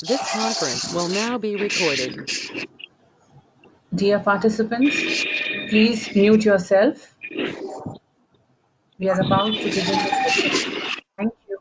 This conference will now be recorded. Dear participants, please mute yourself. We are about to begin the session. Thank you.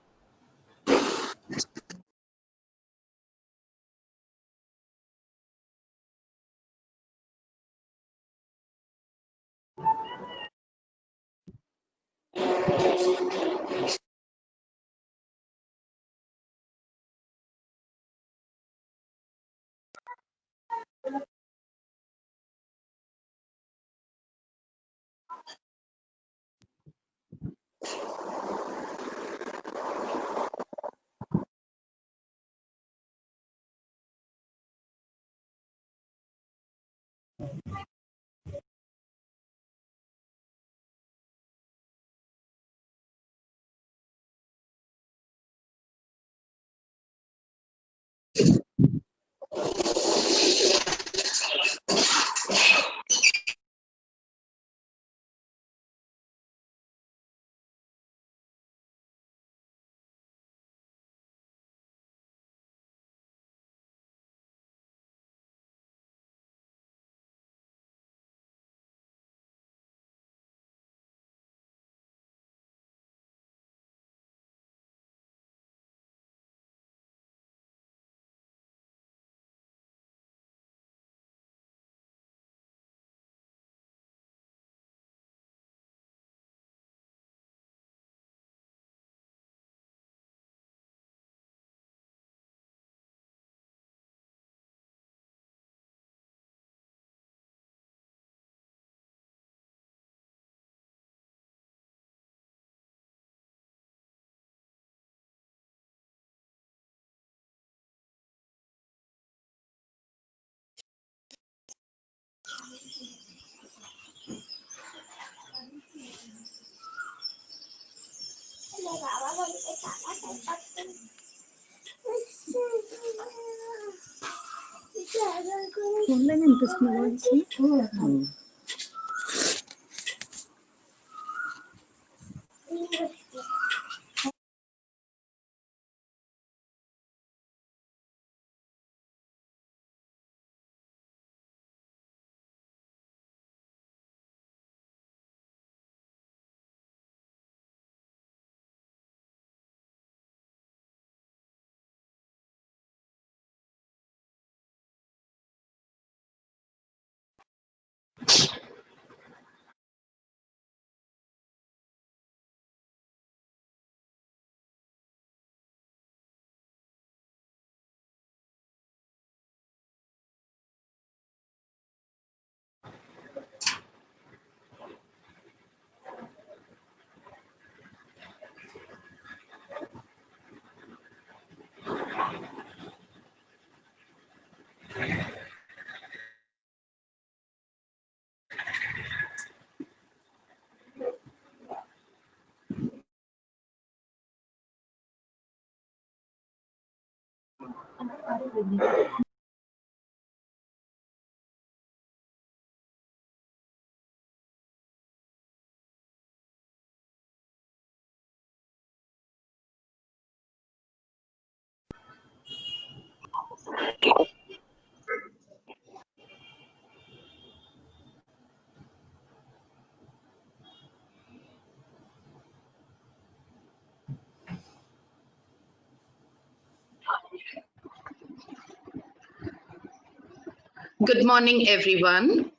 Good morning, everyone.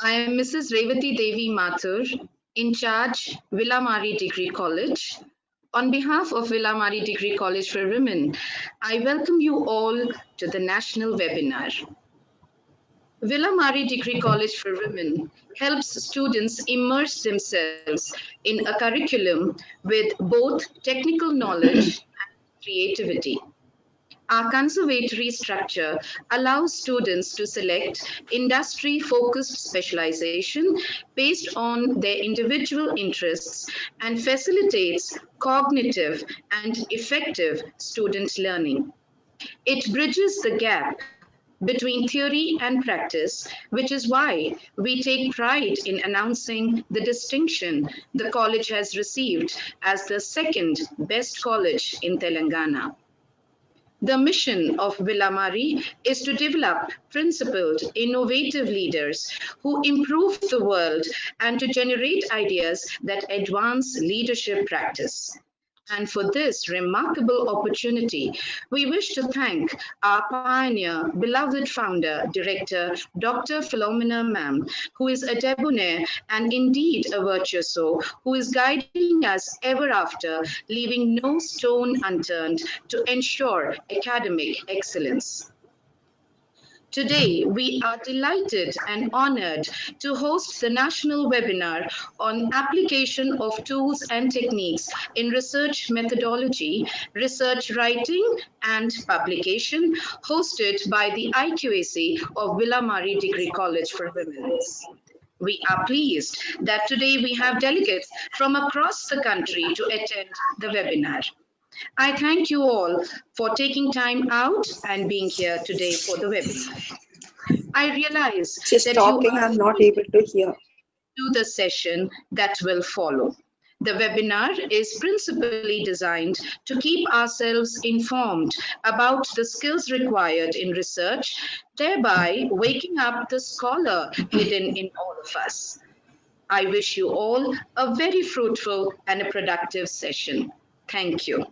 I am Mrs. Revati Devi Mathur, in charge, Villamari Degree College. On behalf of Villamari Degree College for Women, I welcome you all to the national webinar. Villamari Degree College for Women helps students immerse themselves in a curriculum with both technical knowledge and creativity. Our conservatory structure allows students to select industry-focused specialization based on their individual interests and facilitates cognitive and effective student learning. It bridges the gap between theory and practice, which is why we take pride in announcing the distinction the college has received as the second best college in Telangana. The mission of Villamari is to develop principled, innovative leaders who improve the world and to generate ideas that advance leadership practice. And for this remarkable opportunity, we wish to thank our pioneer, beloved founder, director, Dr. Philomena Ma'am, who is a debonair and indeed a virtuoso, who is guiding us ever after, leaving no stone unturned to ensure academic excellence. Today, we are delighted and honored to host the national webinar on application of tools and techniques in research methodology, research writing, and publication, hosted by the IQAC of Villamari Degree College for Women. We are pleased that today we have delegates from across the country to attend the webinar. I thank you all for taking time out and being here today for the webinar. I realize She's that you talking, are I'm not eager able to hear. to the session that will follow. The webinar is principally designed to keep ourselves informed about the skills required in research, thereby waking up the scholar hidden in all of us. I wish you all a very fruitful and a productive session. Thank you.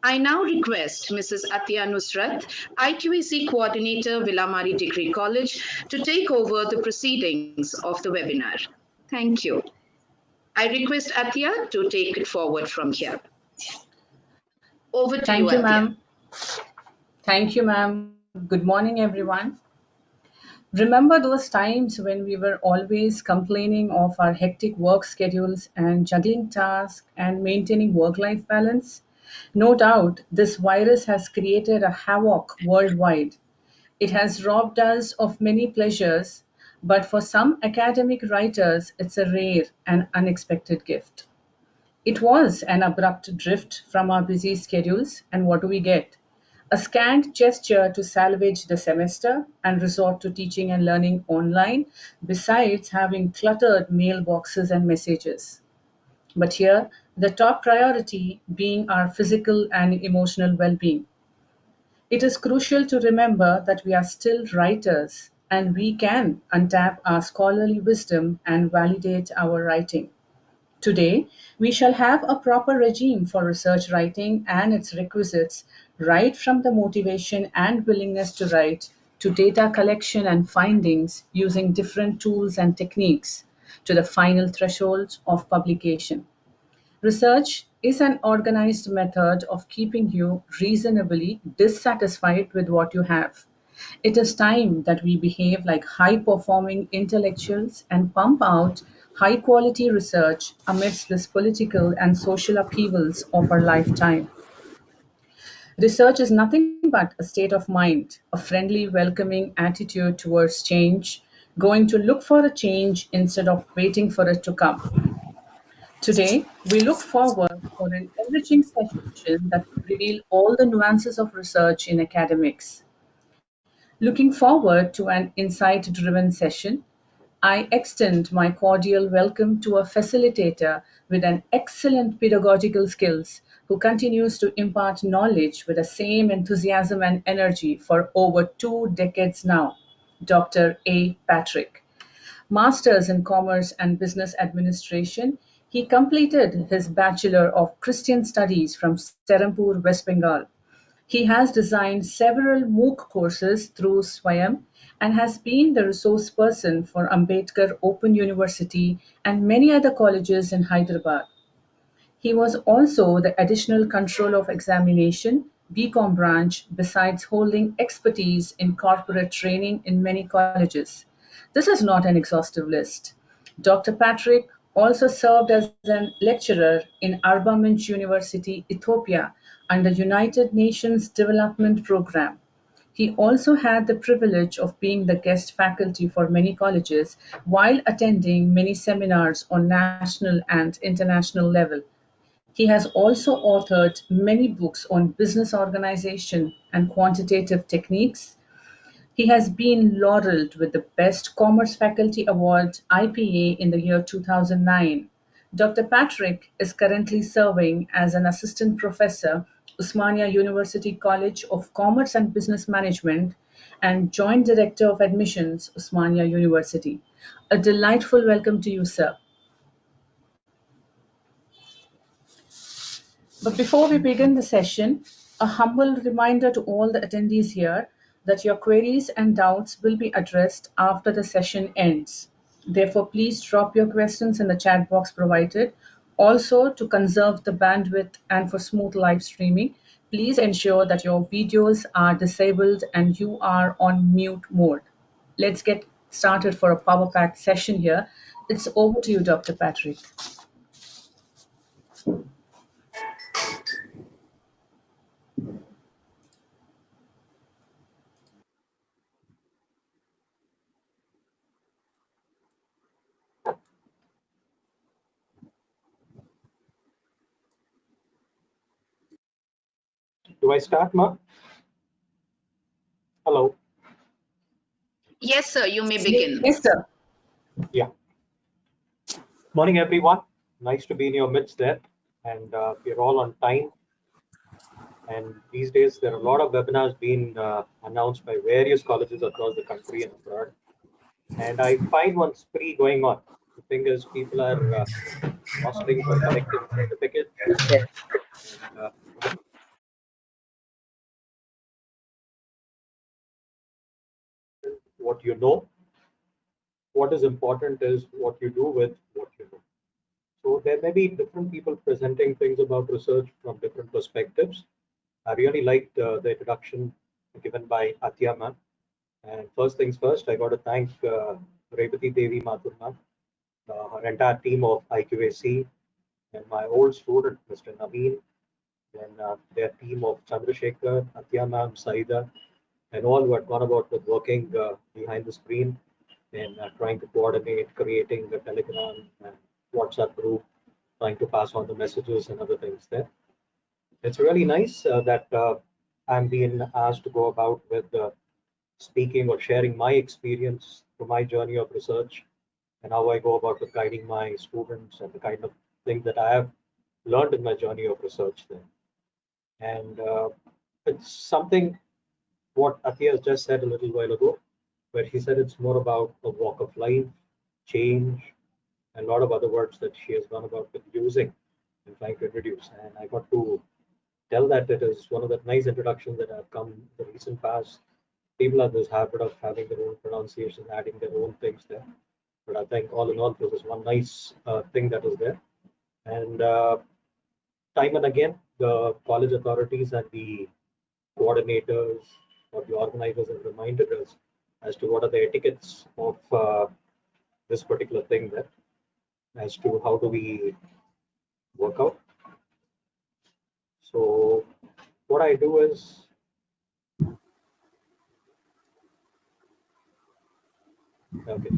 I now request Mrs. Atia Nusrat, IQAC Coordinator, Villamari Degree College, to take over the proceedings of the webinar. Thank you. I request Atya to take it forward from here. Over to you, Thank you, Atya. ma'am. Thank you, ma'am. Good morning, everyone. Remember those times when we were always complaining of our hectic work schedules and juggling tasks and maintaining work life balance? No doubt, this virus has created a havoc worldwide. It has robbed us of many pleasures, but for some academic writers, it's a rare and unexpected gift. It was an abrupt drift from our busy schedules, and what do we get? A scant gesture to salvage the semester and resort to teaching and learning online, besides having cluttered mailboxes and messages. But here, the top priority being our physical and emotional well being. It is crucial to remember that we are still writers and we can untap our scholarly wisdom and validate our writing. Today, we shall have a proper regime for research writing and its requisites, right from the motivation and willingness to write to data collection and findings using different tools and techniques to the final thresholds of publication. Research is an organized method of keeping you reasonably dissatisfied with what you have. It is time that we behave like high performing intellectuals and pump out high quality research amidst this political and social upheavals of our lifetime. Research is nothing but a state of mind, a friendly, welcoming attitude towards change, going to look for a change instead of waiting for it to come. Today, we look forward for an enriching session that will reveal all the nuances of research in academics. Looking forward to an insight driven session, I extend my cordial welcome to a facilitator with an excellent pedagogical skills who continues to impart knowledge with the same enthusiasm and energy for over 2 decades now, Dr. A. Patrick. Masters in Commerce and Business Administration, he completed his Bachelor of Christian Studies from Serampur, West Bengal. He has designed several MOOC courses through SWAYAM and has been the resource person for Ambedkar Open University and many other colleges in Hyderabad. He was also the additional control of examination BCom branch besides holding expertise in corporate training in many colleges. This is not an exhaustive list. Dr. Patrick also served as an lecturer in Arbaminch University, Ethiopia, under United Nations Development Programme. He also had the privilege of being the guest faculty for many colleges while attending many seminars on national and international level. He has also authored many books on business organization and quantitative techniques. He has been laurelled with the Best Commerce Faculty Award IPA in the year 2009. Dr. Patrick is currently serving as an assistant professor Usmania University College of Commerce and Business Management, and Joint Director of Admissions, Usmania University. A delightful welcome to you, sir. But before we begin the session, a humble reminder to all the attendees here that your queries and doubts will be addressed after the session ends. Therefore, please drop your questions in the chat box provided. Also, to conserve the bandwidth and for smooth live streaming, please ensure that your videos are disabled and you are on mute mode. Let's get started for a power packed session here. It's over to you, Dr. Patrick. Do I start, Ma? Hello. Yes, sir, you may begin. Yes, sir. Yeah. Morning, everyone. Nice to be in your midst there. And we're all on time. And these days, there are a lot of webinars being announced by various colleges across the country and abroad. And I find one spree going on. The thing is, people are hustling for collecting certificates. And, what you know, what is important is what you do with what you know. So there may be different people presenting things about research from different perspectives. I really liked the introduction given by Atya ma'am. And first things first, I got to thank Revati Devi Mathur ma'am, her entire team of IQAC, and my old student, Mr. Naveen, and their team of Chandrasekhar, Atya ma'am, Saida, and all who had gone about with working behind the screen and trying to coordinate, creating the Telegram and WhatsApp group, trying to pass on the messages and other things there. It's really nice that I'm being asked to go about with speaking or sharing my experience through my journey of research and how I go about with guiding my students and the kind of things that I have learned in my journey of research there. And it's something what Athiya just said a little while ago, where he said it's more about a walk of life, change, and a lot of other words that she has gone about with using and trying to introduce. And I got to tell that it is one of the nice introductions that have come in the recent past. People have this habit of having their own pronunciation, adding their own things there. But I think all in all, this is one nice thing that is there. And time and again, the college authorities and the coordinators or the organizers have reminded us as to what are the etiquettes of this particular thing there, as to how do we work out. So what I do is, okay.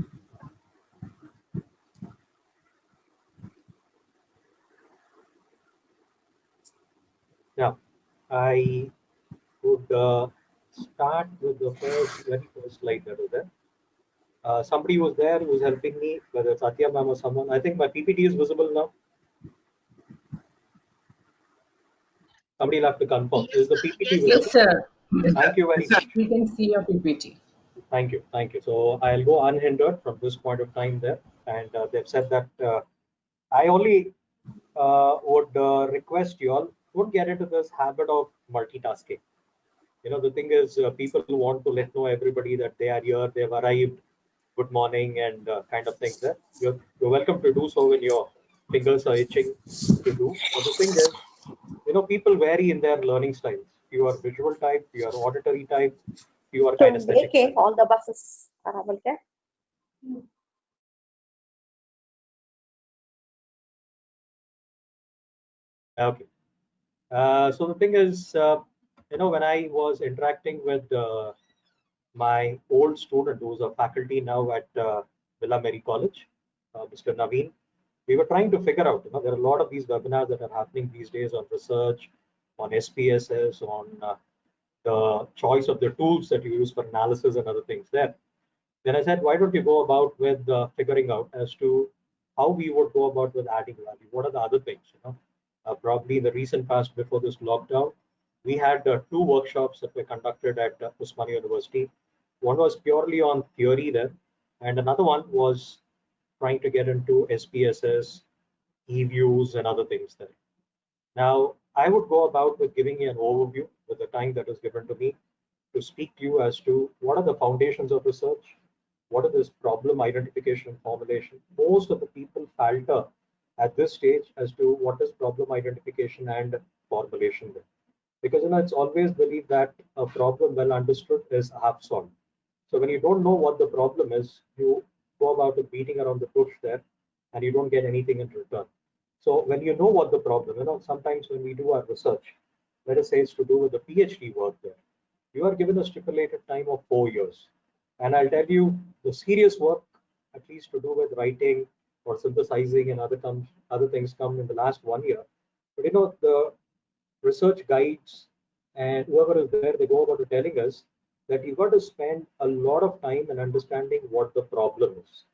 Now, I would start with the very first slide that is there. Somebody was there who was helping me, whether it's Atya ma'am or someone. I think my PPT is visible now. Somebody will have to confirm. Is the PPT Yes, Yes, visible? sir. Thank you very much. We can see your PPT. Thank you. Thank you. So I'll go unhindered from this point of time there. And they've said that I only would request you all don't get into this habit of multitasking. You know, the thing is, people want to let know everybody that they are here, they've arrived, good morning, and kind of things there. You're welcome to do so when your fingers are itching to do. But the thing is, you know, people vary in their learning styles. You are visual type, you are auditory type, you are तो kinesthetic देखे type. all the buses बोल के Okay. So the thing is, you know, when I was interacting with my old student who's a faculty now at Villa Mary College, Mr. Naveen, we were trying to figure out, you know, there are a lot of these webinars that are happening these days on research, on SPSS, on the choice of the tools that you use for analysis and other things there. Then I said, why don't you go about with figuring out as to how we would go about with adding value? What are the other things, you know? Probably in the recent past before this lockdown, we had two workshops that were conducted at Usmania University. One was purely on theory there, and another one was trying to get into SPSS, e-views, and other things there. Now, I would go about with giving you an overview with the time that is given to me to speak to you as to what are the foundations of research, what is this problem identification and formulation. Most of the people falter at this stage as to what is problem identification and formulation there. Because it's always believed that a problem well understood is half solved. So when you don't know what the problem is, you go about it beating around the bush there, and you don't get anything in return. So when you know what the problem, sometimes when we do our research, let us say it's to do with the PhD work there, you are given a stipulated time of 4 years. And I'll tell you the serious work, at least to do with writing or synthesizing and other things come in the last 1 year. But the research guides and whoever is there, they go about it telling us that you've got to spend a lot of time in understanding what the problem is,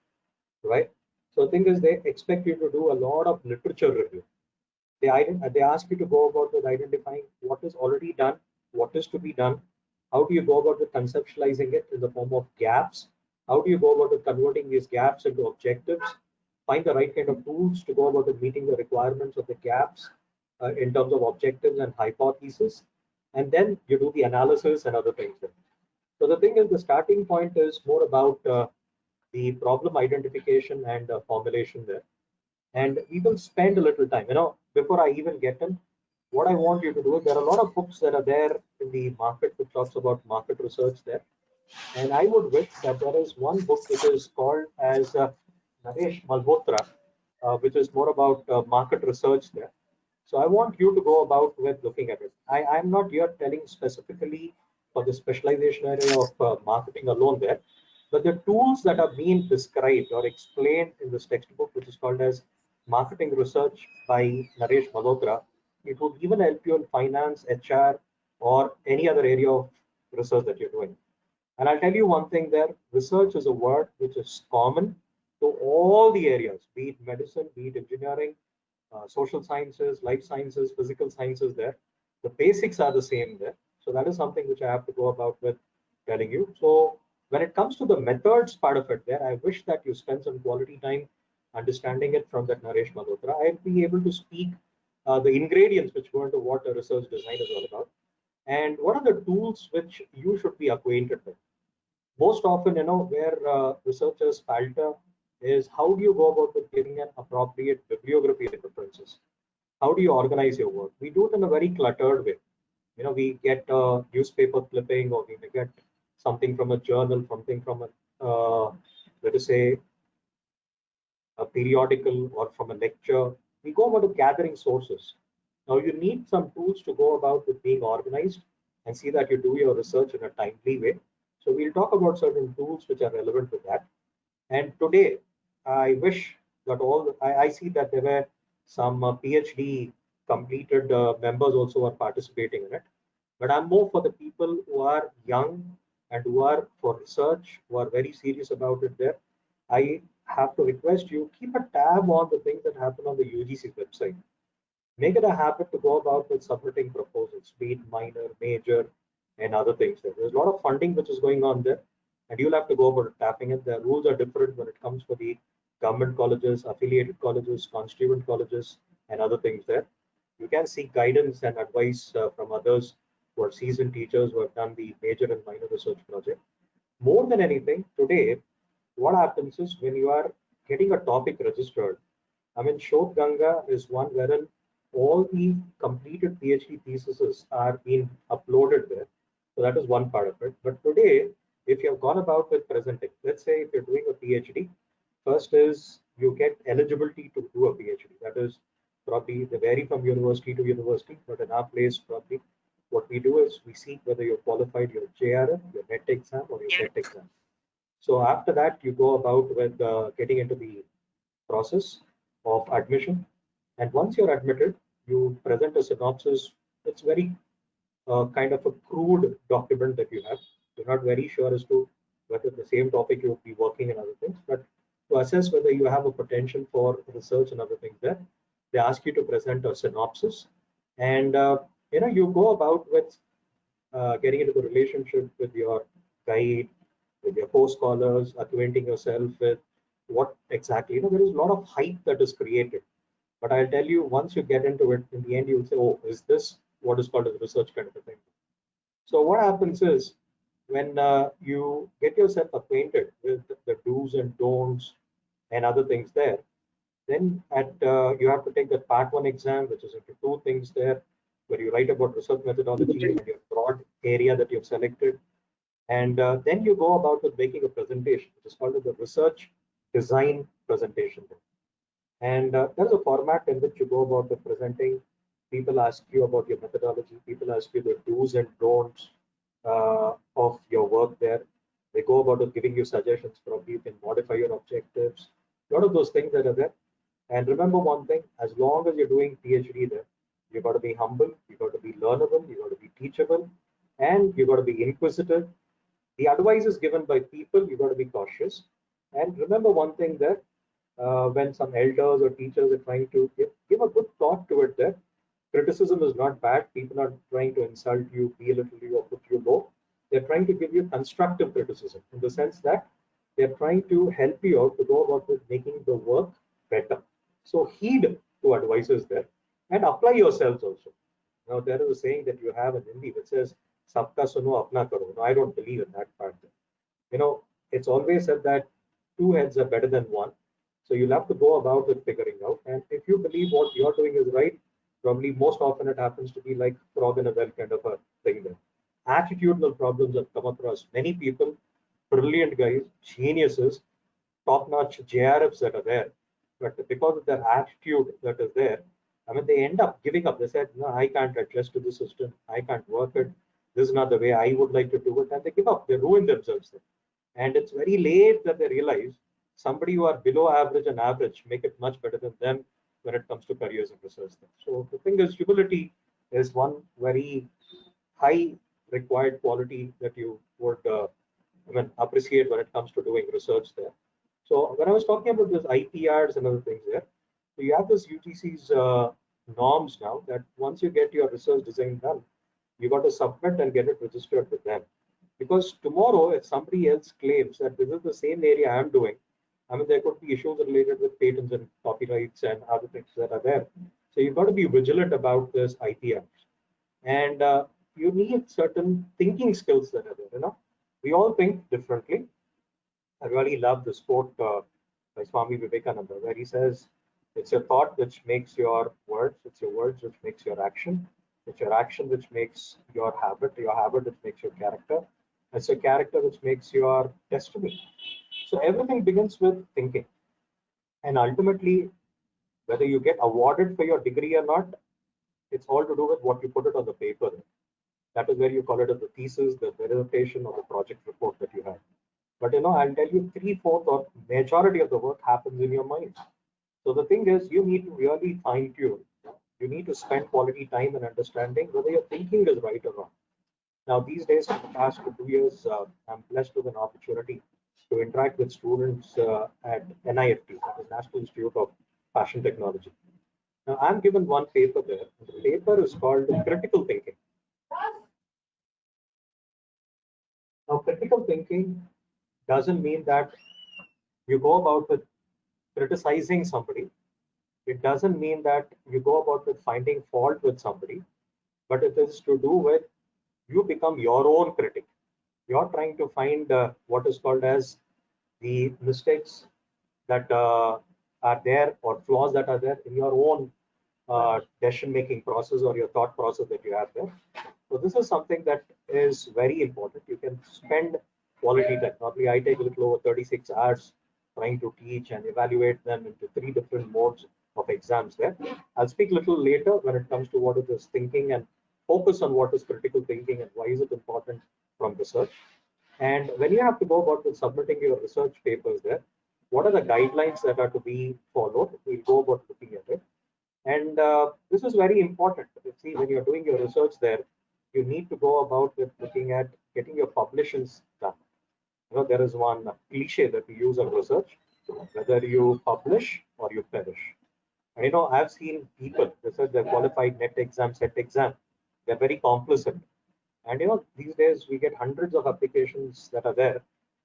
right? So the thing is, they expect you to do a lot of literature review. They ask you to go about with identifying what is already done, what is to be done, how do you go about with conceptualizing it in the form of gaps, how do you go about with converting these gaps into objectives, find the right kind of tools to go about with meeting the requirements of the gaps in terms of objectives and hypotheses, and then you do the analysis and other things. So the thing is, the starting point is more about the problem identification and formulation there. And we will spend a little time. Before I even get in, what I want you to do, there are a lot of books that are there in the market which talks about market research there. And I would wish that there is one book which is called as Naresh Malhotra, which is more about market research there. So I want you to go about with looking at it. I'm not here telling specifically for the specialization area of marketing alone there, but the tools that are being described or explained in this textbook, which is called as Marketing Research by Naresh Malhotra, it would even help you in finance, HR, or any other area of research that you're doing. And I'll tell you one thing there, research is a word which is common to all the areas, be it medicine, be it engineering, social sciences, life sciences, physical sciences there. The basics are the same there. So that is something which I have to go about with telling you. So when it comes to the methods part of it there, I wish that you spend some quality time understanding it from that Naresh Malhotra. I'll be able to speak the ingredients which go into what a research design is all about. And what are the tools which you should be acquainted with? Most often, where researchers falter is how do you go about with giving an appropriate bibliography references? How do you organize your work? We do it in a very cluttered way. We get a newspaper clipping, or we may get something from a journal, something from a, let us say, a periodical or from a lecture. We go about gathering sources. Now you need some tools to go about with being organized and see that you do your research in a timely way. So we'll talk about certain tools which are relevant with that. And today, I wish that I see that there were some PhD completed members also are participating in it. But I'm more for the people who are young and who are for research, who are very serious about it there. I have to request you, keep a tab on the things that happen on the UGC website. Make it a habit to go about with submitting proposals, be it minor, major, and other things. There's a lot of funding which is going on there, and you'll have to go about tapping it. The rules are different when it comes for the government colleges, affiliated colleges, constituent colleges, and other things there. You can seek guidance and advice from others who are seasoned teachers who have done the major and minor research project. More than anything, today, what happens is when you are getting a topic registered, I mean, Shod Ganga is one wherein all the completed PhD theses are being uploaded there. So that is one part of it. But today, if you have gone about with presenting, let's say if you're doing a PhD, first is you get eligibility to do a PhD. That is probably they vary from university to university, but in our place, probably what we do is we see whether you're qualified your JRF, your NET exam, or your SET exam. So after that, you go about with getting into the process of admission. And once you're admitted, you present a synopsis. It's very kind of a crude document that you have. You're not very sure as to whether the same topic you will be working in other things, but to assess whether you have a potential for research and other things there, they ask you to present a synopsis. And You go about with getting into the relationship with your guide, with your co-scholars, acquainting yourself with what exactly, there is a lot of hype that is created. But I'll tell you, once you get into it, in the end, you'll say, oh, is this what is called as research kind of a thing? So what happens is when you get yourself acquainted with the do's and don'ts and other things there, then you have to take the part one exam, which is into two things there, where you write about research methodology and your broad area that you've selected. And then you go about with making a presentation, which is called the research design presentation. And there's a format in which you go about the presenting. People ask you about your methodology. People ask you the do's and don'ts of your work there. They go about it giving you suggestions. Probably you can modify your objectives. A lot of those things that are there. And remember one thing: as long as you're doing PhD there, you got to be humble. You got to be learnable. You got to be teachable, and you got to be inquisitive. The advice is given by people. You got to be cautious. And remember one thing that when some elders or teachers are trying to give a good thought to it, that criticism is not bad. People are trying to insult you, belittle you, or put you low. They're trying to give you constructive criticism in the sense that they're trying to help you out to go about with making the work better. So heed to advices there and apply yourselves also. Now there is a saying that you have in Hindi which says "Sabka suno apna karo." Now I don't believe in that part. You know, it's always said that two heads are better than one. So you'll have to go about with figuring out. And if you believe what you're doing is right, probably most often it happens to be like frog in a well kind of a thing there. Attitudinal problems have come across many people, brilliant guys, geniuses, top-notch JRFs that are there. But because of their attitude that is there, I mean, they end up giving up. They said, no, I can't adjust to the system. I can't work it. This is not the way I would like to do it. And they give up. They ruin themselves. And it's very late that they realize somebody who are below average and average make it much better than them when it comes to careers in research. So the thing is, humility is one very high required quality that you would appreciate when it comes to doing research there. So when I was talking about this IPRs and other things there, so you have this UGC's norms now that once you get your research design done, you got to submit and get it registered with them. Because tomorrow, if somebody else claims that this is the same area I'm doing, I mean, there could be issues related with patents and copyrights and other things that are there. So you've got to be vigilant about this IPRs. And you need certain thinking skills that are there. We all think differently. I really love this quote by Swami Vivekananda, where he says, "It's your thought which makes your words. It's your words which makes your action. It's your action which makes your habit which makes your character. It's your character which makes your destiny." So everything begins with thinking, and ultimately, whether you get awarded for your degree or not, it's all to do with what you put it on the paper. That is where you call it as the thesis, the dissertation, or the project report that you have. But I'll tell you, three-fourths or majority of the work happens in your mind. So the thing is, you need to really fine tune. You need to spend quality time and understanding whether your thinking is right or wrong. Now, these days, for the past 2 years, I'm blessed with an opportunity to interact with students at NIFT, that is National Institute of Fashion Technology. Now, I'm given one paper there. The paper is called Critical Thinking. Now, critical thinking doesn't mean that you go about with criticizing somebody. It doesn't mean that you go about with finding fault with somebody, but it is to do with you become your own critic. You're trying to find what is called as the mistakes that are there or flaws that are there in your own decision making process or your thought process that you have there. So this is something that is very important. You can spend quality time. Normally, I take a little over 36 hours trying to teach and evaluate them into three different modes of exams there. I'll speak a little later when it comes to what is this thinking and focus on what is critical thinking and why is it important from research. And when you have to go about with submitting your research papers there, what are the guidelines that are to be followed? We'll go about looking at it. And this is very important. See, when you're doing your research there, you need to go about with looking at getting your publications done. There is one cliche that we use in research, whether you publish or you perish. And I've seen people, they said they're qualified net exam, set exam. They're very complicit. And these days we get hundreds of applications that are there,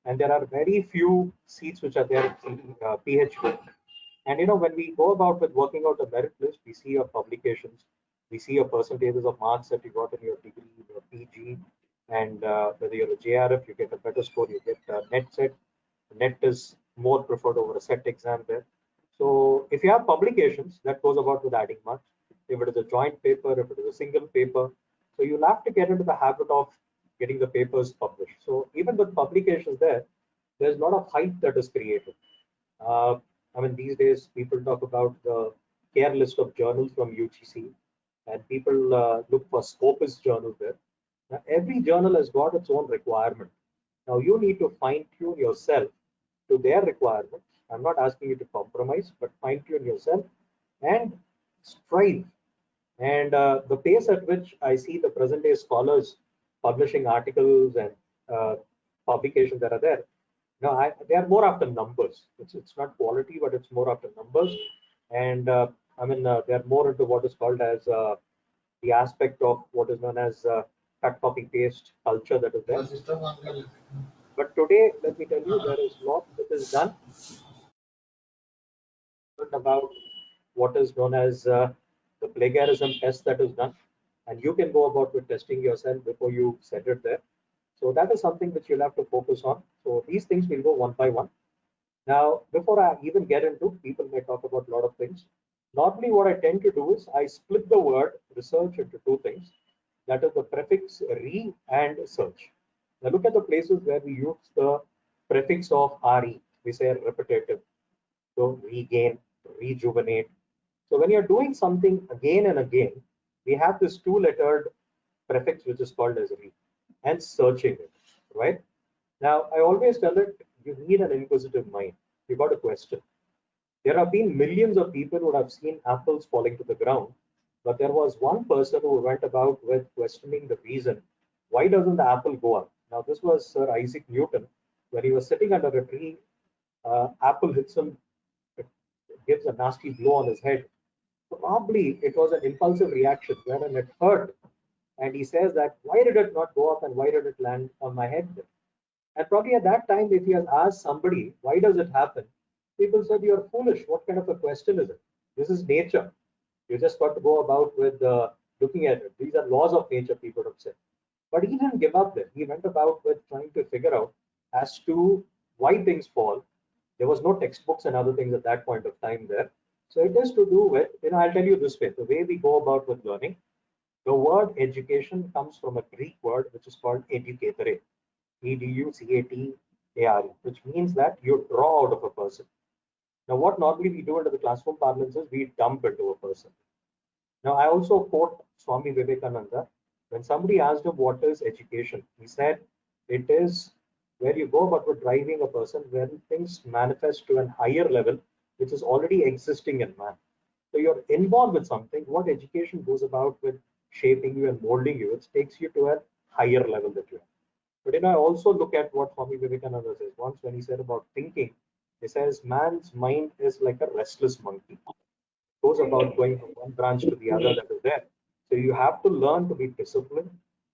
and there are very few seats which are there in PhD. And when we go about with working out a merit list, we see your publications, we see your percentages of marks that you got in your degree, your PG, and whether you're a JRF, you get a better score, you get net set. Net is more preferred over a set exam there. So if you have publications, that goes about with adding marks. If it is a joint paper, if it is a single paper, so you'll have to get into the habit of getting the papers published. So even with publications there's a lot of hype that is created. Uh, I mean, these days people talk about the care list of journals from UGC, and people look for Scopus journal there. Now, every journal has got its own requirement. Now you need to fine tune yourself to their requirements. I'm not asking you to compromise, but fine tune yourself and strive. And the pace at which I see the present day scholars publishing articles and uh, publications that are there, no, they are more after numbers. It's not quality, but it's more after numbers. And I mean, they are more into what is called as the aspect of what is known as cut, copy, paste culture that is there. But today, let me tell you, there is lot that is done about what is known as the plagiarism test that is done, and you can go about with testing yourself before you send it there. So that is something which you'll have to focus on. So these things will go one by one. Now, before I even get into, people may talk about a lot of things. Normally, what I tend to do is I split the word research into two things. That is the prefix re and search. Now, look at the places where we use the prefix of re. We say repetitive, so regain, rejuvenate. So when you're doing something again and again, we have this two-lettered prefix which is called as re, and searching it, right? Now, I always tell it, you need an inquisitive mind. You got a question. There have been millions of people who have seen apples falling to the ground, but there was one person who went about with questioning the reason why doesn't the apple go up. Now, this was Sir Isaac Newton. When he was sitting under a tree, apple hits him, it gives a nasty blow on his head. Probably it was an impulsive reaction wherein it hurt, and he says that why did it not go up and why did it land on my head? And probably at that time, if he has asked somebody, why does it happen? People said, you're foolish. What kind of a question is it? This is nature. You just got to go about with looking at it. These are laws of nature, people have said. But he didn't give up there. He went about with trying to figure out as to why things fall. There was no textbooks and other things at that point of time there. So it is to do with, I'll tell you this way, the way we go about with learning, the word education comes from a Greek word which is called educatore. EDUCATARE, which means that you draw out of a person. Now, what normally we do under the classroom parlance is we dump into a person. Now, I also quote Swami Vivekananda. When somebody asked him what is education, he said, it is where you go about with driving a person when things manifest to an higher level, which is already existing in man. So you're involved with something. What education goes about with shaping you and molding you, it takes you to a higher level that you have. But I also look at what Swami Vivekananda says once when he said about thinking. He says man's mind is like a restless monkey, goes about going from one branch to the other that is there. So you have to learn to be disciplined,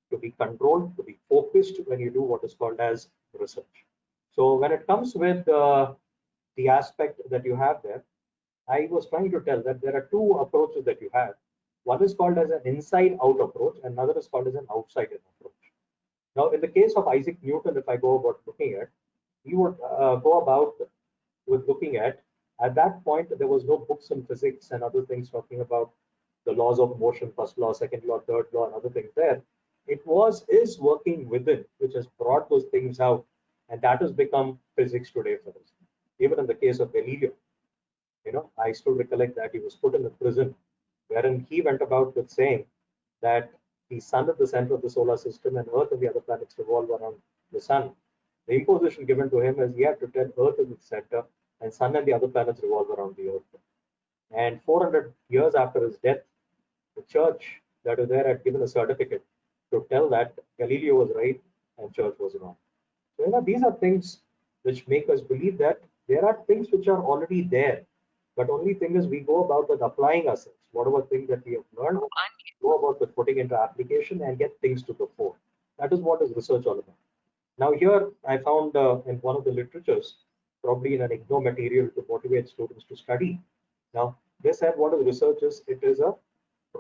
to be controlled, to be focused when you do what is called as research. So when it comes with the aspect that you have there, I was trying to tell that there are two approaches that you have. One is called as an inside-out approach, and another is called as an outside-in approach. Now, in the case of Isaac Newton, if I go about looking at, he would go about with looking at that point, there was no books in physics and other things talking about the laws of motion, first law, second law, third law, and other things there. It is working within, which has brought those things out, and that has become physics today for us. Even in the case of Galileo, I still recollect that he was put in a prison wherein he went about with saying that the sun is the center of the solar system and Earth and the other planets revolve around the sun. The imposition given to him is he had to tell Earth is the center and sun and the other planets revolve around the Earth. And 400 years after his death, the church that was there had given a certificate to tell that Galileo was right and church was wrong. So, these are things which make us believe that there are things which are already there. But only thing is we go about with applying ourselves, whatever thing that we have learned, go about with putting into application and get things to the fore. That is what is research all about. Now here I found in one of the literatures, probably in an IGNO material to motivate students to study. Now they said what is research is, it is a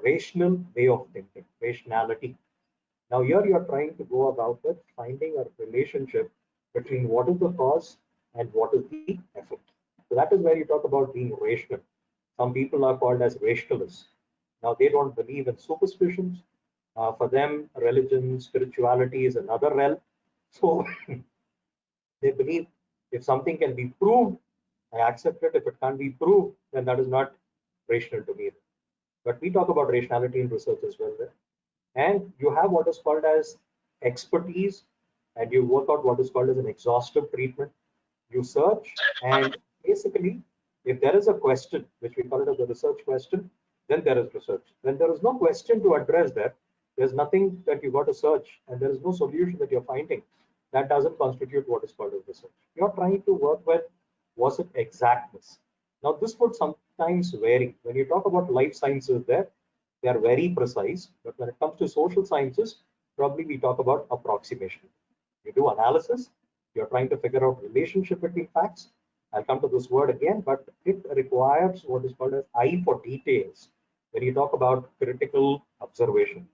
rational way of thinking, rationality. Now here you are trying to go about with finding a relationship between what is the cause and what is the effect. So that is where you talk about being rational. Some people are called as rationalists. Now they don't believe in superstitions. For them, religion, spirituality is another realm. So they believe if something can be proved, I accept it. If it can't be proved, then that is not rational to me. But we talk about rationality in research as well there. And you have what is called as expertise, and you work out what is called as an exhaustive treatment. You search, and basically, if there is a question, which we call it as a research question, then there is research. When there is no question to address there, there's nothing that you got to search, and there is no solution that you're finding. That doesn't constitute what is called as research. You're trying to work with, was it exactness? Now, this would sometimes vary. When you talk about life sciences there, they are very precise. But when it comes to social sciences, probably we talk about approximation. You do analysis, you're trying to figure out relationship between facts. I'll come to this word again, but it requires what is called as eye for details. When you talk about critical observation,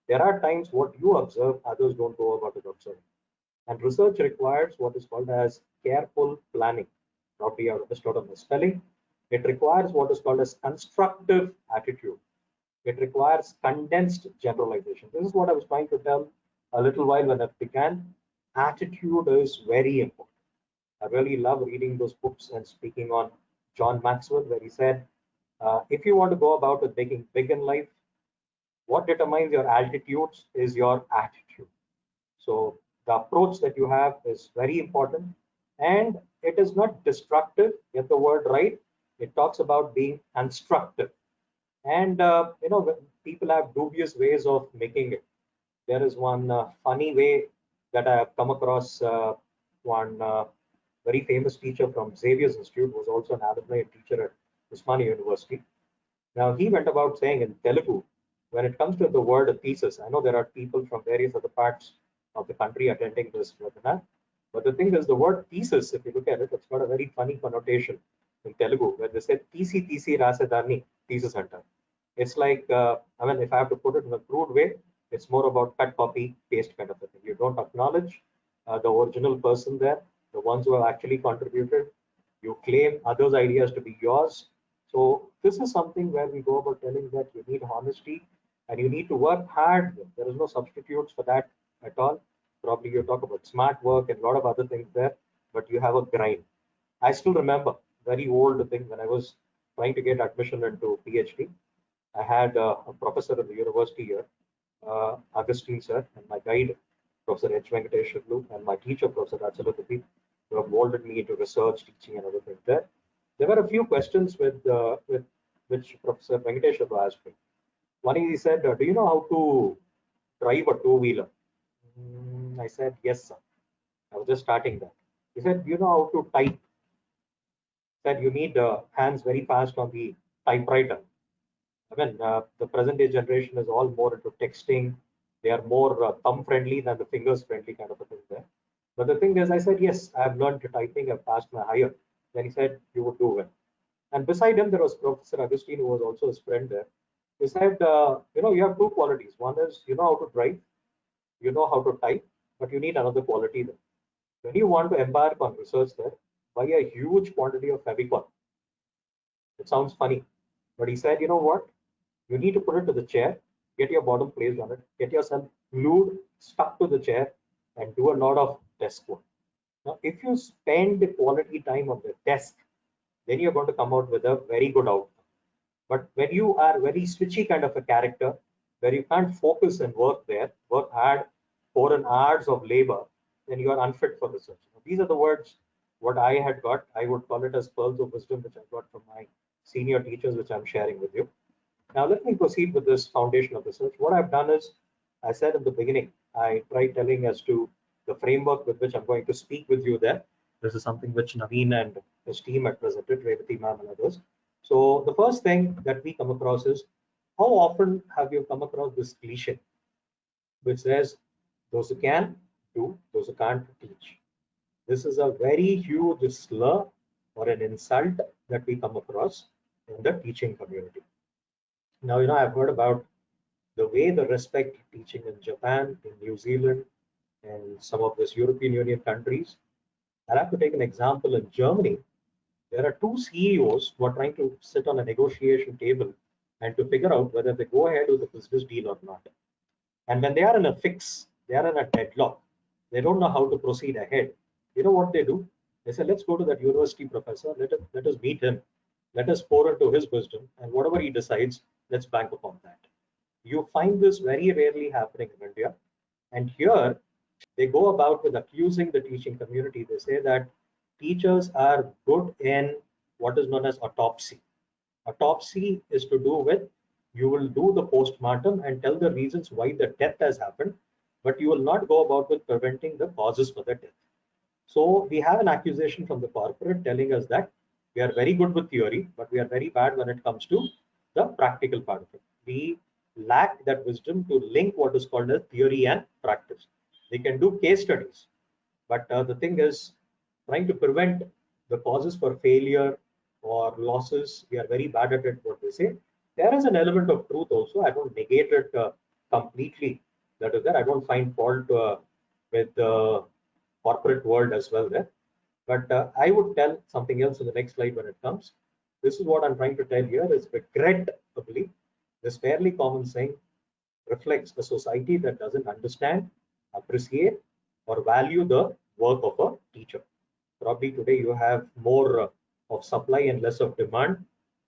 there are times what you observe, others don't go about it observing. And research requires what is called as careful planning. Probably I missed out on the spelling. It requires what is called as constructive attitude. It requires condensed generalization. This is what I was trying to tell a little while when I began. Attitude is very important. I really love reading those books and speaking on John Maxwell, where he said, if you want to go about with making big in life, what determines your altitudes is your attitude. So the approach that you have is very important, and it is not destructive. Get the word right. It talks about being constructive. And people have dubious ways of making it. There is one funny way that I have come across. One very famous teacher from Xavier's Institute was also an alumni teacher at Usmania University. Now he went about saying in Telugu, when it comes to the word thesis, I know there are people from various other parts of the country attending this webinar, but the thing is, the word thesis, if you look at it, it's got a very funny connotation in Telugu, where they say "tisi rasadani thesis center." It's like, I mean, if I have to put it in a crude way, it's more about cut, copy, paste kind of a thing. You don't acknowledge the original person there, the ones who have actually contributed. You claim others' ideas to be yours. So this is something where we go about telling that you need honesty and you need to work hard. There is no substitutes for that at all. Probably you talk about smart work and a lot of other things there, but you have a grind. I still remember very old thing when I was trying to get admission into PhD. I had a professor at the university here, Augustine sir, and my guide, Professor H. Venkateshwarlu, and my teacher, Professor Rachalapati, who have molded me into research, teaching, and other things there. There were a few questions with which Professor Venkateshwarlu asked me. One is he said, "Do you know how to drive a two-wheeler?" I said, "Yes, sir." I was just starting that. He said, "Do you know how to type?" Said, "You need hands very fast on the typewriter." I mean, the present day generation is all more into texting. They are more thumb friendly than the fingers friendly kind of a thing there. But the thing is, I said, yes, I have learned typing. I've passed my higher. Then he said, you would do well. And beside him, there was Professor Agustine, who was also his friend there. He said, you have two qualities. One is you know how to drive, you know how to type, but you need another quality there. When you want to embark on research there, buy a huge quantity of Fevicol. It sounds funny, but he said, you know what? You need to put it to the chair, get your bottom placed on it, get yourself glued, stuck to the chair, and do a lot of desk work. Now, if you spend quality time on the desk, then you're going to come out with a very good outcome. But when you are very switchy kind of a character, where you can't focus and work there, work hard, pour in hours of labor, then you are unfit for research. Now, these are the words what I had got. I would call it as pearls of wisdom, which I got from my senior teachers, which I'm sharing with you. Now let me proceed with this foundation of research. What I've done is, I said in the beginning, I tried telling as to the framework with which I'm going to speak with you there. This is something which Naveen and his team had presented, Revati ma'am and others. So the first thing that we come across is, how often have you come across this cliche which says those who can do, those who can't teach? This is a very huge slur or an insult that we come across in the teaching community. Now, I've heard about the way they respect teaching in Japan, in New Zealand, and some of these European Union countries. I'll have to take an example in Germany. There are two CEOs who are trying to sit on a negotiation table and to figure out whether they go ahead with the business deal or not. And when they are in a fix, they are in a deadlock. They don't know how to proceed ahead. You know what they do? They say, let's go to that university professor. Let us meet him. Let us pour into his wisdom. And whatever he decides, let's bank upon that. You find this very rarely happening in India. And here, they go about with accusing the teaching community. They say that teachers are good in what is known as autopsy. Autopsy is to do with, you will do the postmortem and tell the reasons why the death has happened, but you will not go about with preventing the causes for the death. So we have an accusation from the corporate telling us that we are very good with theory, but we are very bad when it comes to the practical part of it. We lack that wisdom to link what is called as theory and practice. They can do case studies, but the thing is, trying to prevent the causes for failure or losses, we are very bad at it, what they say. There is an element of truth also. I don't negate it completely. That is there. I don't find fault with the corporate world as well there. But I would tell something else in the next slide when it comes. This is what I'm trying to tell here is, regrettably, this fairly common saying reflects a society that doesn't understand, appreciate, or value the work of a teacher. Probably today you have more of supply and less of demand,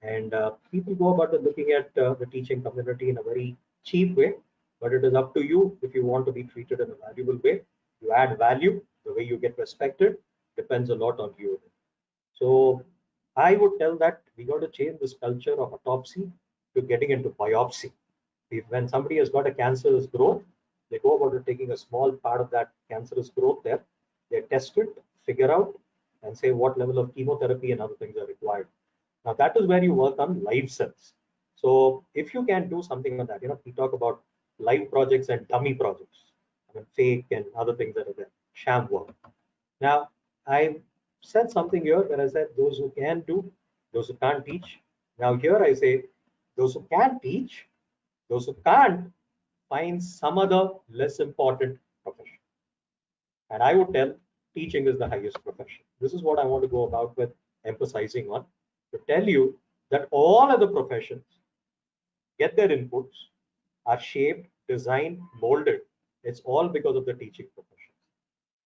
and people go about it looking at the teaching community in a very cheap way. But it is up to you if you want to be treated in a valuable way. You add value, the way you get respected depends a lot on you. So I would tell that we got to change this culture of autopsy to getting into biopsy. If when somebody has got a cancerous growth, they go about it taking a small part of that cancerous growth there, they test it, figure out, and say what level of chemotherapy and other things are required. Now that is where you work on live cells. So if you can do something on that, we talk about live projects and dummy projects. I mean, fake and other things that are there, sham work. Now, I said something here where I said those who can do, those who can't teach. Now here I say those who can teach, those who can't, find some other less important profession. And I would tell teaching is the highest profession. This is what I want to go about with emphasizing on, to tell you that all other professions get their inputs, are shaped, designed, molded. It's all because of the teaching profession.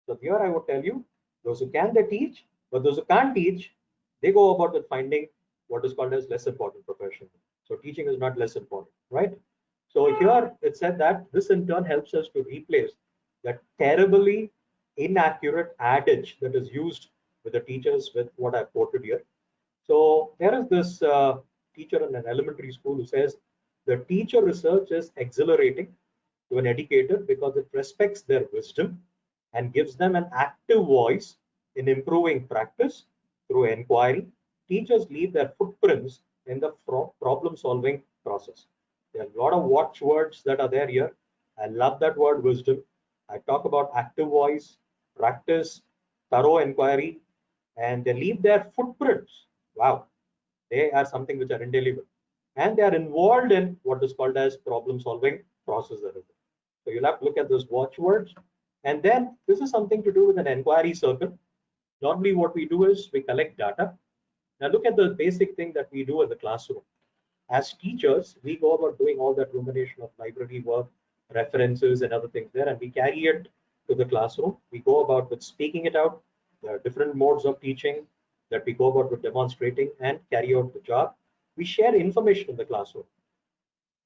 So here I would tell you, those who can, they teach, but those who can't teach, they go about with finding what is called as less important profession. So teaching is not less important, right? So here it said that this in turn helps us to replace that terribly inaccurate adage that is used with the teachers with what I've quoted here. So there is this teacher in an elementary school who says the teacher research is exhilarating to an educator because it respects their wisdom and gives them an active voice in improving practice through inquiry. Teachers leave their footprints in the problem solving process. There are a lot of watchwords that are there here. I love that word wisdom. I talk about active voice, practice, thorough inquiry, and they leave their footprints. Wow, they are something which are indelible. And they are involved in what is called as problem solving process. So you'll have to look at those watchwords. And then this is something to do with an inquiry circle. Normally what we do is we collect data. Now look at the basic thing that we do in the classroom. As teachers, we go about doing all that rumination of library work, references and other things there, and we carry it to the classroom. We go about with speaking it out. There are different modes of teaching that we go about with demonstrating and carry out the job. We share information in the classroom.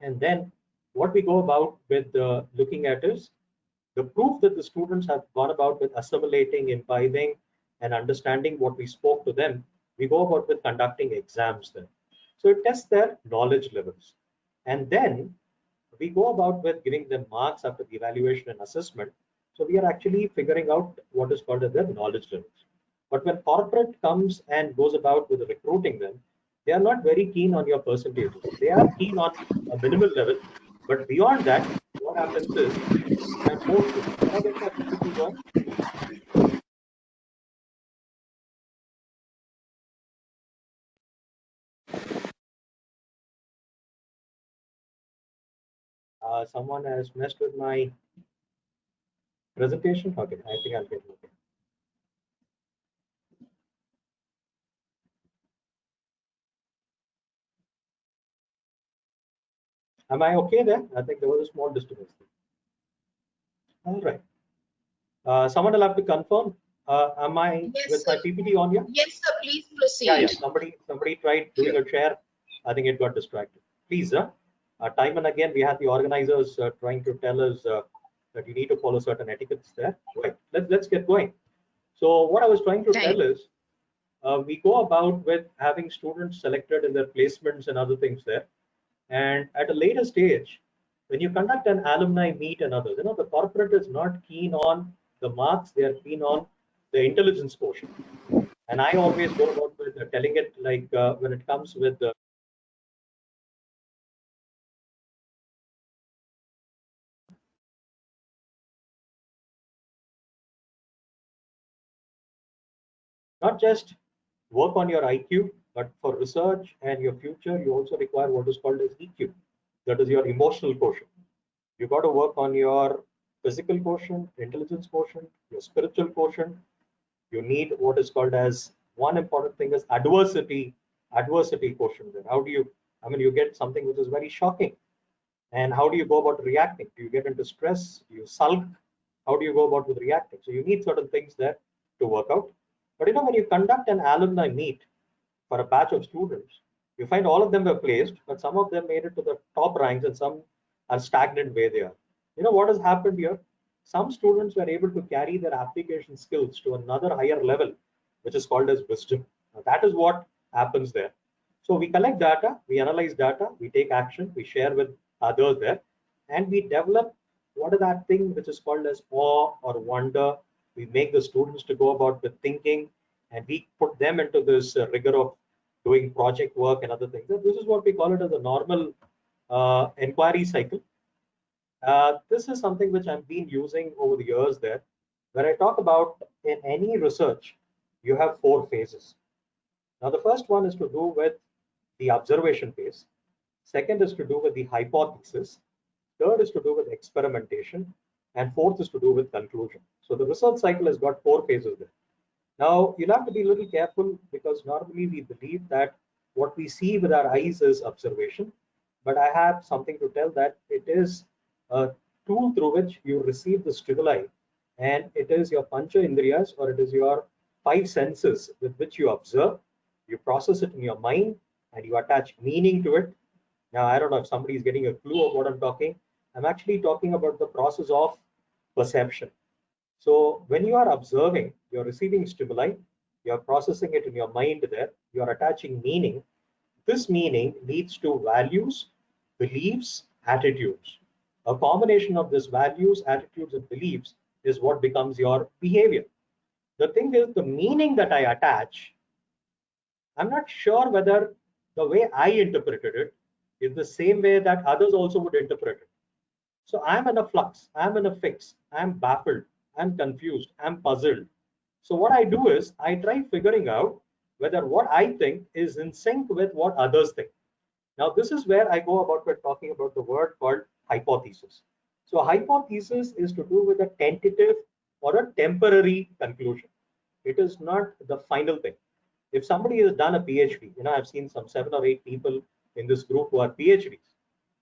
And then what we go about with looking at is the proof that the students have gone about with assimilating, imbibing, and understanding what we spoke to them. We go about with conducting exams then. So it tests their knowledge levels. And then we go about with giving them marks after the evaluation and assessment. So we are actually figuring out what is called as their knowledge levels. But when corporate comes and goes about with recruiting them, They are not very keen on your percentages. They are keen on a minimal level, but beyond that, what happens is there are more students. Can I get my PPT going? Someone has messed with my presentation. Okay, I think I'll get it. Okay. Am I okay there? I think there was a small disturbance. All right. Someone will have to confirm. Am I Yes, with my sir. PPT on here? Yes, sir. Please Yeah, yeah. proceed. Somebody tried doing a share. I think it got distracted. Please, time and again we had the organizers trying to tell us that you need to follow certain etiquettes there. Right. Let's get going. So what I was trying to Thank tell is we go about with having students selected in their placements and other things there. And at a later stage, when you conduct an alumni meet and others, the corporate is not keen on the marks; they are keen on the intelligence portion. And I always go about with telling it like when it comes with not just work on your IQ, but for research and your future, you also require what is called as EQ. That is your emotional quotient. You got to work on your physical quotient, intelligence quotient, your spiritual quotient. You need what is called as one important thing is adversity quotient. There, how do you? I mean, you get something which is very shocking, and how do you go about reacting? Do you get into stress? Do you sulk? How do you go about with reacting? So you need certain things there to work out. But when you conduct an alumni meet for a batch of students, you find all of them were placed, but some of them made it to the top ranks and some are stagnant where they are. What has happened here? Some students were able to carry their application skills to another higher level, which is called as wisdom. Now, that is what happens there. So we collect data, we analyze data, we take action, we share with others there, and we develop what is that thing which is called as awe or wonder. We make the students to go about with thinking, and we put them into this rigor of doing project work and other things. This is what we call it as a normal inquiry cycle. This is something which I've been using over the years there. When I talk about in any research, you have four phases. Now, the first one is to do with the observation phase. Second is to do with the hypothesis. Third is to do with experimentation. And fourth is to do with conclusion. So the research cycle has got four phases there. Now, you'll have to be a little careful because normally we believe that what we see with our eyes is observation. But I have something to tell that it is a tool through which you receive the stimuli, and it is your pancha indriyas or it is your five senses with which you observe, you process it in your mind, and you attach meaning to it. Now, I don't know if somebody is getting a clue of what I'm talking. I'm actually talking about the process of perception. So when you are observing, you're receiving stimuli, you're processing it in your mind there, you're attaching meaning. This meaning leads to values, beliefs, attitudes. A combination of these values, attitudes, and beliefs is what becomes your behavior. The thing is, the meaning that I attach, I'm not sure whether the way I interpreted it is the same way that others also would interpret it. So I'm in a flux, I'm in a fix, I'm baffled, I'm confused, I'm puzzled. So what I do is I try figuring out whether what I think is in sync with what others think. Now this is where I go about we're talking about the word called hypothesis. So a hypothesis is to do with a tentative or a temporary conclusion. It is not the final thing. If somebody has done a PhD, I've seen some 7 or 8 people in this group who are PhDs.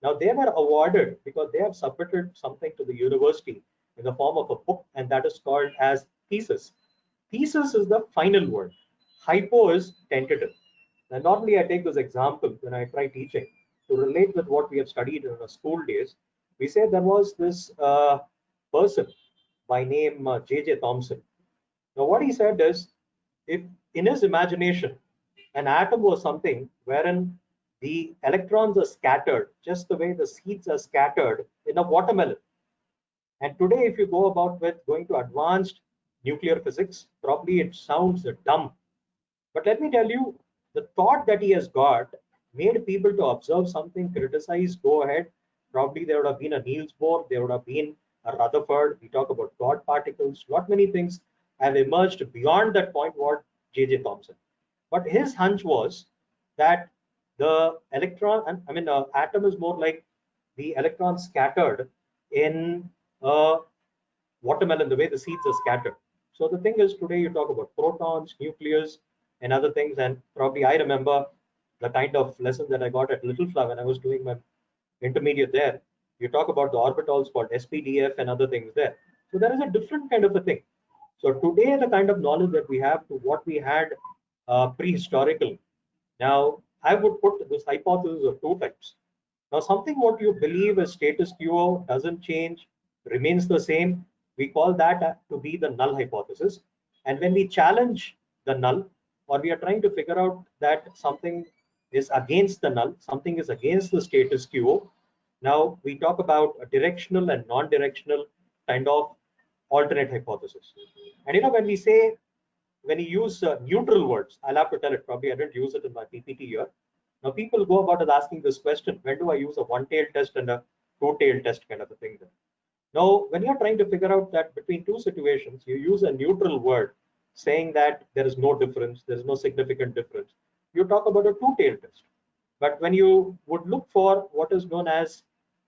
Now they were awarded because they have submitted something to the university in the form of a book, and that is called as thesis. Thesis is the final word. Hypo is tentative. And normally I take this example when I try teaching to relate with what we have studied in our school days. We say there was this person by name J.J. Thomson. Now, what he said is, if in his imagination, an atom was something wherein the electrons are scattered just the way the seeds are scattered in a watermelon. And today, if you go about with going to advanced nuclear physics, probably it sounds dumb. But let me tell you, the thought that he has got made people to observe something, criticize, go ahead. Probably there would have been a Niels Bohr, there would have been a Rutherford. We talk about God particles. Not many things have emerged beyond that point. What J.J. Thomson, but his hunch was that the electron, and I mean, atom is more like the electron scattered in a watermelon, the way the seeds are scattered. So the thing is, today you talk about protons, nucleus, and other things. And probably I remember the kind of lesson that I got at Little Flower when I was doing my intermediate there. You talk about the orbitals called SPDF and other things there. So there is a different kind of a thing. So today, the kind of knowledge that we have to what we had prehistorical. Now, I would put this hypothesis of two types. Now, something what you believe is status quo, doesn't change, remains the same, we call that to be the null hypothesis. And when we challenge the null, or we are trying to figure out that something is against the null, something is against the status quo, now we talk about a directional and non-directional kind of alternate hypothesis. And when we say, when you use neutral words, I'll have to tell it, probably I didn't use it in my PPT here. Now people go about it asking this question, when do I use a one-tailed test and a two-tailed test kind of a thing? Now, when you're trying to figure out that between two situations, you use a neutral word saying that there is no difference, there is no significant difference. You talk about a two-tailed test. But when you would look for what is known as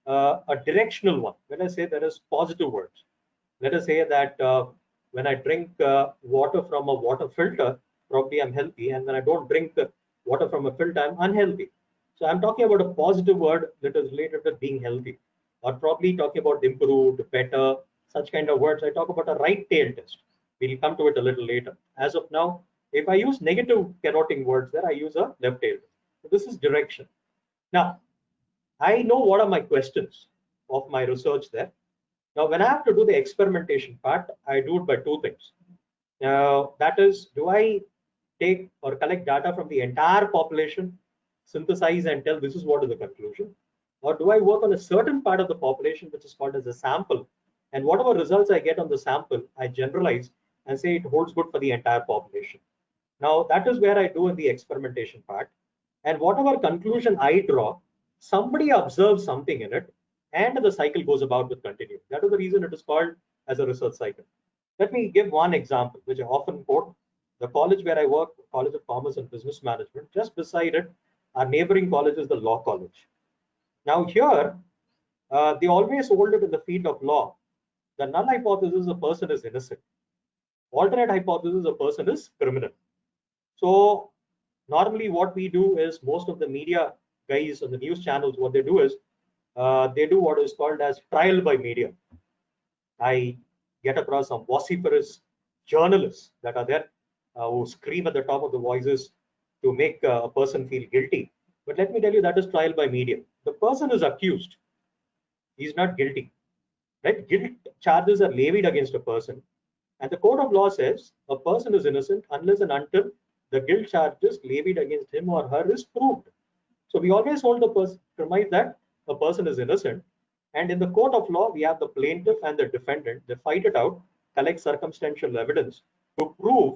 a directional one, when I say there is positive words, let us say that when I drink water from a water filter, probably I'm healthy, and when I don't drink water from a filter, I'm unhealthy. So I'm talking about a positive word that is related to being healthy, or probably talking about improved, better, such kind of words. I talk about a right tail test. We'll come to it a little later. As of now, if I use negative connoting words there, I use a left tail. So this is direction. Now, I know what are my questions of my research there. Now, when I have to do the experimentation part, I do it by two things. Now, that is, do I take or collect data from the entire population, synthesize and tell this is what is the conclusion? Or do I work on a certain part of the population, which is called as a sample? And whatever results I get on the sample, I generalize and say it holds good for the entire population. Now, that is where I do in the experimentation part. And whatever conclusion I draw, somebody observes something in it, and the cycle goes about with continuity. That is the reason it is called as a research cycle. Let me give one example, which I often quote. The college where I work, College of Commerce and Business Management, just beside it, our neighboring college is the Law College. Now here, they always hold it in the field of law. The null hypothesis, a person is innocent. Alternate hypothesis, a person is criminal. So normally what we do is, most of the media guys on the news channels, what they do is, they do what is called as trial by media. I get across some vociferous journalists that are there who scream at the top of the voices to make a person feel guilty. But let me tell you, that is trial by media. The person is accused. He is not guilty. Right? Guilt charges are levied against a person. And the code of law says a person is innocent unless and until the guilt charges levied against him or her is proved. So we always hold the premise that a person is innocent. And in the court of law, we have the plaintiff and the defendant. They fight it out, collect circumstantial evidence to prove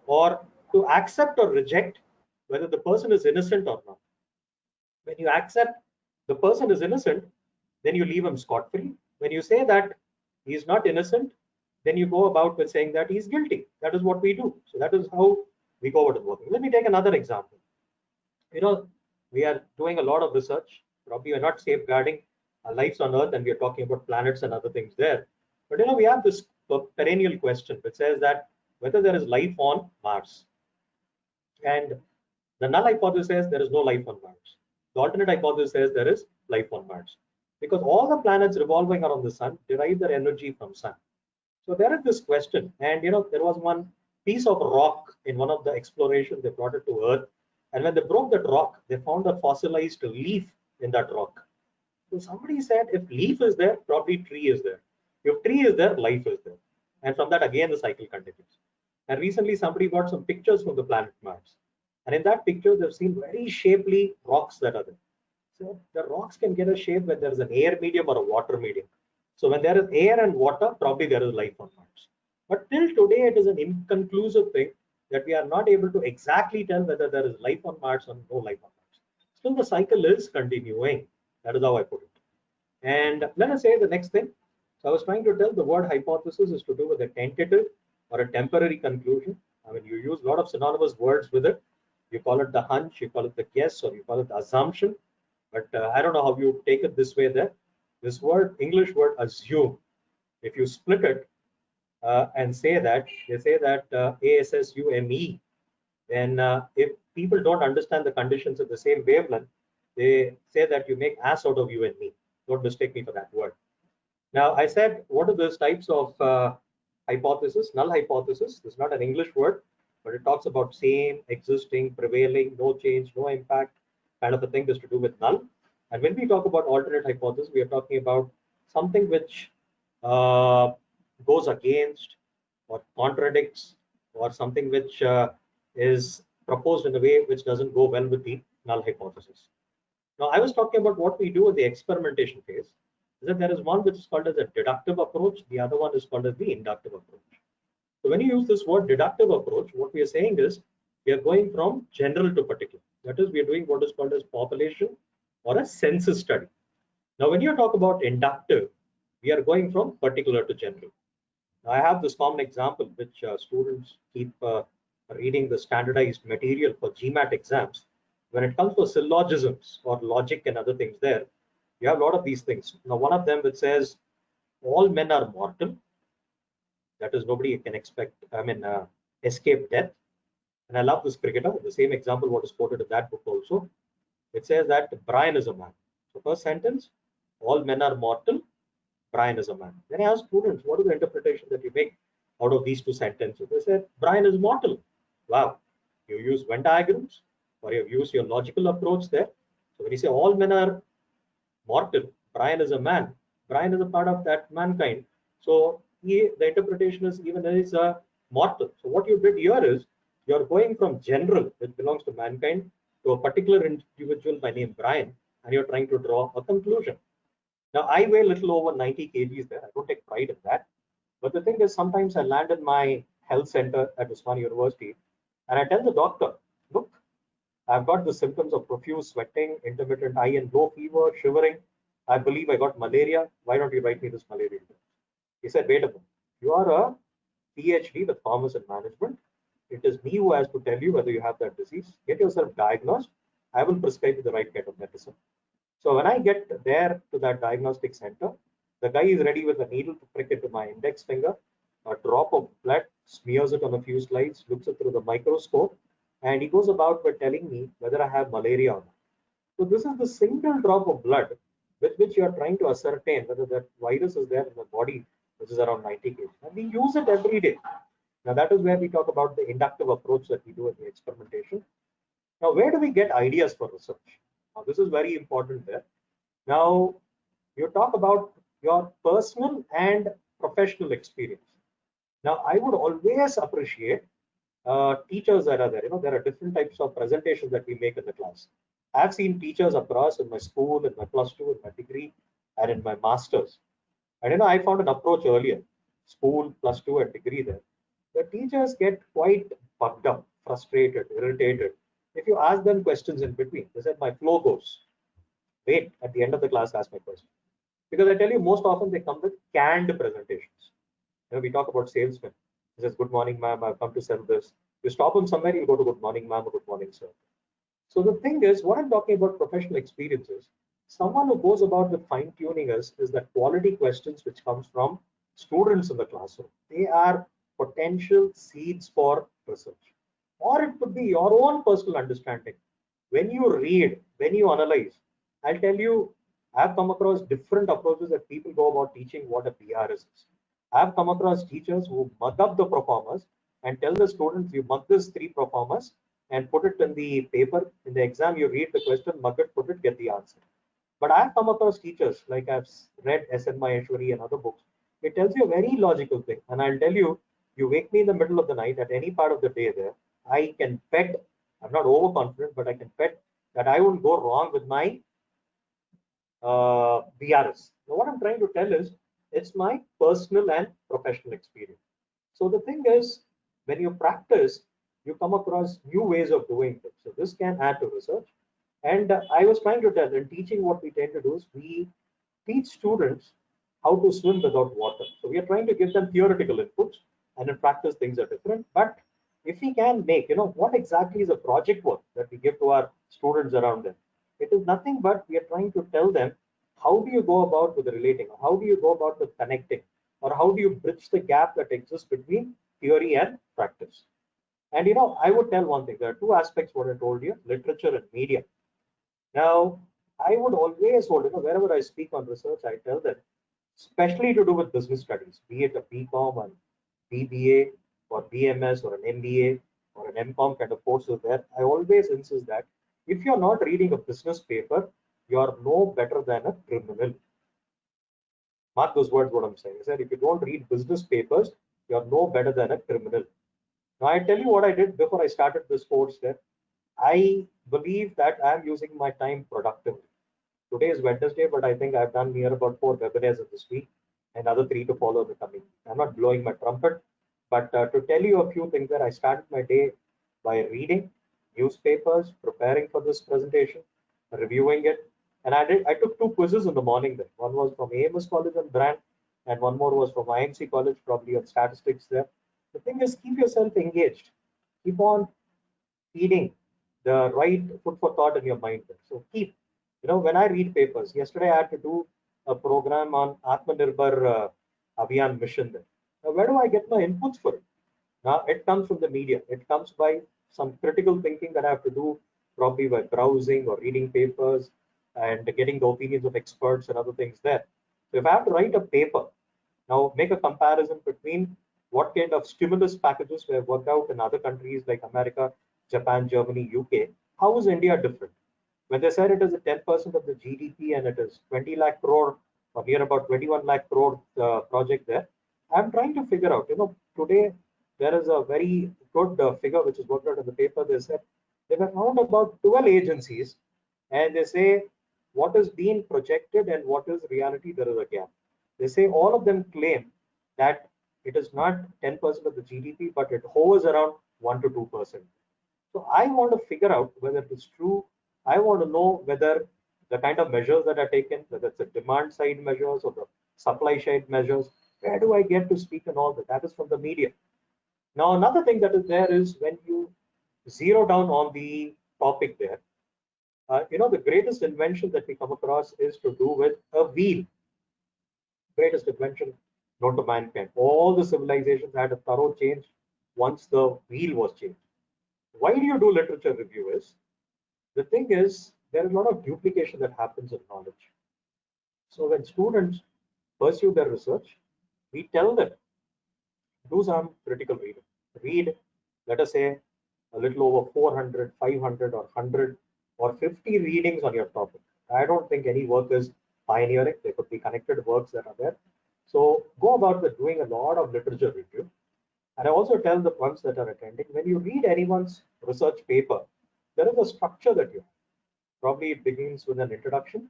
or to accept or reject whether the person is innocent or not. When you accept the person is innocent, then you leave him scot-free. When you say that he is not innocent, then you go about with saying that he is guilty. That is what we do. So that is how we go about working. Let me take another example. We are doing a lot of research. Probably we're not safeguarding our lives on Earth, and we are talking about planets and other things there. But we have this perennial question which says that whether there is life on Mars. And the null hypothesis says there is no life on Mars. The alternate hypothesis says there is life on Mars, because all the planets revolving around the sun derive their energy from sun. So there is this question, and there was one piece of rock in one of the explorations. They brought it to Earth, and when they broke that rock, they found a fossilized leaf in that rock. So somebody said, if leaf is there, probably tree is there. If tree is there, life is there. And from that, again, the cycle continues. And recently, somebody got some pictures from the planet Mars. And in that picture, they've seen very shapely rocks that are there. So the rocks can get a shape when there is an air medium or a water medium. So when there is air and water, probably there is life on Mars. But till today, it is an inconclusive thing that we are not able to exactly tell whether there is life on Mars or no life on Mars. Still, the cycle is continuing. That is how I put it. And let us say the next thing. So I was trying to tell the word hypothesis is to do with a tentative or a temporary conclusion. I mean, you use a lot of synonymous words with it. You call it the hunch, you call it the guess, or you call it the assumption. But I don't know how you take it this way there. This word, English word assume, if you split it and say that, they say that ASSUME, then if people don't understand the conditions of the same wavelength, they say that you make ass out of you and me. Don't mistake me for that word. Now, I said, what are those types of hypothesis? Null hypothesis. This is not an English word, but it talks about same, existing, prevailing, no change, no impact, kind of a thing that's to do with null. And when we talk about alternate hypothesis, we are talking about something which uh, goes against or contradicts or something which is proposed in a way which doesn't go well with the null hypothesis. Now, I was talking about what we do in the experimentation phase. Is that there is one which is called as a deductive approach, the other one is called as the inductive approach. So when you use this word deductive approach, what we are saying is we are going from general to particular. That is, we are doing what is called as population or a census study. Now, when you talk about inductive, we are going from particular to general. Now, I have this common example which students keep reading the standardized material for GMAT exams. When it comes to syllogisms or logic and other things there, you have a lot of these things. Now, one of them which says all men are mortal. That is, nobody can escape death. And I love this cricketer. The same example what is quoted in that book also. It says that Brian is a man. So first sentence, all men are mortal. Brian is a man. Then I ask students, what is the interpretation that you make out of these two sentences? They said, Brian is mortal. Wow. You use Venn diagrams or you have used your logical approach there. So when you say all men are mortal, Brian is a man. Brian is a part of that mankind. So the interpretation is even is a mortal. So what you did here is you're going from general, which belongs to mankind, to a particular individual by name Brian, and you're trying to draw a conclusion. Now, I weigh a little over 90 kgs there. I don't take pride in that. But the thing is, sometimes I land in my health center at Usman University and I tell the doctor, look, I've got the symptoms of profuse sweating, intermittent high and low fever, shivering. I believe I got malaria. Why don't you write me this malaria? He said, wait a minute. You are a PhD with commerce and management. It is me who has to tell you whether you have that disease. Get yourself diagnosed. I will prescribe you the right kind of medicine. So when I get there to that diagnostic center, the guy is ready with a needle to prick into my index finger. A drop of blood, smears it on a few slides, looks it through the microscope, and he goes about by telling me whether I have malaria or not. So this is the single drop of blood with which you are trying to ascertain whether that virus is there in the body, which is around 90 kg. And we use it every day. Now that is where we talk about the inductive approach that we do in the experimentation. Now, where do we get ideas for research? Now, this is very important there. Now, you talk about your personal and professional experience. Now, I would always appreciate teachers that are there. You know, there are different types of presentations that we make in the class. I've seen teachers across in my school, in my plus two, in my degree, and in my master's. And I found an approach earlier, school, plus two, and degree there. The teachers get quite bugged up, frustrated, irritated. If you ask them questions in between, they said, my flow goes. Wait, at the end of the class, ask my question. Because I tell you, most often they come with canned presentations. We talk about salesmen. He says, good morning, ma'am, I've come to sell this. You stop him somewhere, you go to good morning, ma'am, or good morning, sir. So the thing is, what I'm talking about professional experiences, someone who goes about with fine tuning is that quality questions which comes from students in the classroom. They are potential seeds for research. Or it could be your own personal understanding. When you read, when you analyze, I'll tell you, I've come across different approaches that people go about teaching what a PRS is. I've come across teachers who mug up the performers and tell the students, you mug this three performers and put it in the paper. In the exam, you read the question, mug it, put it, get the answer. But I've come across teachers, like I've read S.N. Maheshwari and other books. It tells you a very logical thing. And I'll tell you, you wake me in the middle of the night at any part of the day there, I can bet, I'm not overconfident, but I can bet that I won't go wrong with my BRS. Now, what I'm trying to tell is, it's my personal and professional experience. So the thing is, when you practice, you come across new ways of doing things. So this can add to research. And I was trying to tell in teaching, what we tend to do is we teach students how to swim without water. So we are trying to give them theoretical inputs, and in practice things are different. But if we can make, what exactly is a project work that we give to our students around them? It is nothing but we are trying to tell them how do you go about with the relating, how do you go about with connecting, or how do you bridge the gap that exists between theory and practice. And I would tell one thing. There are two aspects what I told you: literature and media. Now, I would always hold, wherever I speak on research, I tell them, especially to do with business studies, be it a BCom or BBA or BMS or an MBA or an MCom kind of courses there, I always insist that if you're not reading a business paper, you're no better than a criminal. Mark those words, what I'm saying. I said, if you don't read business papers, you're no better than a criminal. Now, I tell you what I did before I started this course there. I believe that I'm using my time productively. Today is Wednesday, but I think I've done near about 4 webinars in this week, and another 3 to follow the coming. I'm not blowing my trumpet, but to tell you a few things that I started my day by reading newspapers, preparing for this presentation, reviewing it, and I took 2 quizzes in the morning. There, one was from AMS College on brand, and one more was from IMC College, probably on statistics. There, the thing is, keep yourself engaged, keep on feeding the right food for thought in your mind. So keep, when I read papers, yesterday I had to do a program on Atmanirbhar Abhiyan mission there. Now, where do I get my inputs for it? Now, it comes from the media. It comes by some critical thinking that I have to do, probably by browsing or reading papers and getting the opinions of experts and other things there. So if I have to write a paper, now make a comparison between what kind of stimulus packages were worked out in other countries like America, Japan, Germany, UK. How is India different? When they said it is a 10% of the GDP and it is 20 lakh crore or near about 21 lakh crore project there, I'm trying to figure out, today there is a very good figure which is worked out in the paper. They said they were found about 12 agencies, and they say what is being projected and what is reality, there is a gap. They say all of them claim that it is not 10% of the GDP, but it hovers around 1 to 2%. So I want to figure out whether it is true. I want to know whether the kind of measures that are taken, whether it's the demand side measures or the supply side measures, where do I get to speak and all that? That is from the media. Now, another thing that is there is when you zero down on the topic there, the greatest invention that we come across is to do with a wheel. Greatest invention known to mankind. All the civilizations had a thorough change once the wheel was changed. Why do you do literature review is, the thing is, there is a lot of duplication that happens in knowledge. So when students pursue their research, we tell them, do some critical reading. Read, let us say, a little over 400, 500, or 100 or 50 readings on your topic. I don't think any work is pioneering. There could be connected works that are there. So go about with doing a lot of literature review. And I also tell the ones that are attending, when you read anyone's research paper, there is a structure that you have. Probably it begins with an introduction,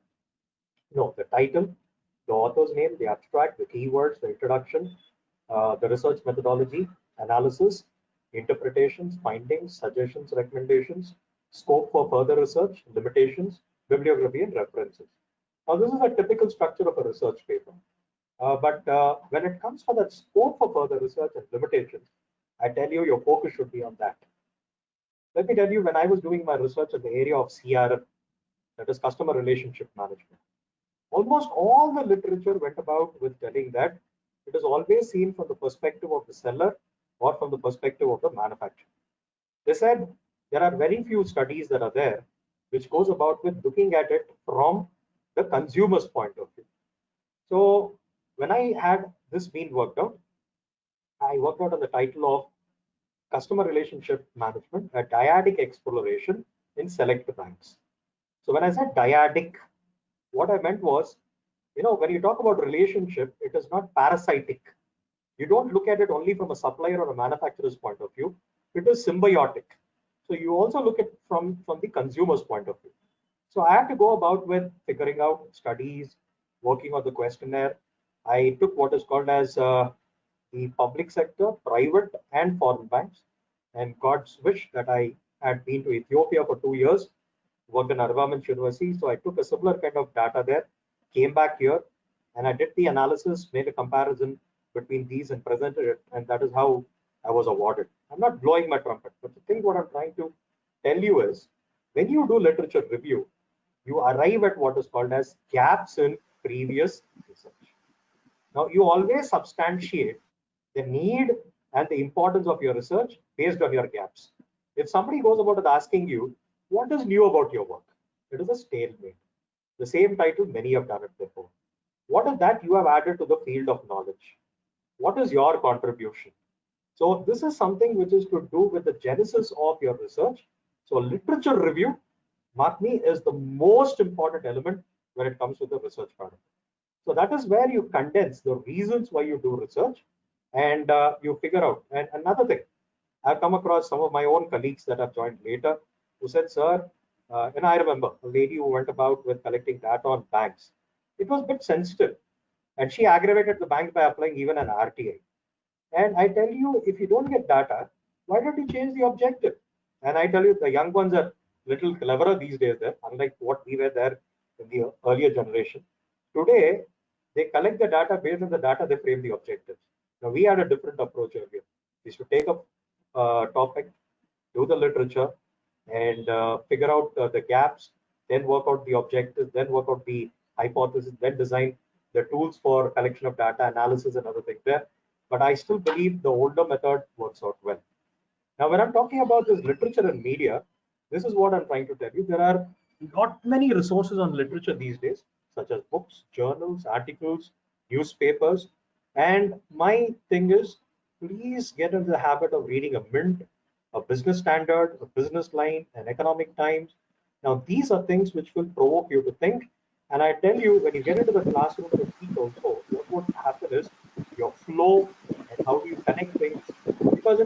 the title, the author's name, the abstract, the keywords, the introduction, the research methodology, analysis, interpretations, findings, suggestions, recommendations, scope for further research, limitations, bibliography, and references. Now, this is a typical structure of a research paper. But when it comes for that scope for further research and limitations, I tell you, your focus should be on that. Let me tell you, when I was doing my research in the area of CRM, that is customer relationship management, almost all the literature went about with telling that it is always seen from the perspective of the seller or from the perspective of the manufacturer. They said there are very few studies that are there which goes about with looking at it from the consumer's point of view. So when I had this being worked out, I worked out on the title of Customer Relationship Management, a dyadic exploration in select banks. So when I said dyadic, what I meant was, when you talk about relationship, it is not parasitic. You don't look at it only from a supplier or a manufacturer's point of view. It is symbiotic. So you also look at it from the consumer's point of view. So I had to go about with figuring out studies, working on the questionnaire. I took what is called as the public sector, private and foreign banks. and God's wish that I had been to Ethiopia for 2 years, worked in Arvamanch University. So I took a similar kind of data there, came back here, and I did the analysis, made a comparison between these and presented it, and that is how I was awarded. I'm not blowing my trumpet, but the thing what I'm trying to tell you is when you do literature review, you arrive at what is called as gaps in previous research. Now, you always substantiate the need and the importance of your research based on your gaps. If somebody goes about it asking you, what is new about your work? It is a stalemate. The same title, many have done it before. What is that you have added to the field of knowledge? What is your contribution? So this is something which is to do with the genesis of your research. So literature review, mark me, is the most important element when it comes to the research product. So that is where you condense the reasons why you do research and you figure out. And another thing, I've come across some of my own colleagues that have joined later who said, sir, and I remember a lady who went about with collecting data on banks. It was a bit sensitive. And she aggravated the bank by applying even an RTI. And I tell you, if you don't get data, why don't you change the objective? And I tell you, the young ones are little cleverer these days there, unlike what we were there in the earlier generation. Today, they collect the data based on the data, they frame the objectives. Now, we had a different approach earlier. We should take a topic, do the literature, and figure out the gaps, then work out the objectives, then work out the hypothesis, then design the tools for collection of data, analysis, and other things there. But I still believe the older method works out well. Now, when I'm talking about this literature and media, this is what I'm trying to tell you. There are not many resources on literature these days, such as books, journals, articles, newspapers. And my thing is, please get into the habit of reading a Mint, a Business Standard, a Business Line, an Economic Times. Now, these are things which will provoke you to think. And I tell you, when you get into the classroom to teach also, what would happen is your flow and how do you connect things. Because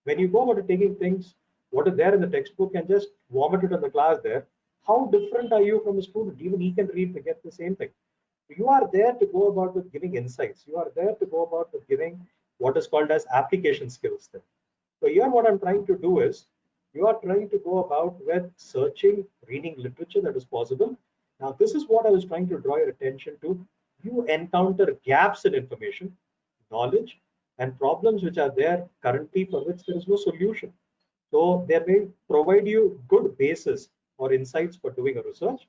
when you go about taking things, what is there in the textbook and just vomit it in the class there, how different are you from a student? Even he can read to get the same thing. You are there to go about with giving insights. You are there to go about with giving what is called as application skills then. So here what I'm trying to do is, you are trying to go about with searching, reading literature that is possible. Now, this is what I was trying to draw your attention to. You encounter gaps in information, knowledge, and problems which are there currently for which there is no solution. So they may provide you good basis or insights for doing a research.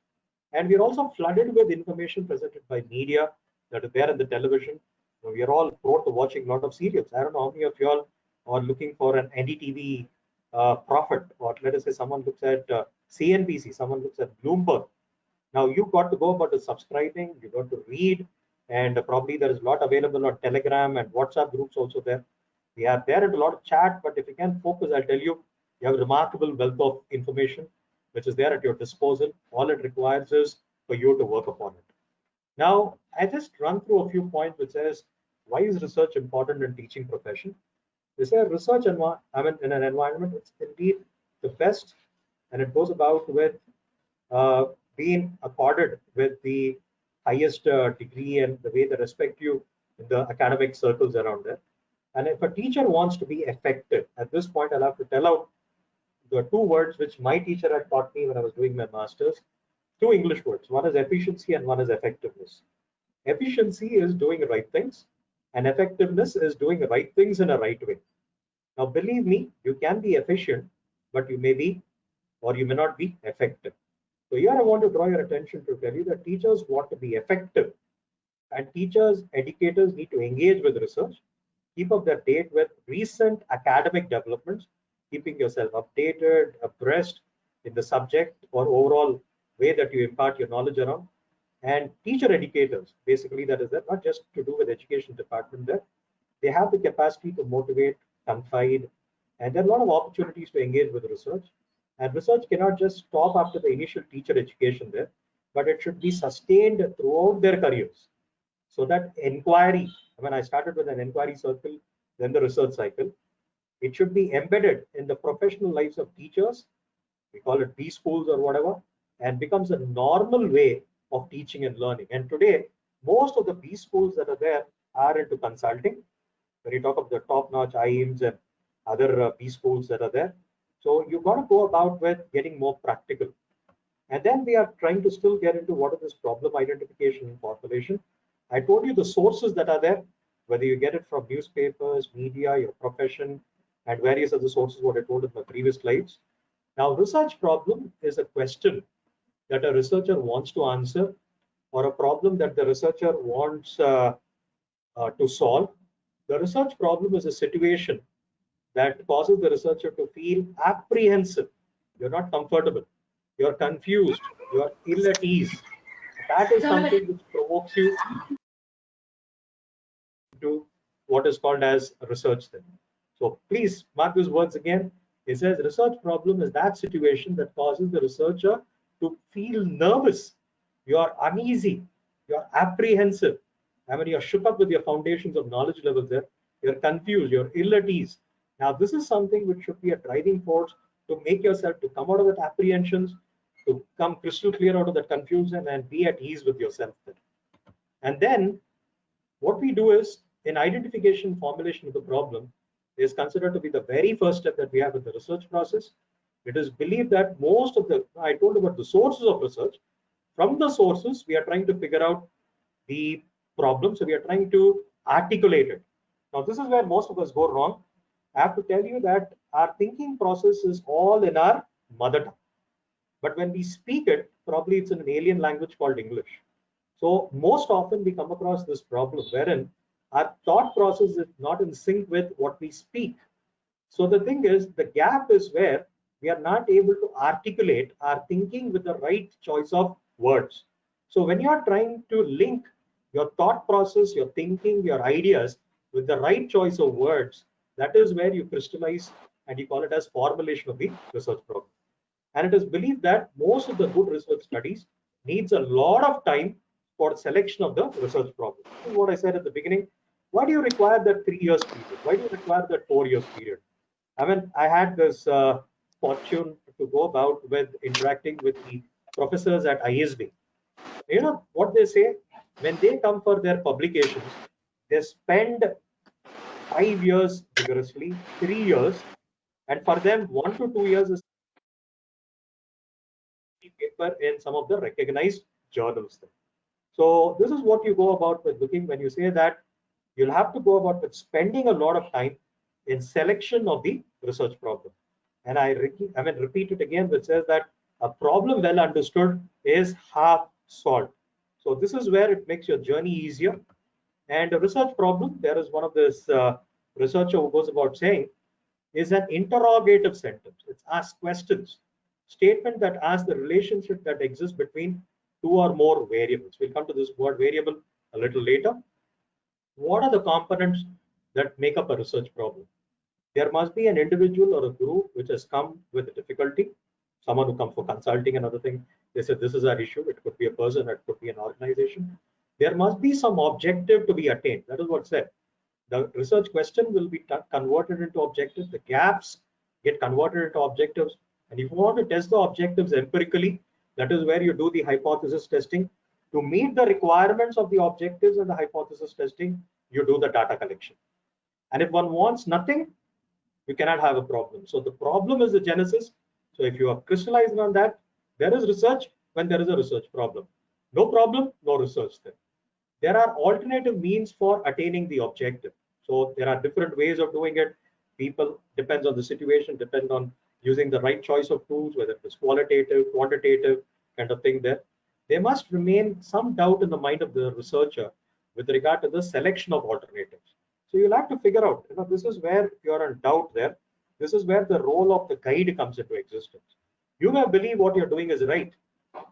And we're also flooded with information presented by media that is there in the television. We are all prone to watching a lot of serials. I don't know how many of you all are looking for an NDTV profit, or let us say someone looks at CNBC, someone looks at Bloomberg. Now you got to go about the subscribing, you got to read, and probably there is a lot available on Telegram and WhatsApp groups also there. We are there and a lot of chat, but if you can focus, I'll tell you, you have a remarkable wealth of information which is there at your disposal. All it requires is for you to work upon it. Now, I just run through a few points which says, why is research important in teaching profession? They say research in an environment, it's indeed the best, and it goes about with uh, being accorded with the highest degree and the way they respect you in the academic circles around there. And if a teacher wants to be effective, at this point, I'll have to tell out the two words which my teacher had taught me when I was doing my master's. Two English words. One is efficiency and one is effectiveness. Efficiency is doing the right things, and effectiveness is doing the right things in a right way. Now, believe me, you can be efficient, but you may be or you may not be effective. So here I want to draw your attention to tell you that teachers want to be effective, and teachers, educators need to engage with research, keep up their date with recent academic developments, keeping yourself updated, abreast in the subject or overall way that you impart your knowledge around. And teacher educators, basically that is that not just to do with education department there, they have the capacity to motivate, confide, and there are a lot of opportunities to engage with research. And research cannot just stop after the initial teacher education there, but it should be sustained throughout their careers. So that inquiry, when I started with an inquiry circle, then the research cycle, it should be embedded in the professional lives of teachers. We call it B schools or whatever, and becomes a normal way of teaching and learning. And today, most of the B schools that are there are into consulting, when you talk of the top-notch IIMs and other B schools that are there. So you've got to go about with getting more practical. And then we are trying to still get into what is this problem identification and formulation. I told you the sources that are there, whether you get it from newspapers, media, your profession, and various other sources, what I told in my previous slides. Now, research problem is a question that a researcher wants to answer, or a problem that the researcher wants to solve. The research problem is a situation that causes the researcher to feel apprehensive. You're not comfortable, you're confused, you're ill at ease. That is something which provokes you to what is called as research then. So please mark these words again. It says research problem is that situation that causes the researcher to feel nervous. You're uneasy, you're apprehensive. I mean, you're shook up with your foundations of knowledge levels there. You're confused, you're ill at ease. Now, this is something which should be a driving force to make yourself to come out of that apprehensions, to come crystal clear out of that confusion and be at ease with yourself. Then. And then what we do is in identification formulation of the problem is considered to be the very first step that we have in the research process. It is believed that most of the, I told about the sources of research. From the sources, we are trying to figure out the problem. So we are trying to articulate it. Now, this is where most of us go wrong. I have to tell you that our thinking process is all in our mother tongue. But when we speak it, probably it's in an alien language called English. So most often we come across this problem wherein our thought process is not in sync with what we speak. So the thing is, the gap is where we are not able to articulate our thinking with the right choice of words. So when you are trying to link your thought process, your thinking, your ideas with the right choice of words, that is where you crystallize and you call it as formulation of the research problem. And it is believed that most of the good research studies needs a lot of time for selection of the research problem. This is what I said at the beginning. Why do you require that 3 years period? Why do you require that 4 years period? I mean, I had this fortune to go about with interacting with the professors at ISB. You know what they say? When they come for their publications, they spend 5 years vigorously, 3 years, and for them, 1 to 2 years is paper in some of the recognized journals. So this is what you go about with looking when you say that you'll have to go about with spending a lot of time in selection of the research problem. And I mean repeat it again, which says that a problem well understood is half solved. So this is where it makes your journey easier. And a research problem, there is one of this researcher who goes about saying is an interrogative sentence. It's ask questions. Statement that asks the relationship that exists between two or more variables. We'll come to this word variable a little later. What are the components that make up a research problem? There must be an individual or a group which has come with a difficulty. Someone who comes for consulting, another thing. They said this is our issue. It could be a person, it could be an organization. There must be some objective to be attained. That is what's said. The research question will be converted into objectives. The gaps get converted into objectives. And if you want to test the objectives empirically, that is where you do the hypothesis testing. To meet the requirements of the objectives and the hypothesis testing, you do the data collection. And if one wants nothing, you cannot have a problem. So the problem is the genesis. So if you are crystallizing on that, there is research when there is a research problem. No problem, no research then. There are alternative means for attaining the objective. So there are different ways of doing it. People depends on the situation, depend on using the right choice of tools, whether it is qualitative, quantitative kind of thing there. There must remain some doubt in the mind of the researcher with regard to the selection of alternatives. So you'll have to figure out, this is where you're in doubt there. This is where the role of the guide comes into existence. You may believe what you're doing is right.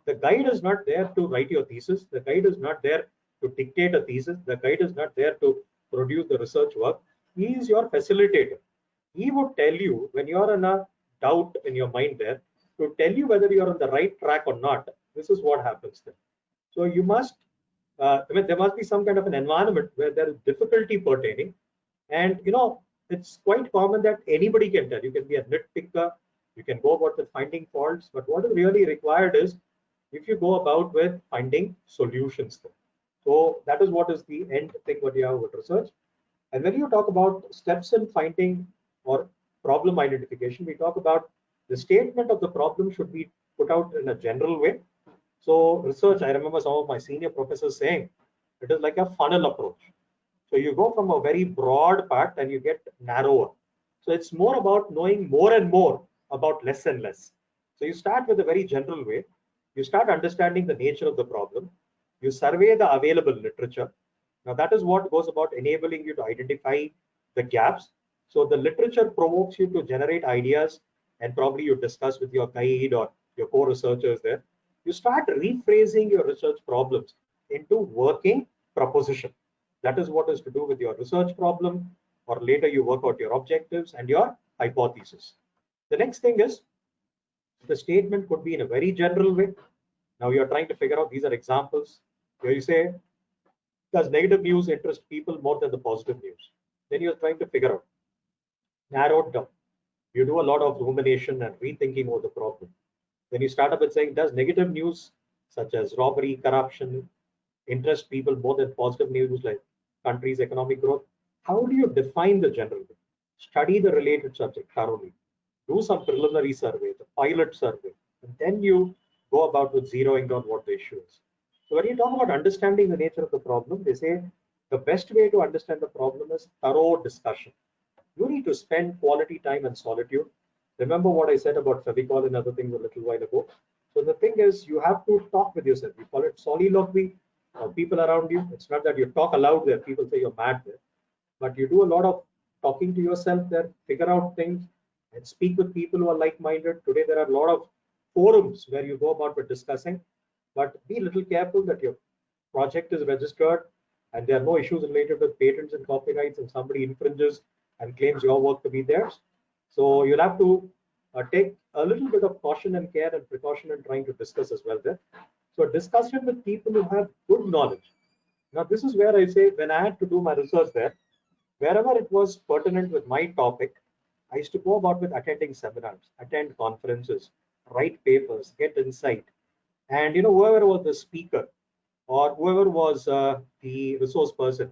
The guide is not there to write your thesis. The guide is not there to dictate a thesis. The guide is not there to produce the research work. He is your facilitator. He would tell you when you're in a doubt in your mind there to tell you whether you're on the right track or not. This is what happens then. So you must, I mean, there must be some kind of an environment where there is difficulty pertaining. And, it's quite common that anybody can tell. You can be a nitpicker. You can go about with finding faults. But what is really required is if you go about with finding solutions. So that is what is the end thing what you have with research. And when you talk about steps in finding or problem identification, we talk about the statement of the problem should be put out in a general way. So research, I remember some of my senior professors saying it is like a funnel approach. So you go from a very broad part and you get narrower. So it's more about knowing more and more about less and less. So you start with a very general way. You start understanding the nature of the problem. You survey the available literature. Now that is what goes about enabling you to identify the gaps. So the literature provokes you to generate ideas, and probably you discuss with your guide or your co-researchers there. You start rephrasing your research problems into working proposition. That is what is to do with your research problem, or later you work out your objectives and your hypothesis. The next thing is the statement could be in a very general way. Now you're trying to figure out, these are examples where you say, does negative news interest people more than the positive news? Then you're trying to figure out, narrow it down. You do a lot of rumination and rethinking over the problem. Then you start up with saying, does negative news such as robbery, corruption, interest people more than positive news like country's economic growth? How do you define the general? Study the related subject thoroughly. Do some preliminary survey, the pilot survey, and then you go about with zeroing down what the issue is. So when you talk about understanding the nature of the problem, they say the best way to understand the problem is thorough discussion. You need to spend quality time and solitude. Remember what I said about Fevicol and other things a little while ago. So the thing is, you have to talk with yourself. We call it soliloquy. People around you. It's not that you talk aloud there. People say you're mad there, but you do a lot of talking to yourself there. Figure out things and speak with people who are like-minded. Today there are a lot of forums where you go about with discussing, but be a little careful that your project is registered and there are no issues related with patents and copyrights and somebody infringes and claims your work to be theirs. So you'll have to take a little bit of caution and care and precaution in trying to discuss as well there. So discussion with people who have good knowledge. Now this is where I say when I had to do my research there, wherever it was pertinent with my topic, I used to go about with attending seminars, attend conferences, write papers, get insight. And whoever was the speaker or whoever was the resource person,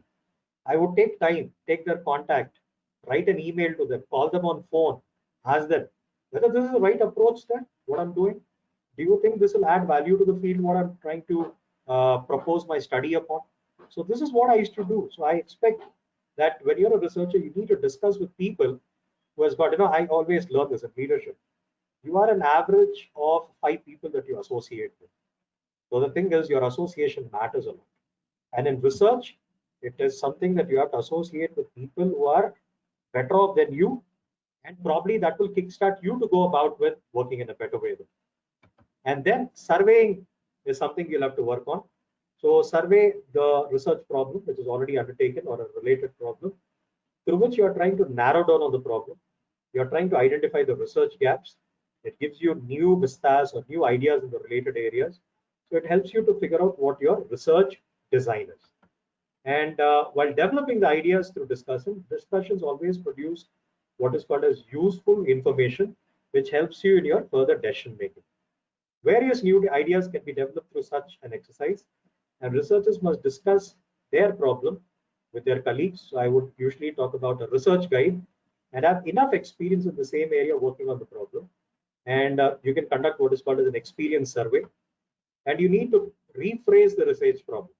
I would take time, take their contact, write an email to them, call them on phone, ask them whether this is the right approach then, what I'm doing. Do you think this will add value to the field, what I'm trying to propose my study upon? So this is what I used to do. So I expect that when you're a researcher, you need to discuss with people who has got, I always learn this in leadership. You are an average of 5 people that you associate with. So the thing is, your association matters a lot. And in research, it is something that you have to associate with people who are better off than you, and probably that will kickstart you to go about with working in a better way. And then surveying is something you'll have to work on. So survey the research problem, which is already undertaken, or a related problem, through which you are trying to narrow down on the problem. You're trying to identify the research gaps. It gives you new vistas or new ideas in the related areas. So it helps you to figure out what your research design is. And while developing the ideas through discussions always produce what is called as useful information, which helps you in your further decision making. Various new ideas can be developed through such an exercise, and researchers must discuss their problem with their colleagues. So I would usually talk about a research guide and have enough experience in the same area working on the problem. And you can conduct what is called as an experience survey, and you need to rephrase the research problem.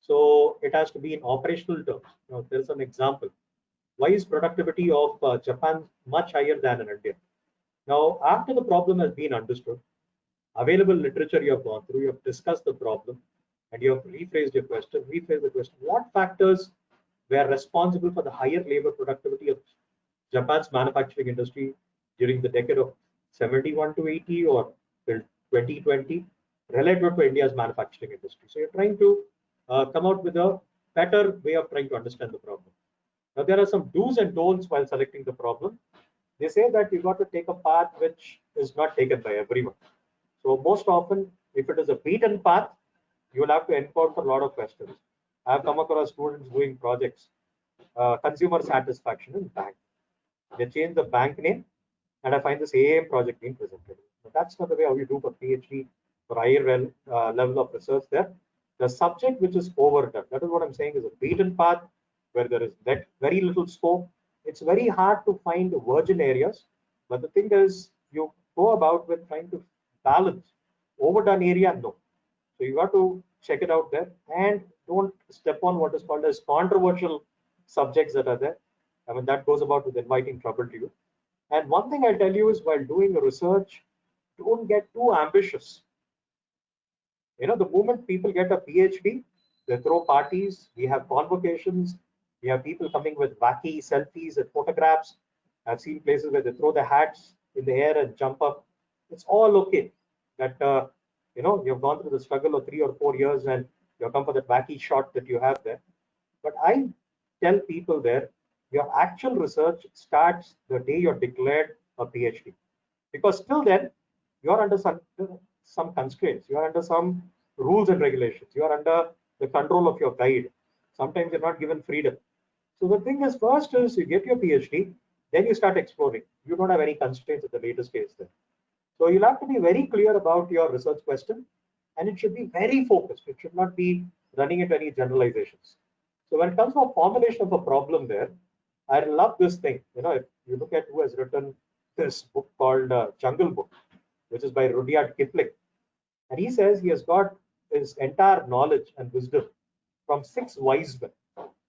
So it has to be in operational terms. Now, there's an example. Why is productivity of Japan much higher than in India? Now, after the problem has been understood, available literature you have gone through, you have discussed the problem, and you have rephrase the question. What factors were responsible for the higher labor productivity of Japan's manufacturing industry during the decade of 71 to 80 or till 2020 relative to India's manufacturing industry? So you're trying to come out with a better way of trying to understand the problem. Now, there are some do's and don'ts while selecting the problem. They say that you got to take a path which is not taken by everyone. So most often, if it is a beaten path, you will have to encounter a lot of questions. I have come across students doing projects, consumer satisfaction in bank. They change the bank name, and I find the same project being presented. But that's not the way how you do for PhD, for higher level of research there. The subject which is overdone, that is what I'm saying, is a beaten path. where there is that very little scope. It's very hard to find virgin areas. But the thing is, you go about with trying to balance overdone area, no. So you have to check it out there and don't step on what is called as controversial subjects that are there. I mean, that goes about with inviting trouble to you. And one thing I'll tell you is while doing research, don't get too ambitious. The moment people get a PhD, they throw parties, we have convocations, we have people coming with wacky selfies and photographs. I've seen places where they throw their hats in the air and jump up. It's all okay. That you've gone through the struggle of 3 or 4 years and you've come for that wacky shot that you have there. But I tell people there, your actual research starts the day you're declared a PhD, because till then you're under some constraints, you're under some rules and regulations, you're under the control of your guide. Sometimes you're not given freedom. So the thing is, first is you get your PhD, then you start exploring. You don't have any constraints at the later stage there. So you'll have to be very clear about your research question, and it should be very focused. It should not be running into any generalizations. So when it comes to a formulation of a problem there, I love this thing. If you look at who has written this book called Jungle Book, which is by Rudyard Kipling, and he says he has got his entire knowledge and wisdom from six wise men.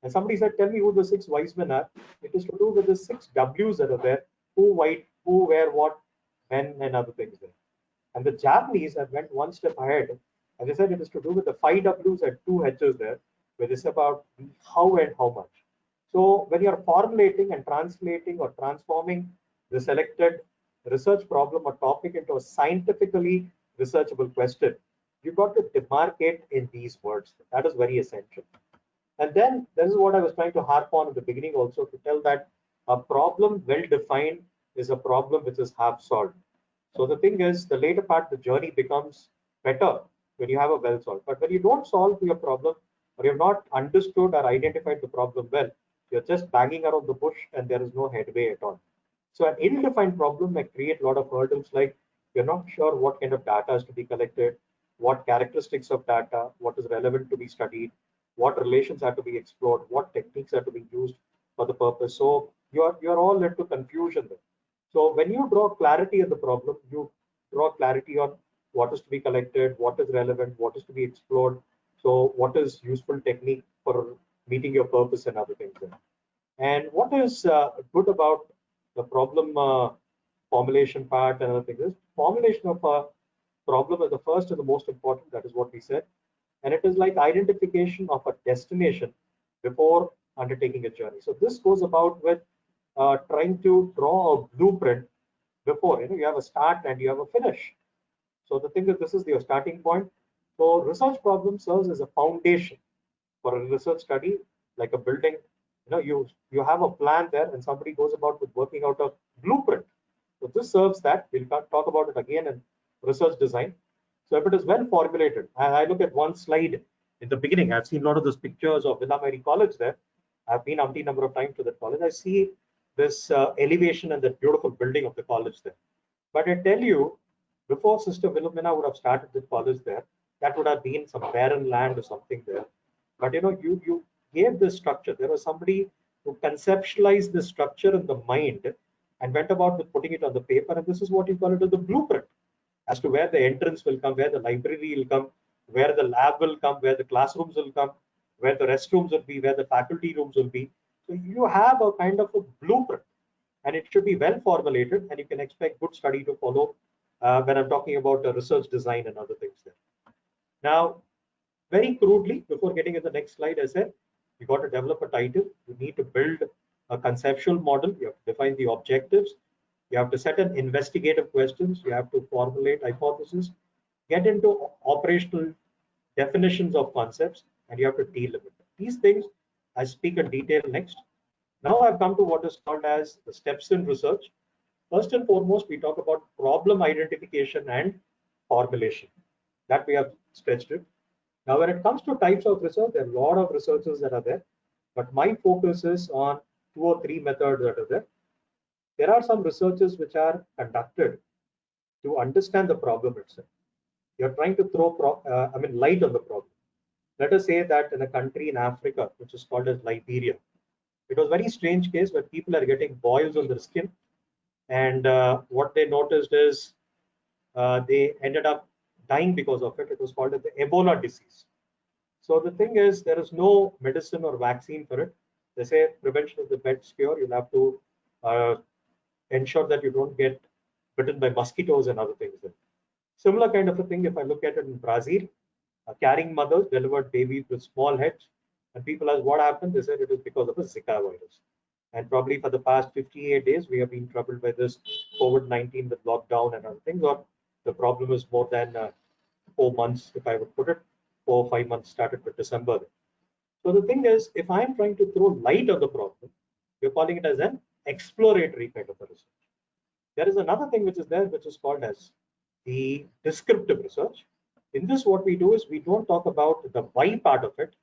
And somebody said, "Tell me who the six wise men are." It is to do with the six W's that are there: who, white, who, where, what, when, and other things there. And the Japanese have went one step ahead, and they said it is to do with the five W's and two H's there, where it's about how and how much. So when you're formulating and translating or transforming the selected research problem or topic into a scientifically researchable question, you've got to demarcate in these words. That is very essential. And then this is what I was trying to harp on in the beginning also, to tell that a problem well defined is a problem which is half solved. So the thing is, the later part, the journey becomes better when you have a well solved. But when you don't solve your problem, or you've not understood or identified the problem well, you're just banging around the bush and there is no headway at all. So an ill-defined problem may create a lot of hurdles, like you're not sure what kind of data is to be collected, what characteristics of data, what is relevant to be studied, what relations are to be explored, what techniques are to be used for the purpose. So you're all into confusion there. So when you draw clarity on the problem, you draw clarity on what is to be collected, what is relevant, what is to be explored. So what is useful technique for meeting your purpose and other things there. And what is good about the problem formulation part and other things is formulation of a problem is the first and the most important. That is what we said. And it is like identification of a destination before undertaking a journey. So this goes about with trying to draw a blueprint before. You have a start and you have a finish. So the thing is, this is your starting point. So research problem serves as a foundation for a research study, like a building. You have a plan there, and somebody goes about with working out a blueprint. So this serves that. We'll talk about it again in research design. So if it is well formulated, and I look at one slide in the beginning, I've seen a lot of those pictures of Villa Mary College there. I've been umpteen number of times to that college. I see this elevation and that beautiful building of the college there. But I tell you, before Sister Wilhelmina would have started the college there, that would have been some barren land or something there. But you gave this structure. There was somebody who conceptualized this structure in the mind and went about with putting it on the paper. And this is what you call it as the blueprint, as to where the entrance will come, where the library will come, where the lab will come, where the classrooms will come, where the restrooms will be, where the faculty rooms will be. So you have a kind of a blueprint, and it should be well formulated, and you can expect good study to follow when I'm talking about research design and other things there. Now, very crudely, before getting in the next slide, I said, you got to develop a title. You need to build a conceptual model. You have to define the objectives. You have to set an investigative questions. You have to formulate hypotheses, get into operational definitions of concepts, and you have to deal with it. These things I speak in detail next. Now I've come to what is called as the steps in research. First and foremost, we talk about problem identification and formulation. That we have stretched it. Now, when it comes to types of research, there are a lot of researchers that are there, but my focus is on 2 or 3 methods that are there. There are some researches which are conducted to understand the problem itself. You're trying to throw light on the problem. Let us say that in a country in Africa, which is called as Liberia, It was a very strange case where people are getting boils on their skin, and what they noticed is they ended up dying because of it. It was called the Ebola disease. So the thing is, there is no medicine or vaccine for it. They say prevention is the best cure. You'll have to uh, ensure that you don't get bitten by mosquitoes and other things. Similar kind of a thing, if I look at it in Brazil, carrying mothers delivered babies with small heads, and people asked what happened. They said it is because of a Zika virus. And probably for the past 58 days, we have been troubled by this COVID-19 with lockdown and other things, or the problem is more than 4 months, if I would put it. 4 or 5 months started with December. So the thing is, if I'm trying to throw light on the problem, we're calling it as an exploratory kind of a research. There is another thing which is there, which is called as the descriptive research. In this, what we do is we don't talk about the why part of it,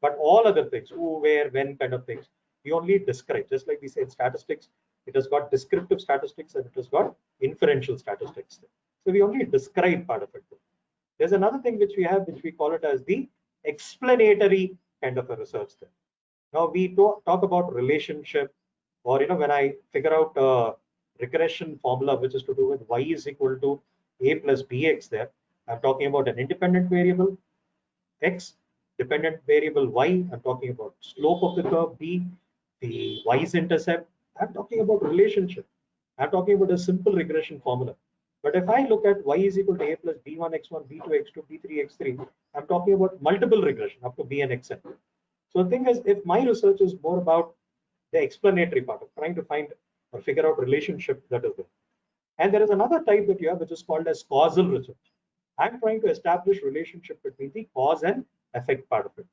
but all other things, who, where, when kind of things. We only describe, just like we say in statistics, it has got descriptive statistics and it has got inferential statistics. So we only describe part of it. There's another thing which we have, which we call it as the explanatory kind of a research there. Now we talk about relationship, or when I figure out a regression formula which is to do with y is equal to a plus bx there, I'm talking about an independent variable x, dependent variable y, I'm talking about slope of the curve b, the y's intercept, I'm talking about relationship. I'm talking about a simple regression formula. But if I look at y is equal to a plus b1 x1 b2 x2 b3 x3, I'm talking about multiple regression up to bn xn. So the thing is, if my research is more about the explanatory part of trying to find or figure out relationship that is there. And there is another type that you have, which is called as causal research. I'm trying to establish relationship between the cause and effect part of it.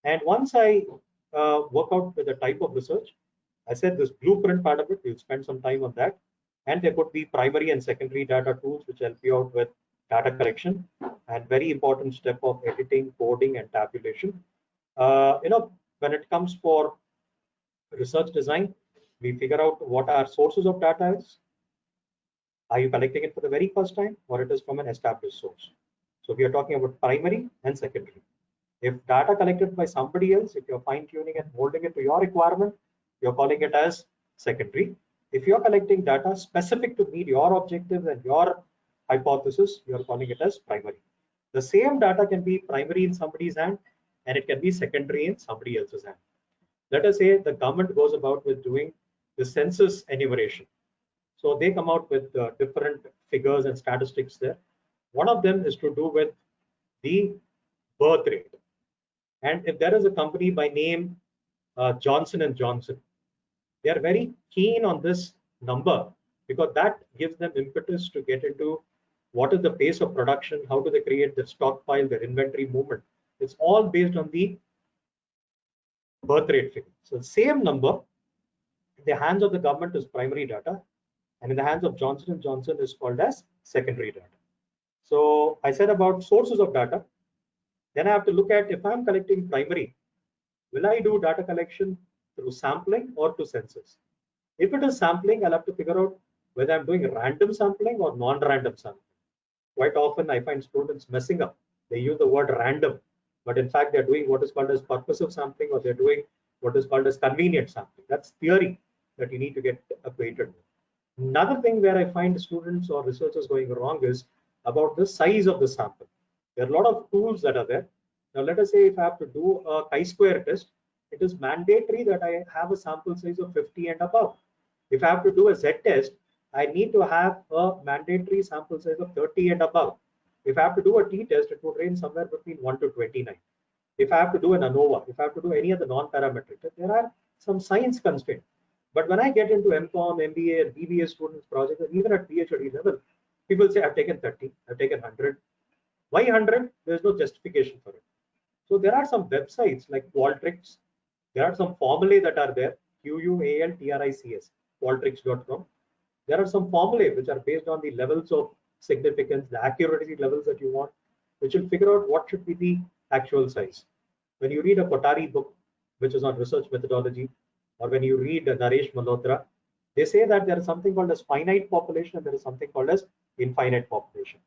And once I work out with the type of research, I said this blueprint part of it, we'll spend some time on that. And there could be primary and secondary data tools which help you out with data collection and very important step of editing, coding, and tabulation. When it comes for research design, we figure out what our sources of data is. Are you collecting it for the very first time, or it is from an established source? So we are talking about primary and secondary. If data collected by somebody else, if you're fine tuning and molding it to your requirement, you're calling it as secondary. If you're collecting data specific to meet your objectives and your hypothesis, you're calling it as primary. The same data can be primary in somebody's hand and it can be secondary in somebody else's hand. Let us say the government goes about with doing the census enumeration. So they come out with different figures and statistics there. One of them is to do with the birth rate. And if there is a company by name Johnson and Johnson, they are very keen on this number because that gives them impetus to get into what is the pace of production, how do they create their stockpile, their inventory movement. It's all based on the birth rate figure. So the same number in the hands of the government is primary data, and in the hands of Johnson and Johnson is called as secondary data. So I said about sources of data. Then I have to look at if I'm collecting primary, will I do data collection through sampling or to census? If it is sampling, I'll have to figure out whether I'm doing random sampling or non-random sampling. Quite often I find students messing up. They use the word random, but in fact they're doing what is called as purposive sampling, or they're doing what is called as convenient sampling. That's theory that you need to get acquainted with. Another thing where I find students or researchers going wrong is about the size of the sample. There are a lot of tools that are there. Now, let us say if I have to do a chi-square test, it is mandatory that I have a sample size of 50 and above. If I have to do a Z-test, I need to have a mandatory sample size of 30 and above. If I have to do a t-test, it would range somewhere between 1 to 29. If I have to do an ANOVA, if I have to do any other non-parametric test, there are some science constraints. But when I get into MCOM, MBA, and BBA students projects, and even at PhD level, people say, I've taken 30, I've taken 100. Why 100? There's no justification for it. So there are some websites like Qualtrics. There are some formulae that are there, QUALTRICS, qualtrics.com. There are some formulae which are based on the levels of significance, the accuracy levels that you want, which will figure out what should be the actual size. When you read a Kotari book, which is on research methodology, or when you read Naresh Malhotra, they say that there is something called as finite population and there is something called as infinite population.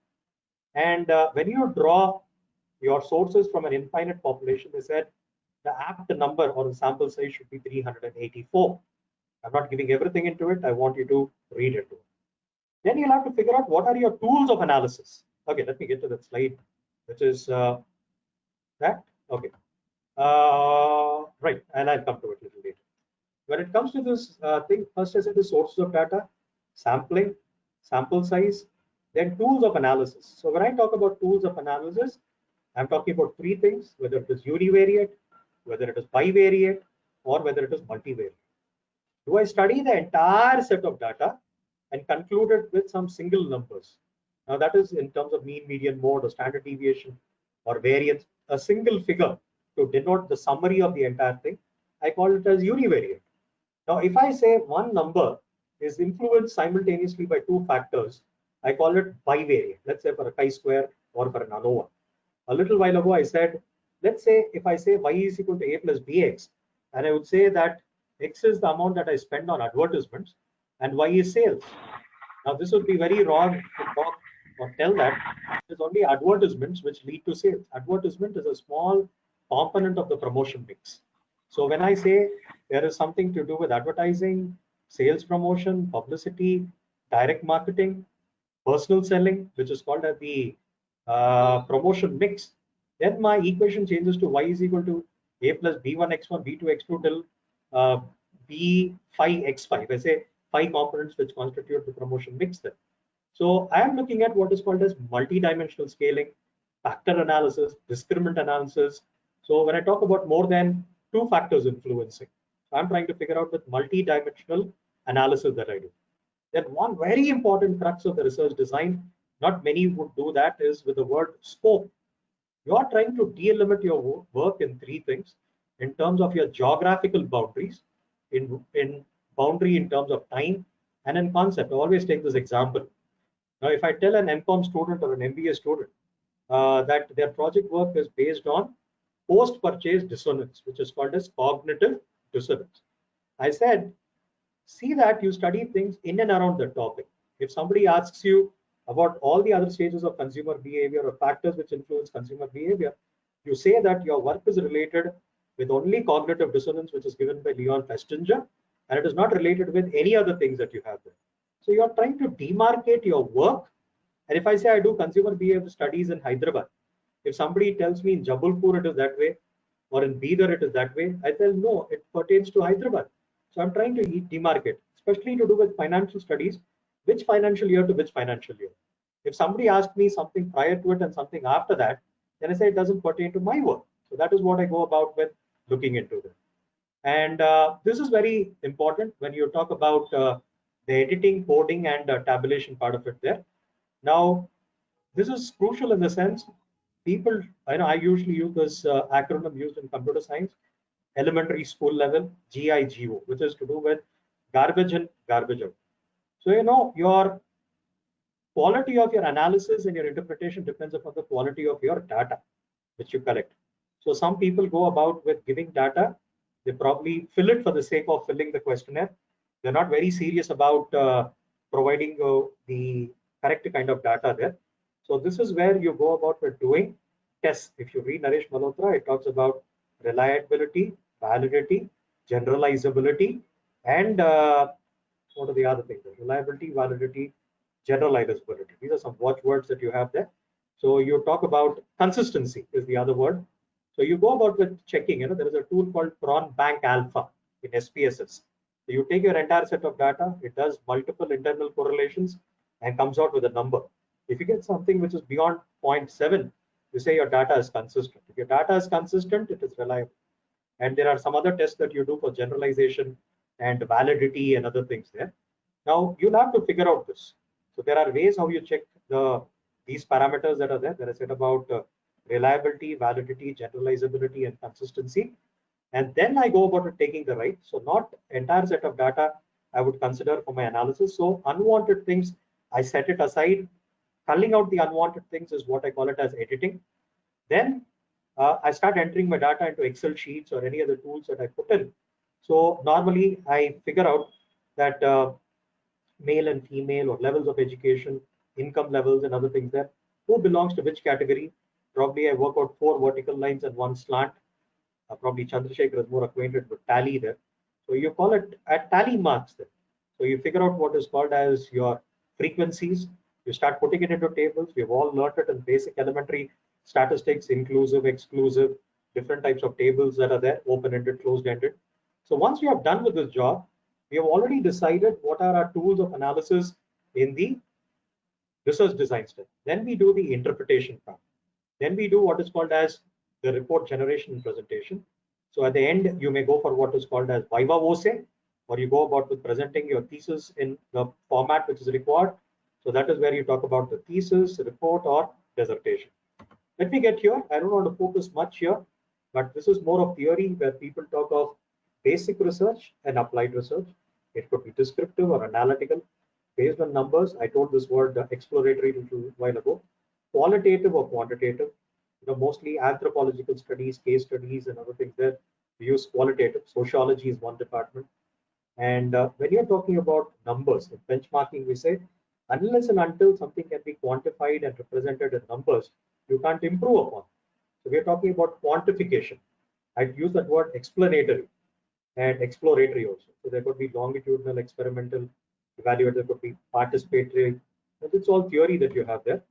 And when you draw your sources from an infinite population, they said the apt number or the sample size should be 384. I'm not giving everything into it. I want you to read it. Then you'll have to figure out what are your tools of analysis. Okay, let me get to that slide, which is that. Okay. Right, and I'll come to it a little later. When it comes to this thing, first I said the sources of data, sampling, sample size, then tools of analysis. So when I talk about tools of analysis, I'm talking about three things, whether it is univariate, whether it is bivariate, or whether it is multivariate. Do I study the entire set of data and conclude it with some single numbers? Now that is in terms of mean, median, mode, or standard deviation, or variance, a single figure to denote the summary of the entire thing. I call it as univariate. Now, if I say one number is influenced simultaneously by two factors, I call it bivariate. Let's say for a chi-square or for an ANOVA. A little while ago, I said, let's say if I say y is equal to a plus bx, and I would say that x is the amount that I spend on advertisements and y is sales. Now, this would be very wrong to talk or tell that it's only advertisements which lead to sales. Advertisement is a small component of the promotion mix. So when I say there is something to do with advertising, sales promotion, publicity, direct marketing, personal selling, which is called as the promotion mix, then my equation changes to y is equal to a plus b1 x1 b2 x2 till b5 x5. I say 5 components which constitute the promotion mix then. So I am looking at what is called as multi-dimensional scaling, factor analysis, discriminant analysis. So when I talk about more than two factors influencing, so I'm trying to figure out with multi-dimensional analysis that I do. Then one very important crux of the research design, not many would do that, is with the word scope. You are trying to delimit your work in three things in terms of your geographical boundaries, in boundary in terms of time, and in concept. I always take this example. Now, if I tell an MCOM student or an MBA student that their project work is based on post-purchase dissonance, which is called as cognitive dissonance, I said, see that you study things in and around the topic. If somebody asks you about all the other stages of consumer behavior or factors which influence consumer behavior, you say that your work is related with only cognitive dissonance, which is given by Leon Festinger, and it is not related with any other things that you have there. So you are trying to demarcate your work. And if I say I do consumer behavior studies in Hyderabad, if somebody tells me in Jabalpur it is that way, or in Bidar it is that way, I tell no, it pertains to Hyderabad. So I'm trying to demarcate, especially to do with financial studies, which financial year to which financial year. If somebody asks me something prior to it and something after that, then I say it doesn't pertain to my work. So that is what I go about with looking into this. And this is very important when you talk about the editing, coding, and tabulation part of it there. Now, this is crucial in the sense people, I usually use this acronym used in computer science, elementary school level, GIGO, which is to do with garbage in, garbage out. So, your quality of your analysis and your interpretation depends upon the quality of your data which you collect. So some people go about with giving data, they probably fill it for the sake of filling the questionnaire. They're not very serious about providing the correct kind of data there. So this is where you go about with doing tests. If you read Naresh Malhotra, it talks about reliability, validity, generalizability, and what are the other things? Reliability, validity, generalizability. These are some watchwords that you have there. So you talk about consistency is the other word. So you go about with checking, there is a tool called Cron Bank Alpha in SPSS. So you take your entire set of data, it does multiple internal correlations and comes out with a number. If you get something which is beyond 0.7, you say your data is consistent. If your data is consistent, it is reliable. And there are some other tests that you do for generalization and validity and other things there. Now you'll have to figure out this. So there are ways how you check these parameters that are there. That I said about reliability, validity, generalizability, and consistency. And then I go about it taking the right. So not entire set of data I would consider for my analysis. So unwanted things, I set it aside. Culling out the unwanted things is what I call it as editing. Then I start entering my data into Excel sheets or any other tools that I put in. So normally I figure out that male and female or levels of education, income levels and other things there, who belongs to which category. Probably I work out 4 vertical lines and 1 slant. Probably Chandrasekhar is more acquainted with tally there. So you call it at tally marks there. So you figure out what is called as your frequencies. You start putting it into tables. We've all learned it in basic elementary statistics, inclusive, exclusive, different types of tables that are there, open-ended, closed-ended. So once we have done with this job, we have already decided what are our tools of analysis in the research design step. Then we do the interpretation part. Then we do what is called as the report generation and presentation. So at the end, you may go for what is called as viva voce, or you go about with presenting your thesis in the format which is required. So that is where you talk about the thesis, report, or dissertation. Let me get here. I don't want to focus much here, but this is more of theory where people talk of basic research and applied research. It could be descriptive or analytical based on numbers. I told this word exploratory a little while ago. Qualitative or quantitative. Mostly anthropological studies, case studies, and other things there. We use qualitative. Sociology is one department. And when you're talking about numbers, in benchmarking, we say, unless and until something can be quantified and represented in numbers, you can't improve upon. So we're talking about quantification. I'd use that word explanatory and exploratory also. So there could be longitudinal, experimental, evaluative, there could be participatory. And it's all theory that you have there.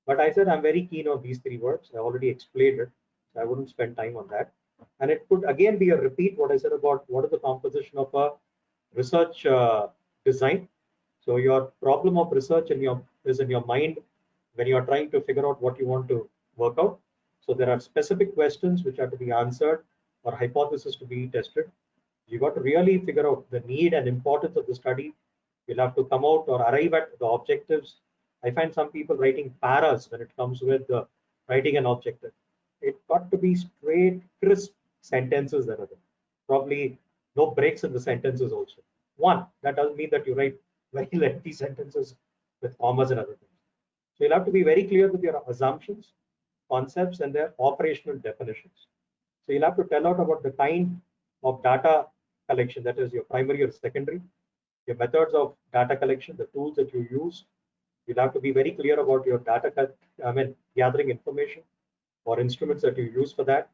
But I said I'm very keen on these three words. I already explained it, so I wouldn't spend time on that. And it could again be a repeat what I said about what is the composition of a research design. So your problem of research is in your mind when you are trying to figure out what you want to work out. So there are specific questions which have to be answered or hypothesis to be tested. You got to really figure out the need and importance of the study. You'll have to come out or arrive at the objectives. I find some people writing paras when it comes with writing an objective. It got to be straight, crisp sentences that are there. Probably no breaks in the sentences also. One, that doesn't mean that you write very lengthy sentences with commas and other things. So you'll have to be very clear with your assumptions, concepts, and their operational definitions. So you'll have to tell out about the kind of data collection, that is your primary or secondary, your methods of data collection, the tools that you use. You'll have to be very clear about your gathering information or instruments that you use for that.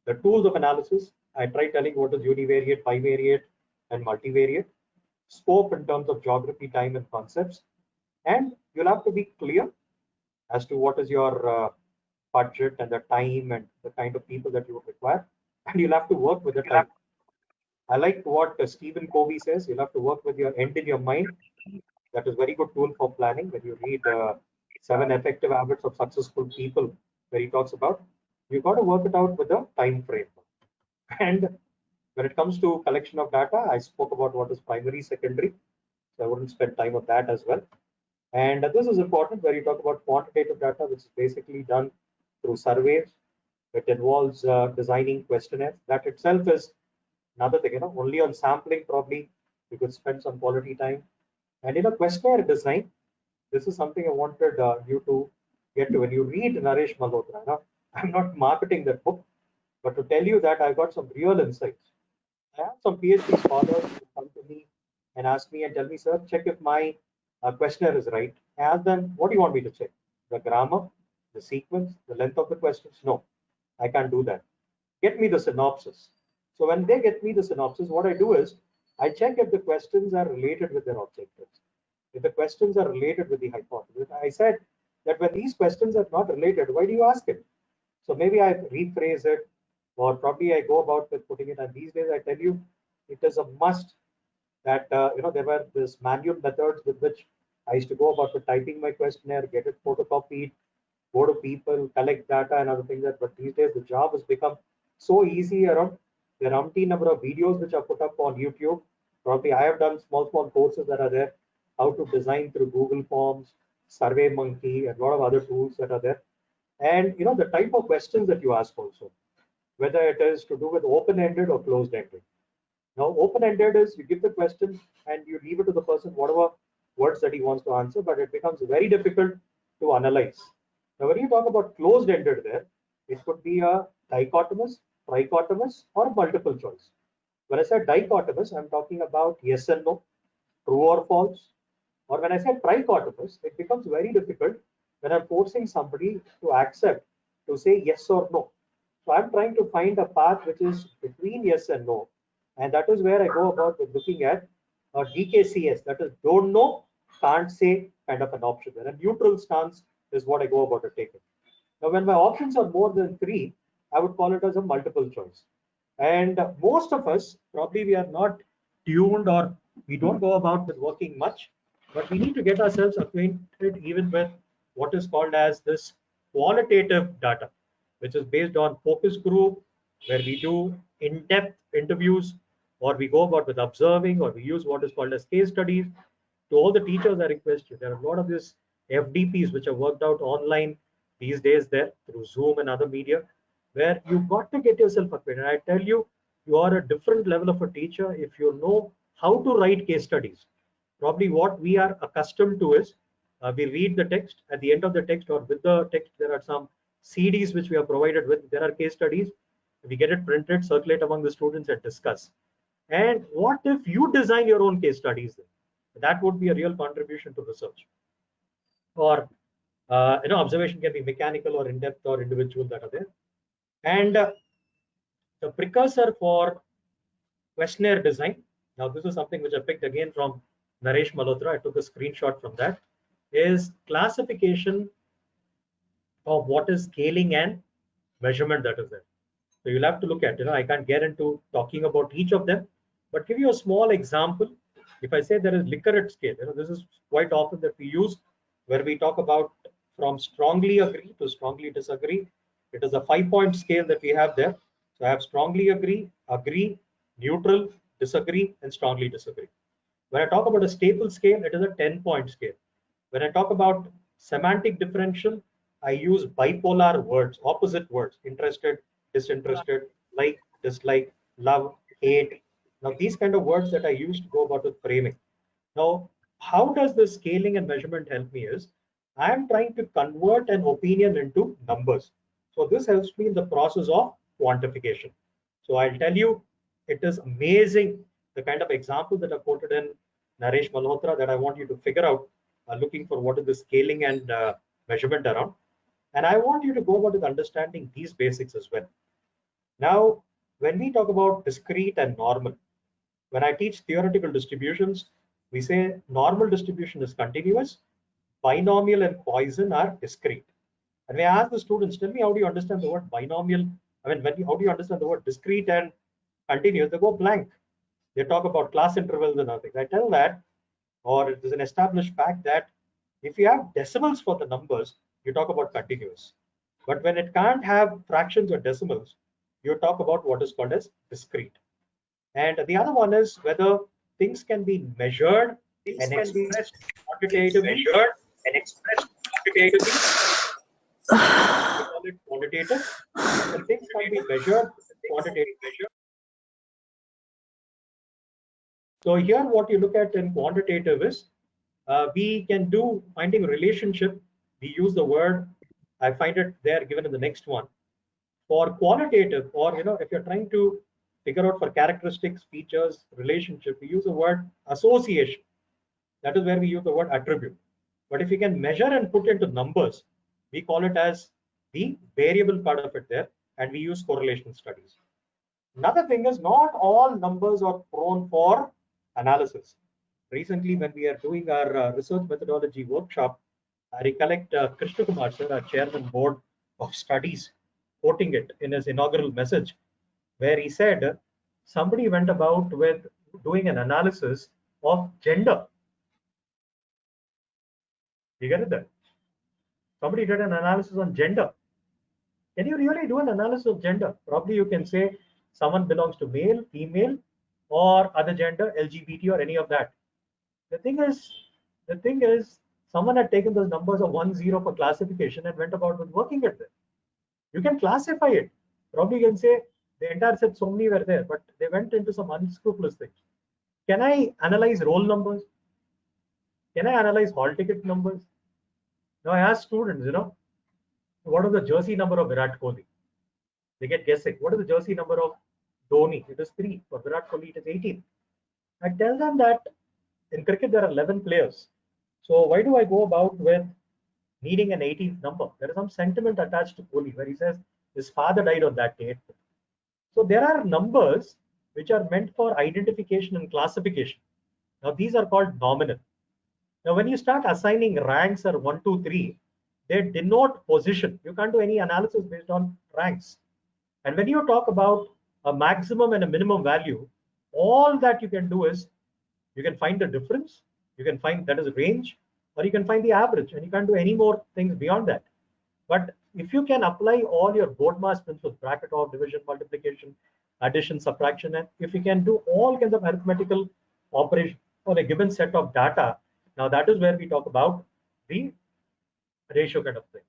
The tools of analysis, I try telling what is univariate, bivariate, and multivariate. Scope in terms of geography, time, and concepts. And you'll have to be clear as to what is your budget and the time and the kind of people that you would require. And you'll have to work with the time. I like what Stephen Covey says. You'll have to work with your end in your mind. That is very good tool for planning. When you read 7 Effective Habits of Successful People, where he talks about, you've got to work it out with a time frame. And when it comes to collection of data, I spoke about what is primary, secondary. So I wouldn't spend time on that as well. And this is important where you talk about quantitative data, which is basically done through surveys. It involves designing questionnaires. That itself is another thing. Only on sampling probably you could spend some quality time. And in a questionnaire design, this is something I wanted you to get to. When you read Naresh Malhotra, I'm not marketing that book, but to tell you that I got some real insights. I have some PhD scholars who come to me and ask me and tell me, sir, check if my questionnaire is right. I ask them, what do you want me to check? The grammar, the sequence, the length of the questions? No, I can't do that. Get me the synopsis. So when they get me the synopsis, what I do is I check if the questions are related with their objectives. If the questions are related with the hypothesis, I said that when these questions are not related, why do you ask it? So maybe I rephrase it, or probably I go about with putting it. And these days, I tell you, it is a must that there were this manual methods with which I used to go about with typing my questionnaire, get it photocopied, go to people, collect data and other things. But these days, the job has become so easy around. There are umpteen number of videos which are put up on YouTube. Probably I have done small courses that are there, how to design through Google Forms, SurveyMonkey, and a lot of other tools that are there. And the type of questions that you ask also, whether it is to do with open-ended or closed-ended. Now, open-ended is you give the question and you leave it to the person whatever words that he wants to answer, but it becomes very difficult to analyze. Now, when you talk about closed-ended there, it could be a dichotomous, trichotomous, or multiple choice. When I say dichotomous, I'm talking about yes and no, true or false. Or when I say trichotomous, it becomes very difficult when I'm forcing somebody to accept, to say yes or no. So I'm trying to find a path which is between yes and no. And that is where I go about with looking at DKCS, that is don't know, can't say kind of an option. And a neutral stance is what I go about to taking. Now, when my options are more than three, I would call it as a multiple choice. And most of us, probably we are not tuned or we don't go about with working much, but we need to get ourselves acquainted even with what is called as this qualitative data, which is based on focus group, where we do in-depth interviews, or we go about with observing, or we use what is called as case studies. To all the teachers, I request you, there are a lot of these FDPs which are worked out online these days there through Zoom and other media, where you've got to get yourself acquainted. I tell you, you are a different level of a teacher if you know how to write case studies. Probably what we are accustomed to is we read the text. At the end of the text or with the text, there are some CDs which we are provided with. There are case studies. We get it printed, circulate among the students, and discuss. And what if you design your own case studies? Then? That would be a real contribution to research. Or observation can be mechanical or in-depth or individual that are there. And the precursor for questionnaire design. Now, this is something which I picked again from Naresh Malhotra. I took a screenshot from that. Is classification of what is scaling and measurement that is there. So you'll have to look at, I can't get into talking about each of them, but give you a small example. If I say there is Likert scale, this is quite often that we use where we talk about from strongly agree to strongly disagree. It is a 5-point scale that we have there. So I have strongly agree, neutral, disagree, and strongly disagree. When I talk about a staple scale, it is a 10-point scale. When I talk about semantic differential, I use bipolar words, opposite words, interested, disinterested, like, dislike, love, hate. Now, these kind of words that I use to go about with framing. Now, how does the scaling and measurement help me is I am trying to convert an opinion into numbers. So this helps me in the process of quantification. So I'll tell you, it is amazing the kind of example that I quoted in Naresh Malhotra that I want you to figure out, looking for what is the scaling and measurement around. And I want you to go about with understanding these basics as well. Now, when we talk about discrete and normal, when I teach theoretical distributions, we say normal distribution is continuous, binomial and Poisson are discrete. And we ask the students, tell me how do you understand the word binomial? How do you understand the word discrete and continuous? They go blank. They talk about class intervals and other things. I tell that, or it is an established fact that if you have decimals for the numbers, you talk about continuous. But when it can't have fractions or decimals, you talk about what is called as discrete. And the other one is whether things can be measured Things and can be expressed quantitatively. measured and expressed quantitatively. We call it quantitative. And things can be measured quantitatively. So here what you look at in quantitative is we can do finding relationship. We use the word, I find it there given in the next one. For qualitative, or if you're trying to figure out for characteristics, features, relationship, we use the word association. That is where we use the word attribute. But if you can measure and put into numbers, we call it as the variable part of it there, and we use correlation studies. Another thing is not all numbers are prone for analysis. Recently, when we are doing our research methodology workshop, I recollect Krishna Kumar sir, our chairman board of studies, quoting it in his inaugural message, where he said somebody went about with doing an analysis of gender. You get it there? Somebody did an analysis on gender. Can you really do an analysis of gender? Probably you can say someone belongs to male, female, or other gender, LGBT, or any of that. The thing is, the thing is, someone had taken those numbers of 1-0 for classification and went about with working at them. You can classify it. Probably you can say the entire set so many were there, but they went into some unscrupulous things. Can I analyze roll numbers? Can I analyze hall ticket numbers? Now I ask students, what is the jersey number of Virat Kohli? They get guessing. What is the jersey number of Dhoni? It is 3. For Virat Kohli, it is 18. I tell them that in cricket there are 11 players. So why do I go about with needing an 18th number? There is some sentiment attached to Kohli where he says his father died on that date. So there are numbers which are meant for identification and classification. Now these are called nominal. Now when you start assigning ranks or 1, 2, 3, they denote position. You can't do any analysis based on ranks. And when you talk about a maximum and a minimum value, all that you can do is you can find the difference, you can find that is range, or you can find the average, and you can't do any more things beyond that. But if you can apply all your board mass principles, bracket off, division, multiplication, addition, subtraction, and if you can do all kinds of arithmetical operation on a given set of data, now that is where we talk about the ratio kind of thing.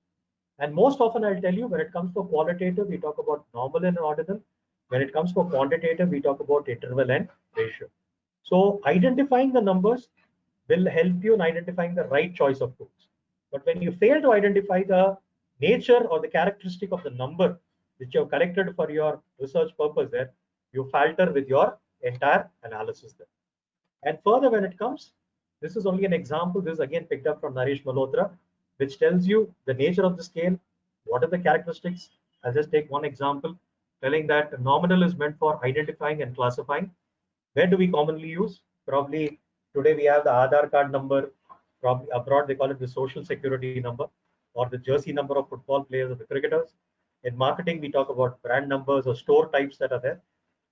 And most often I'll tell you, when it comes to qualitative, we talk about normal and ordinal. When it comes to quantitative, we talk about interval and ratio. So identifying the numbers will help you in identifying the right choice of tools. But when you fail to identify the nature or the characteristic of the number which you have collected for your research purpose there, you falter with your entire analysis there. And further, when it comes, this is only an example. This is again picked up from Naresh Malhotra, which tells you the nature of the scale, what are the characteristics. I'll just take one example, telling that nominal is meant for identifying and classifying. Where do we commonly use? Probably today we have the Aadhaar card number. Probably abroad they call it the social security number, or the jersey number of football players or the cricketers. In marketing, we talk about brand numbers or store types that are there.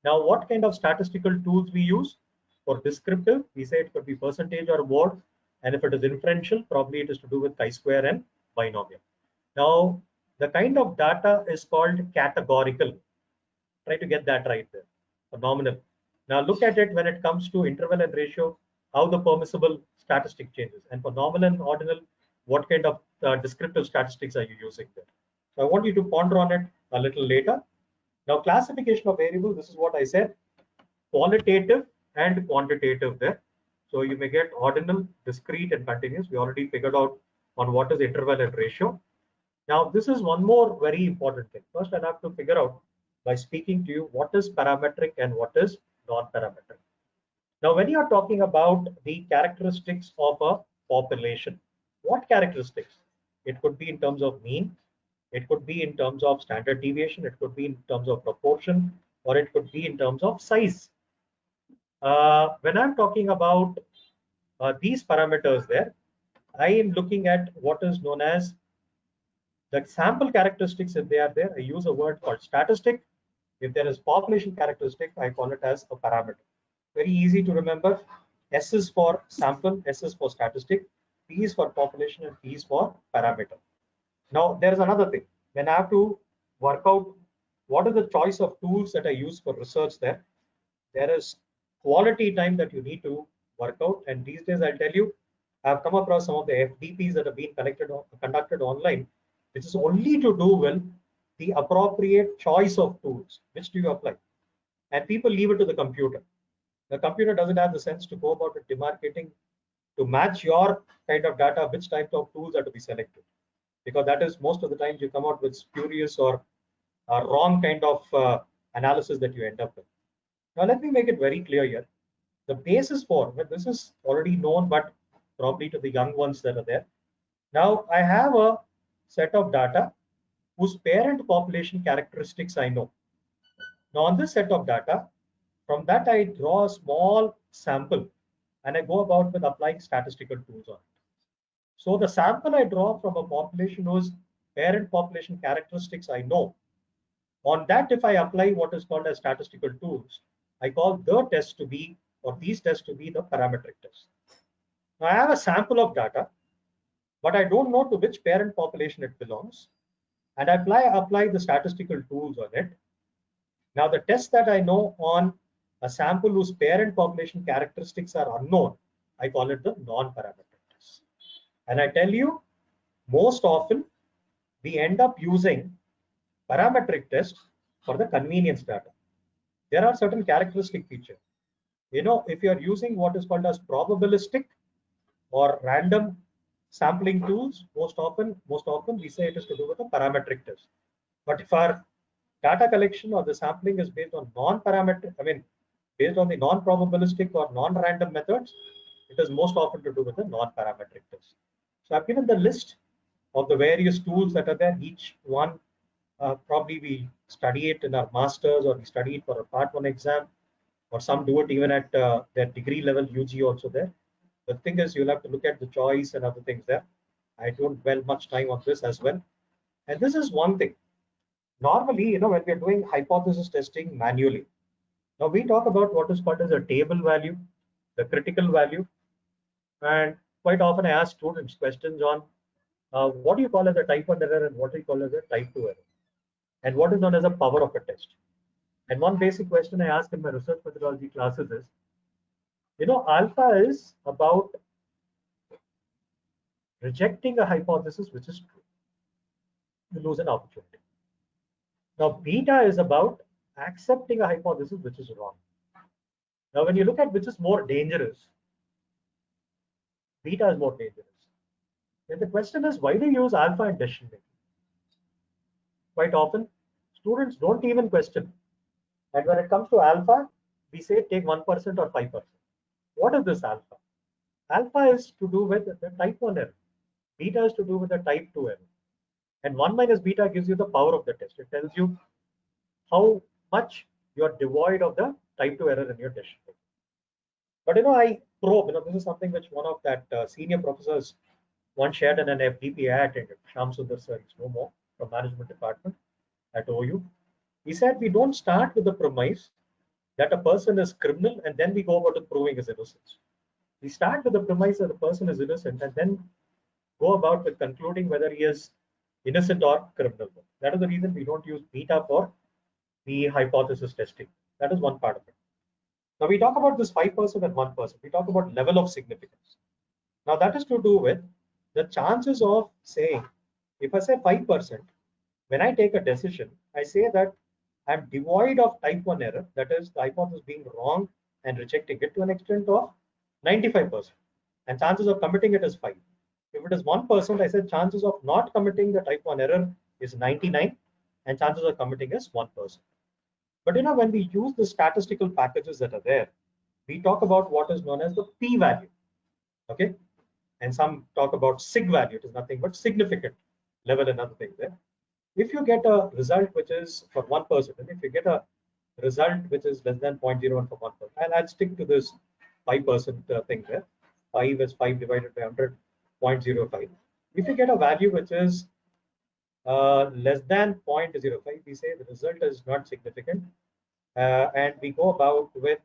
Now, what kind of statistical tools we use? For descriptive, we say it could be percentage or word, and if it is inferential, probably it is to do with chi-square and binomial. Now, the kind of data is called categorical. Try to get that right there. For nominal. Now look at it when it comes to interval and ratio, how the permissible statistic changes. And for nominal and ordinal, what kind of descriptive statistics are you using there? So I want you to ponder on it a little later. Now classification of variables, this is what I said, qualitative and quantitative there. So you may get ordinal, discrete, and continuous. We already figured out on what is interval and ratio. Now this is one more very important thing. First, I'll have to figure out by speaking to you what is parametric and what is non-parametric. Now, when you are talking about the characteristics of a population, what characteristics? It could be in terms of mean, it could be in terms of standard deviation, it could be in terms of proportion, or it could be in terms of size. When I'm talking about these parameters there, I am looking at what is known as the sample characteristics. If they are there, I use a word called statistic. If there is population characteristic, I call it as a parameter. Very easy to remember. S is for sample, S is for statistic, P is for population, and P is for parameter. Now, there is another thing. When I have to work out what are the choice of tools that I use for research there is quality time that you need to work out. And these days, I'll tell you, I've come across some of the FDPs that have been conducted online, which is only to do with the appropriate choice of tools. Which do you apply? And people leave it to the computer. The computer doesn't have the sense to go about it demarcating to match your kind of data, which type of tools are to be selected. Because that is most of the times you come out with spurious or wrong kind of analysis that you end up with. Now, let me make it very clear here. The basis for this is already known, but probably to the young ones that are there. Now, I have a set of data whose parent population characteristics I know. Now, on this set of data, from that I draw a small sample and I go about with applying statistical tools on it. So the sample I draw from a population whose parent population characteristics I know, on that if I apply what is called as statistical tools, I call the test to be, or these tests to be, the parametric test. Now I have a sample of data, but I don't know to which parent population it belongs, and I apply the statistical tools on it. Now the test that I know on a sample whose parent population characteristics are unknown, I call it the non-parametric test. And I tell you, most often we end up using parametric test for the convenience data. There are certain characteristic features. If you are using what is called as probabilistic or random sampling tools, most often we say it is to do with a parametric test. But if our data collection or the sampling is based on non-parametric, based on the non-probabilistic or non-random methods, it is most often to do with the non-parametric test. So I've given the list of the various tools that are there. Each one Probably we study it in our masters, or we study it for a part one exam, or some do it even at their degree level UG also there. The thing is, you'll have to look at the choice and other things there. I don't dwell much time on this as well. And this is one thing. Normally, when we're doing hypothesis testing manually, now we talk about what is called as a table value, the critical value, and quite often I ask students questions on what do you call as a type 1 error and what do you call as a type 2 error, and what is known as a power of a test. And one basic question I ask in my research methodology classes is, alpha is about rejecting a hypothesis which is true. You lose an opportunity. Now, beta is about accepting a hypothesis which is wrong. Now, when you look at which is more dangerous, beta is more dangerous. And the question is, why do you use alpha in decision making? Quite often, students don't even question. And when it comes to alpha, we say take 1% or 5%. What is this alpha? Alpha is to do with the type 1 error. Beta is to do with the type 2 error. And 1 minus beta gives you the power of the test. It tells you how much you are devoid of the type 2 error in your decision making. But I probe, this is something which one of that senior professors once shared in an FDP I attended. Sham Sundar sir is no more, from management department at OU. He said we don't start with the premise that a person is criminal and then we go about to proving his innocence. We start with the premise that the person is innocent and then go about with concluding whether he is innocent or criminal. That is the reason we don't use beta for the hypothesis testing. That is one part of it. Now we talk about this 5% and 1%. We talk about level of significance. Now that is to do with the chances of saying, if I say 5%, when I take a decision, I say that I'm devoid of type 1 error, that is the hypothesis being wrong and rejecting it to an extent of 95%. And chances of committing it is 5. If it is 1%, I said chances of not committing the type 1 error is 99 and chances of committing is 1%. But when we use the statistical packages that are there, we talk about what is known as the p value. Okay, and some talk about sig value. It is nothing but significant level and other things there. If you get a result which is for 1%, and if you get a result which is less than 0.01 for 1%, and I'll stick to this 5% thing there. 5 is 5 divided by 100, 0.05. If you get a value which is less than 0.05, we say the result is not significant, and we go about with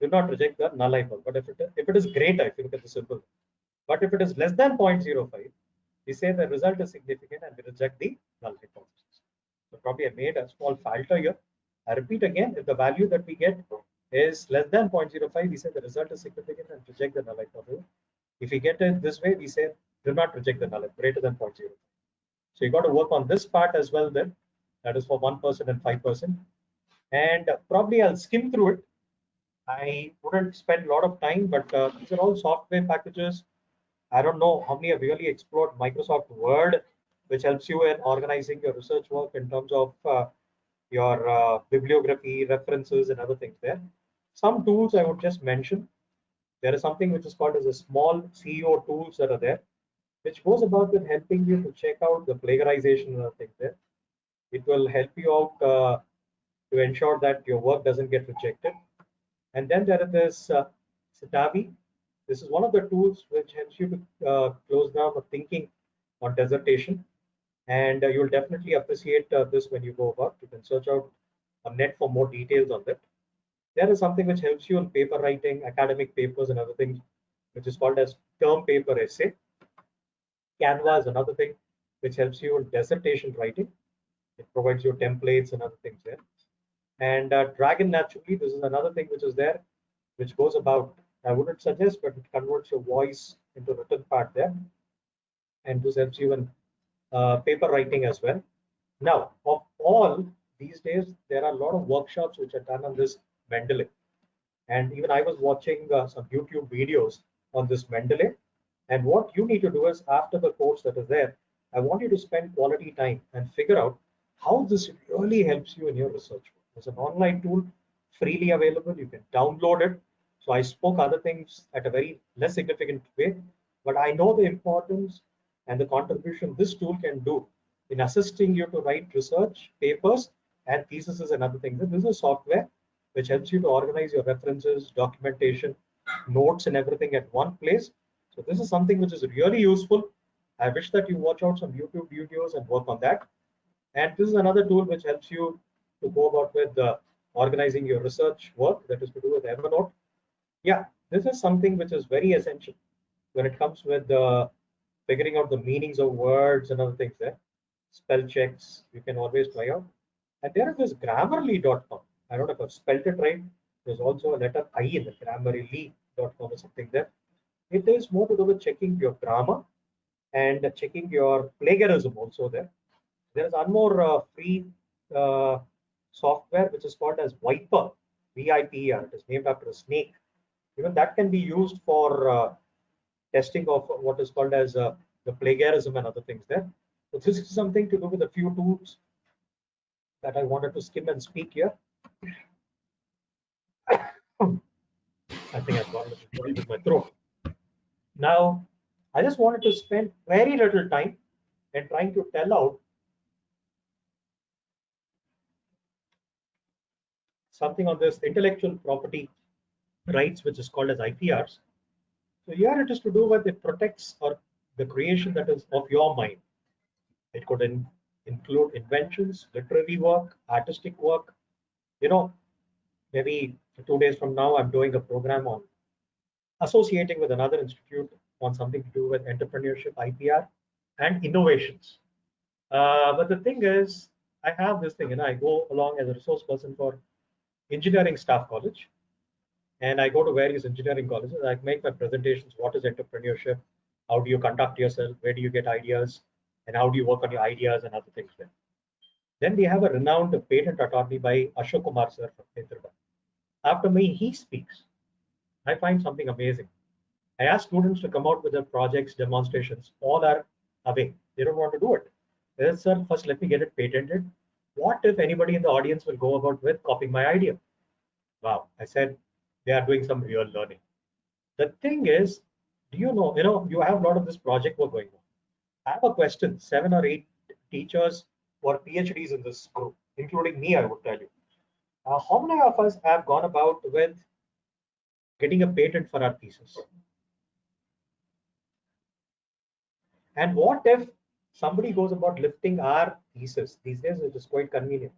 do not reject the null hypothesis. But if it is greater, if you look at the symbol, but if it is less than 0.05, we say the result is significant and we reject the null hypothesis. So probably I made a small filter here. I repeat again, if the value that we get is less than 0.05, we say the result is significant and reject the null hypothesis. If we get it this way, we say do not reject the null hypothesis, greater than 0.05. So you got to work on this part as well then. That is for 1% and 5%. And probably I'll skim through it. I wouldn't spend a lot of time, but these are all software packages. I don't know how many have really explored Microsoft Word, which helps you in organizing your research work in terms of your bibliography, references, and other things there. Some tools I would just mention. There is something which is called as a small CEO tools that are there, which goes about with helping you to check out the plagiarization and other things there. It will help you out to ensure that your work doesn't get rejected. And then there is this Citavi. This is one of the tools which helps you to close down the thinking on dissertation. And you'll definitely appreciate this when you go about. You can search out on net for more details on that. There is something which helps you in paper writing, academic papers and other things, which is called as term paper essay. Canva is another thing which helps you in dissertation writing. It provides you templates and other things there. And Dragon naturally, this is another thing which is there, which goes about, I wouldn't suggest, but it converts your voice into written part there. And this helps you in paper writing as well. Now, of all these days, there are a lot of workshops which are done on this Mendeley. And even I was watching some YouTube videos on this Mendeley. And what you need to do is after the course that is there, I want you to spend quality time and figure out how this really helps you in your research. It's an online tool, freely available. You can download it. So I spoke other things at a very less significant way, but I know the importance and the contribution this tool can do in assisting you to write research papers and theses and other things. This is software which helps you to organize your references, documentation, notes, and everything at one place. So this is something which is really useful. I wish that you watch out some YouTube videos and work on that. And this is another tool which helps you to go about with organizing your research work, that is to do with Evernote. Yeah, this is something which is very essential when it comes with figuring out the meanings of words and other things there. Spell checks, you can always try out. And there is this grammarly.com. I don't know if I've spelled it right. There's also a letter I in the grammarly.com or something there. It is more to do with checking your grammar and checking your plagiarism also there. There is one more free uh, software which is called as Viper, VIPER. It is named after a snake. Even that can be used for testing of what is called as the plagiarism and other things there. So this is something to do with a few tools that I wanted to skim and speak here. I think I've got a little trouble with my throat. Now, I just wanted to spend very little time in trying to tell out something on this intellectual property rights, which is called as IPRs. So here it is to do with it protects or the creation that is of your mind. It could include inventions, literary work, artistic work. You know, maybe 2 days from now, I'm doing a program on associating with another institute on something to do with entrepreneurship, IPR, and innovations. But the thing is, I have this thing, and I go along as a resource person for engineering staff college, and I go to various engineering colleges. I make my presentations. What is entrepreneurship? How do you conduct yourself? Where do you get ideas? And how do you work on your ideas and other things there? Then we have a renowned patent attorney by Ashok Kumar sir from Hyderabad. After me, he speaks. I find something amazing. I ask students to come out with their projects, demonstrations. All are away. They don't want to do it. Yes, sir, first let me get it patented. What if anybody in the audience will go about with copying my idea? Wow, I said they are doing some real learning. The thing is, do you have a lot of this project work going on. I have a question. 7 or 8 teachers or PhDs in this group, including me, I would tell you. How many of us have gone about with getting a patent for our thesis? And what if somebody goes about lifting our thesis? These days it is quite convenient.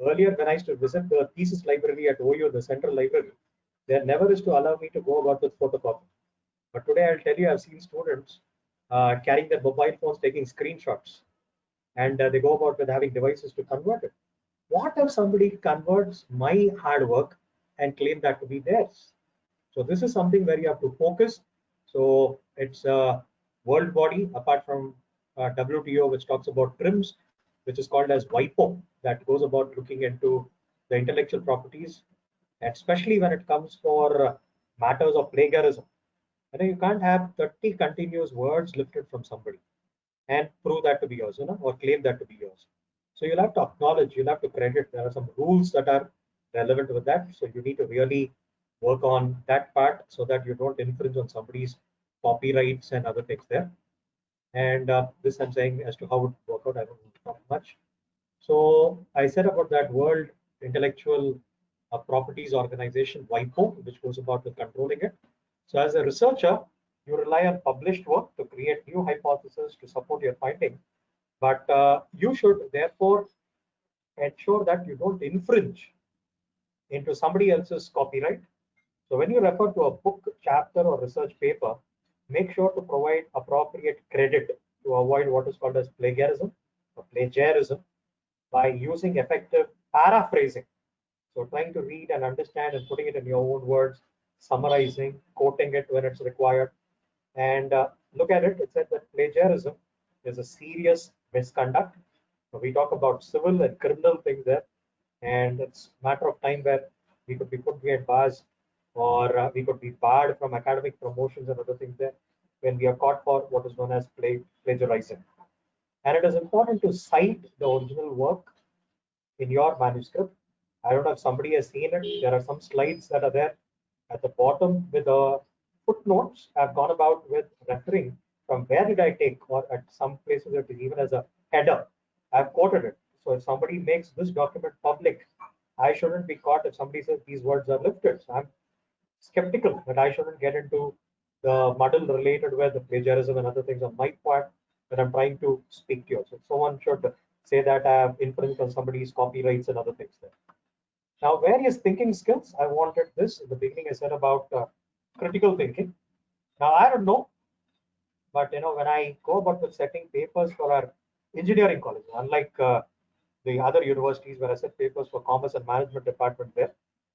Earlier, when I used to visit the thesis library at OU, the central library, there never is to allow me to go about with photocopy. But today I'll tell you, I've seen students carrying their mobile phones, taking screenshots, and they go about with having devices to convert it. What if somebody converts my hard work and claim that to be theirs? So this is something where you have to focus. So it's a world body apart from WTO, which talks about TRIMS, which is called as WIPO, that goes about looking into the intellectual properties, especially when it comes for matters of plagiarism. You can't have 30 continuous words lifted from somebody and prove that to be yours, or claim that to be yours. So you'll have to acknowledge, you'll have to credit. There are some rules that are relevant with that. So you need to really work on that part so that you don't infringe on somebody's copyrights and other things there. And this I'm saying as to how it work out. I don't talk much. So I said about that World Intellectual Properties Organization, WIPO, which goes about with controlling it. So as a researcher, you rely on published work to create new hypotheses to support your finding. But you should therefore ensure that you don't infringe into somebody else's copyright. So when you refer to a book, chapter, or research paper, make sure to provide appropriate credit to avoid what is called as plagiarism or plagiarism by using effective paraphrasing. So trying to read and understand and putting it in your own words, summarizing, quoting it when it's required. And look at it, it said that plagiarism is a serious misconduct. So we talk about civil and criminal things there, and it's a matter of time where we could be put behind bars or we could be barred from academic promotions and other things there when we are caught for what is known as plagiarizing. And it is important to cite the original work in your manuscript. I don't know if somebody has seen it. There are some slides that are there at the bottom with the footnotes. I've gone about with referring from where did I take, or at some places it is even as a header. I've quoted it. So if somebody makes this document public, I shouldn't be caught if somebody says these words are lifted. So I'm skeptical that I shouldn't get into the muddle related with the plagiarism and other things on my part that I'm trying to speak to you. So someone should say that I have infringed on somebody's copyrights and other things there. Now, various thinking skills. I wanted this in the beginning. I said about critical thinking. Now, I don't know, but when I go about with setting papers for our engineering college, unlike the other universities where I set papers for commerce and management department there,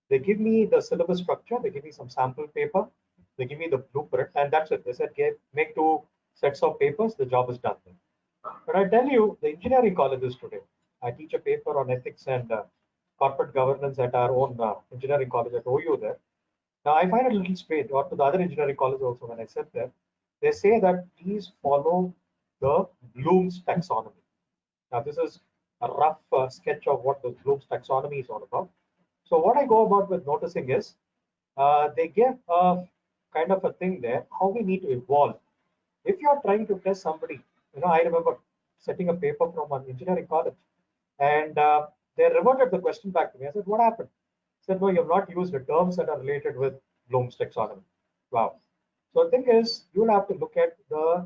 they give me the syllabus structure, they give me some sample paper, they give me the blueprint, and that's it. They said, make 2 sets of papers, the job is done. But I tell you, the engineering colleges today, I teach a paper on ethics and corporate governance at our own engineering college at OU there. Now, I find it a little strange, or to the other engineering colleges also, when I sit there, they say that please follow the Bloom's taxonomy. Now, this is a rough sketch of what the Bloom's taxonomy is all about. So, what I go about with noticing is they give a kind of a thing there, how we need to evolve. If you are trying to test somebody, I remember setting a paper from an engineering college, and they reverted the question back to me. I said, "What happened?" He said, "No, you have not used the terms that are related with Bloom's taxonomy." Wow. So the thing is, you'll have to look at the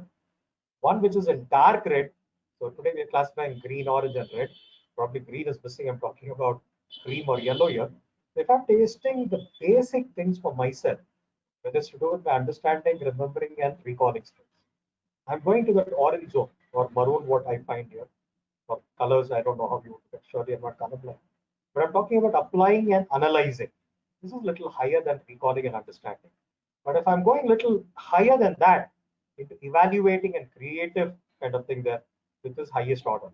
one which is in dark red. So today we are classifying green, orange, and red. Probably green is missing. I'm talking about cream or yellow here. If I'm tasting the basic things for myself, whether it's to do with my understanding, remembering, and recalling skills, I'm going to that orange zone or maroon, what I find here, or colors. I don't know how you, but surely I'm not colorblind. But I'm talking about applying and analyzing. This is a little higher than recalling and understanding. But if I'm going a little higher than that into evaluating and creative kind of thing there, with this highest order.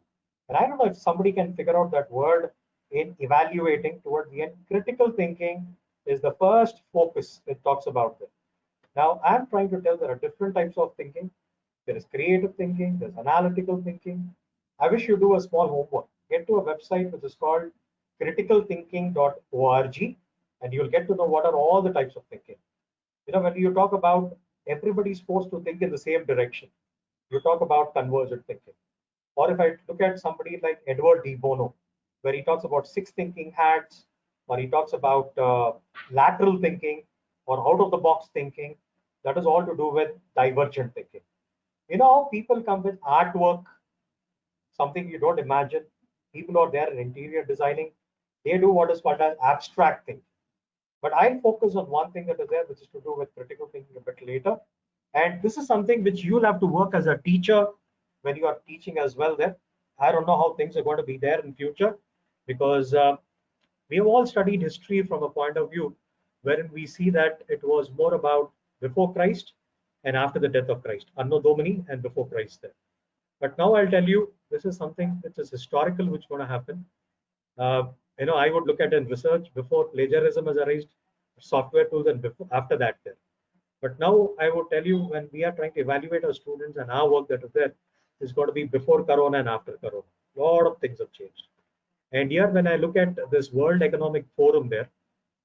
And I don't know if somebody can figure out that word in evaluating towards the end. Critical thinking is the first focus it talks about there. Now, I'm trying to tell there are different types of thinking. There is creative thinking, there's analytical thinking. I wish you do a small homework. Get to a website which is called criticalthinking.org, and you'll get to know what are all the types of thinking. When you talk about everybody's supposed to think in the same direction, you talk about convergent thinking. Or if I look at somebody like Edward de Bono, where he talks about 6 thinking hats, or he talks about lateral thinking or out of the box thinking, that is all to do with divergent thinking. People come with artwork, something you don't imagine. People are there in interior designing, they do what is called as abstract thinking. But I'll focus on one thing that is there, which is to do with critical thinking a bit later. And this is something which you'll have to work as a teacher when you are teaching as well there. I don't know how things are going to be there in future, because we have all studied history from a point of view wherein we see that it was more about before Christ and after the death of Christ, Anno Domini and before Christ there. But now I'll tell you, this is something which is historical, which is going to happen. Uh, I would look at in research before plagiarism has arisen, software tools, and before after that there. But now I would tell you, when we are trying to evaluate our students and our work that is there, it's got to be before Corona and after Corona. A lot of things have changed. And here, when I look at this World Economic Forum there,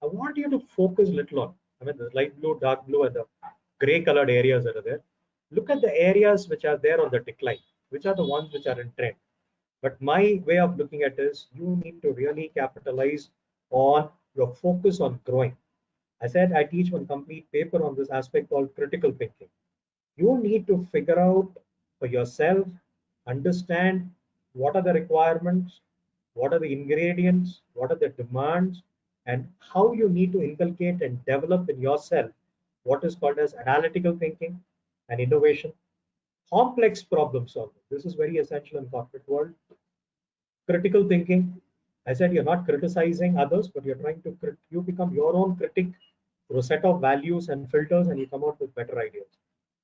I want you to focus little on, the light blue, dark blue, and the gray colored areas that are there. Look at the areas which are there on the decline, which are the ones which are in trend. But my way of looking at is you need to really capitalize on your focus on growing. I said I teach one complete paper on this aspect called critical thinking. You need to figure out for yourself, understand what are the requirements, what are the ingredients, what are the demands, and how you need to inculcate and develop in yourself what is called as analytical thinking and innovation, complex problem solving. This is very essential in corporate world. Critical thinking, I said you're not criticizing others, but you're trying to you become your own critic through a set of values and filters, and you come out with better ideas.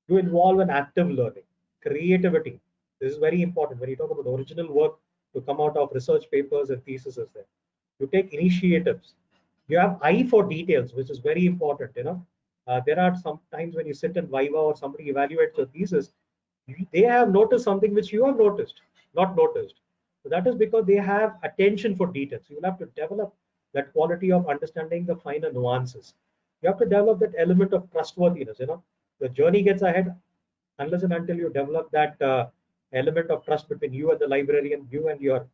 You involve an active learning, creativity. This is very important when you talk about original work to come out of research papers and theses. There you take initiatives, you have eye for details, which is very important. There are some times when you sit in viva or somebody evaluates your thesis, they have noticed something which you have not noticed. So that is because they have attention for details. You will have to develop that quality of understanding the finer nuances. You have to develop that element of trustworthiness. The journey gets ahead unless and until you develop that element of trust between you and the librarian, you and your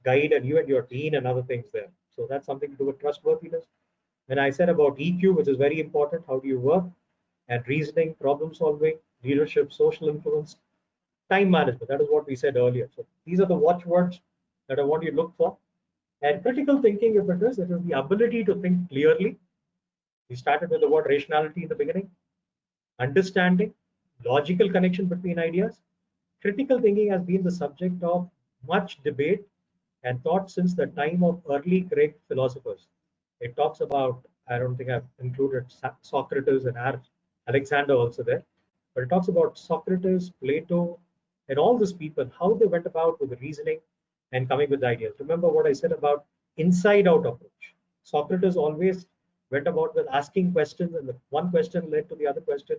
guide, and you and your dean, and other things there. So that's something to do with trustworthiness. When I said about EQ, which is very important, how do you work, and reasoning, problem solving, leadership, social influence, time management. That is what we said earlier. So these are the watchwords that I want you to look for. And critical thinking, if it is the ability to think clearly. We started with the word rationality in the beginning, understanding, logical connection between ideas. Critical thinking has been the subject of much debate and thought since the time of early Greek philosophers. It talks about, I don't think I've included Socrates and Alexander also there, but it talks about Socrates, Plato, and all these people, how they went about with the reasoning and coming with ideas. Remember what I said about inside out approach. Socrates always went about with asking questions, and the one question led to the other question,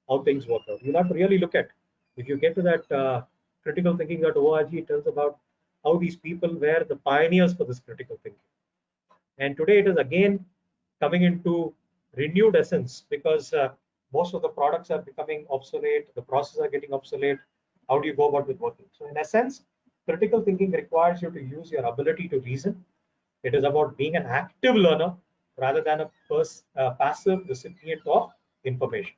how things work out. You'll have to really look at, if you get to that criticalthinking.org, it tells about how these people were the pioneers for this critical thinking. And today it is again coming into renewed essence because most of the products are becoming obsolete, the processes are getting obsolete. How do you go about with working? So in essence, critical thinking requires you to use your ability to reason. It is about being an active learner rather than a passive recipient of information.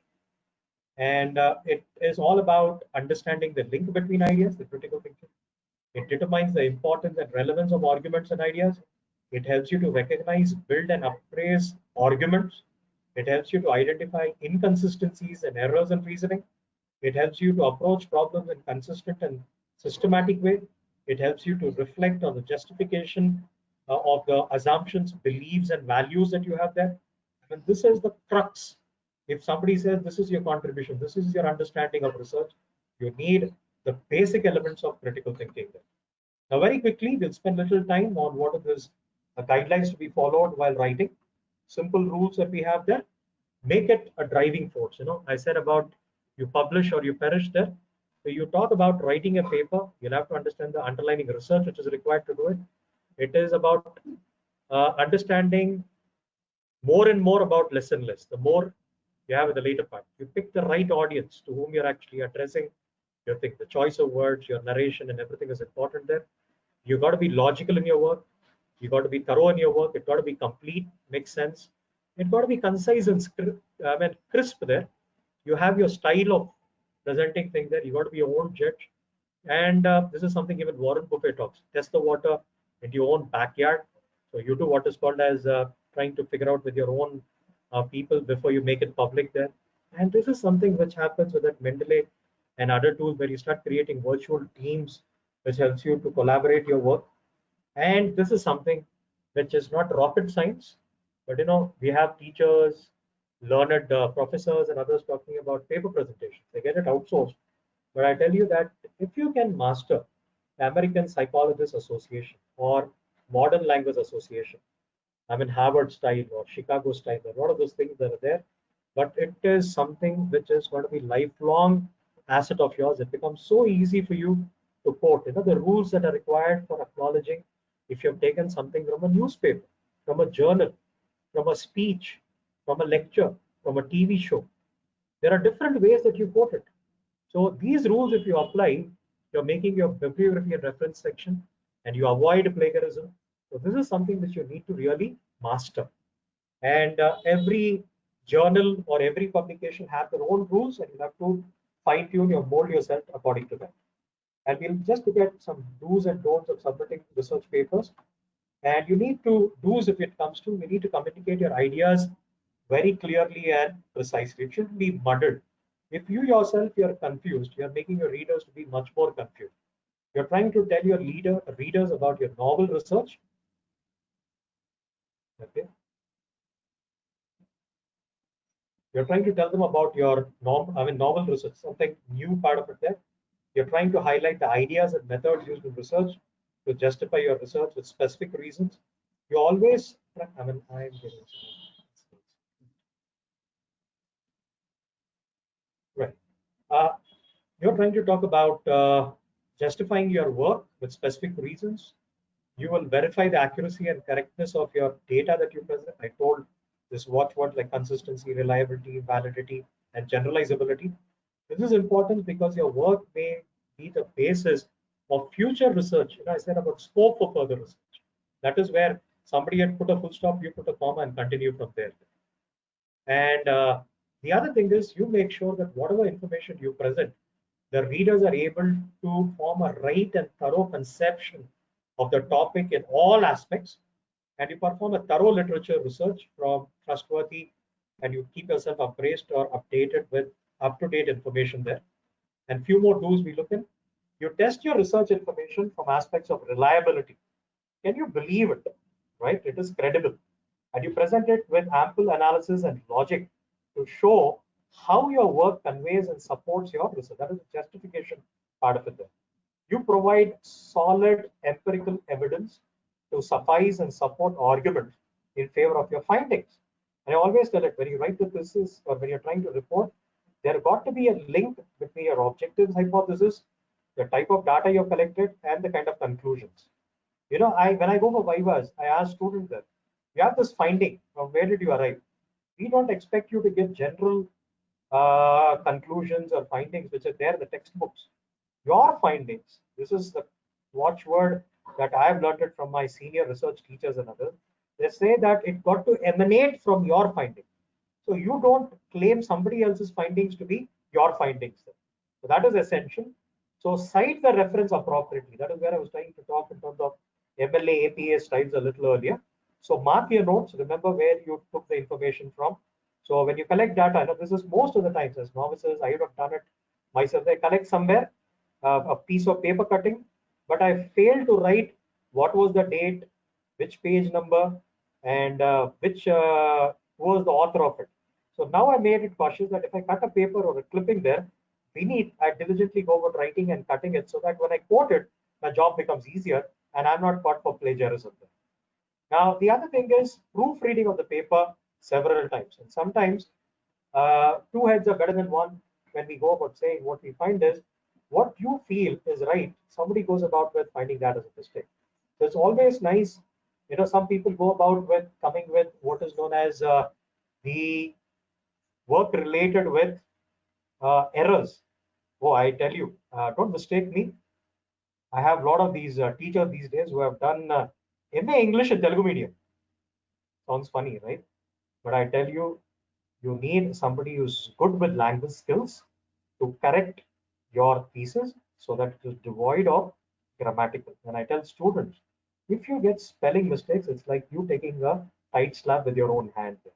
And it is all about understanding the link between ideas, the critical thinking. It determines the importance and relevance of arguments and ideas. It helps you to recognize, build, and appraise arguments. It helps you to identify inconsistencies and errors in reasoning. It helps you to approach problems in consistent and systematic way. It helps you to reflect on the justification of the assumptions, beliefs, and values that you have there. I mean, this is the crux. If somebody says this is your contribution, this is your understanding of research, you need the basic elements of critical thinking there. Now, very quickly, we'll spend little time on what are these guidelines to be followed while writing. Simple rules that we have there. Make it a driving force. I said about you publish or you perish there. So you talk about writing a paper, you'll have to understand the underlying research which is required to do it. It is about understanding more and more about less and less. The more you have in the later part, you pick the right audience to whom you're actually addressing. You think the choice of words, your narration, and everything is important there. You got to be logical in your work. You got to be thorough in your work. It got to be complete, make sense. It got to be concise and crisp there. You have your style of presenting things there. You got to be your own judge. And this is something even Warren Buffett talks. Test the water in your own backyard. So you do what is called as trying to figure out with your own people before you make it public there. And this is something which happens with that Mendeley and other tools where you start creating virtual teams, which helps you to collaborate your work. And this is something which is not rocket science, but we have teachers, learned professors, and others talking about paper presentations. They get it outsourced. But I tell you that if you can master the American Psychologist Association or Modern Language Association, I mean Harvard style or Chicago style, a lot of those things that are there, but it is something which is going to be lifelong asset of yours. It becomes so easy for you to quote. The rules that are required for acknowledging if you've taken something from a newspaper, from a journal, from a speech, from a lecture, from a TV show. There are different ways that you quote it. So these rules, if you apply, you're making your bibliography and reference section, and you avoid plagiarism. So this is something which you need to really master. And every journal or every publication have their own rules, and you have to fine tune or mold yourself according to them. And we'll just look at some do's and don'ts of submitting research papers. And you need to do's if it comes to, you need to communicate your ideas very clearly and precisely. It shouldn't be muddled. If you yourself you're confused, you're making your readers to be much more confused. You're trying to tell your readers about your novel research. Okay. You're trying to tell them about your novel research, something new part of it there. You're trying to highlight the ideas and methods used in research to justify your research with specific reasons. You always, I'm getting right. You're trying to talk about justifying your work with specific reasons. You will verify the accuracy and correctness of your data that you present. I told this watchword like consistency, reliability, validity, and generalizability. This is important because your work may be the basis of future research. I said about scope for further research. That is where somebody had put a full stop, you put a comma and continue from there. And the other thing is you make sure that whatever information you present, the readers are able to form a right and thorough conception of the topic in all aspects. And you perform a thorough literature research from trustworthy, and you keep yourself appraised or updated with up-to-date information there. And few more tools we look in. You test your research information from aspects of reliability. Can you believe it? Right? It is credible. And you present it with ample analysis and logic to show how your work conveys and supports your research. That is the justification part of it there. You provide solid empirical evidence to suffice and support arguments in favor of your findings. And I always tell it when you write the thesis or when you're trying to report, there got to be a link between your objective hypothesis, the type of data you've collected, and the kind of conclusions. When I go for vivas, I ask students that you have this finding. From where did you arrive? We don't expect you to give general conclusions or findings which are there in the textbooks. Your findings. This is the watchword that I have learned it from my senior research teachers and others. They say that it got to emanate from your findings. So you don't claim somebody else's findings to be your findings. So that is essential. So cite the reference appropriately. That is where I was trying to talk in terms of MLA, APA styles a little earlier. So mark your notes. Remember where you took the information from. So when you collect data, this is most of the times as novices, I would have done it myself. I collect somewhere a piece of paper cutting, but I failed to write what was the date, which page number, and which who was the author of it. So now I made it cautious that if I cut a paper or a clipping there, beneath I diligently go about writing and cutting it so that when I quote it, my job becomes easier and I'm not caught for plagiarism. Now, the other thing is proofreading of the paper several times. And sometimes two heads are better than one. When we go about saying what we find is what you feel is right, somebody goes about with finding that as a mistake. So it's always nice. Some people go about with coming with what is known as the work related with errors. Oh, I tell you, don't mistake me. I have a lot of these teachers these days who have done MA English and Telugu medium. Sounds funny, right? But I tell you, you need somebody who's good with language skills to correct your thesis so that it is devoid of grammatical. And I tell students, if you get spelling mistakes, it's like you taking a tight slap with your own hand. So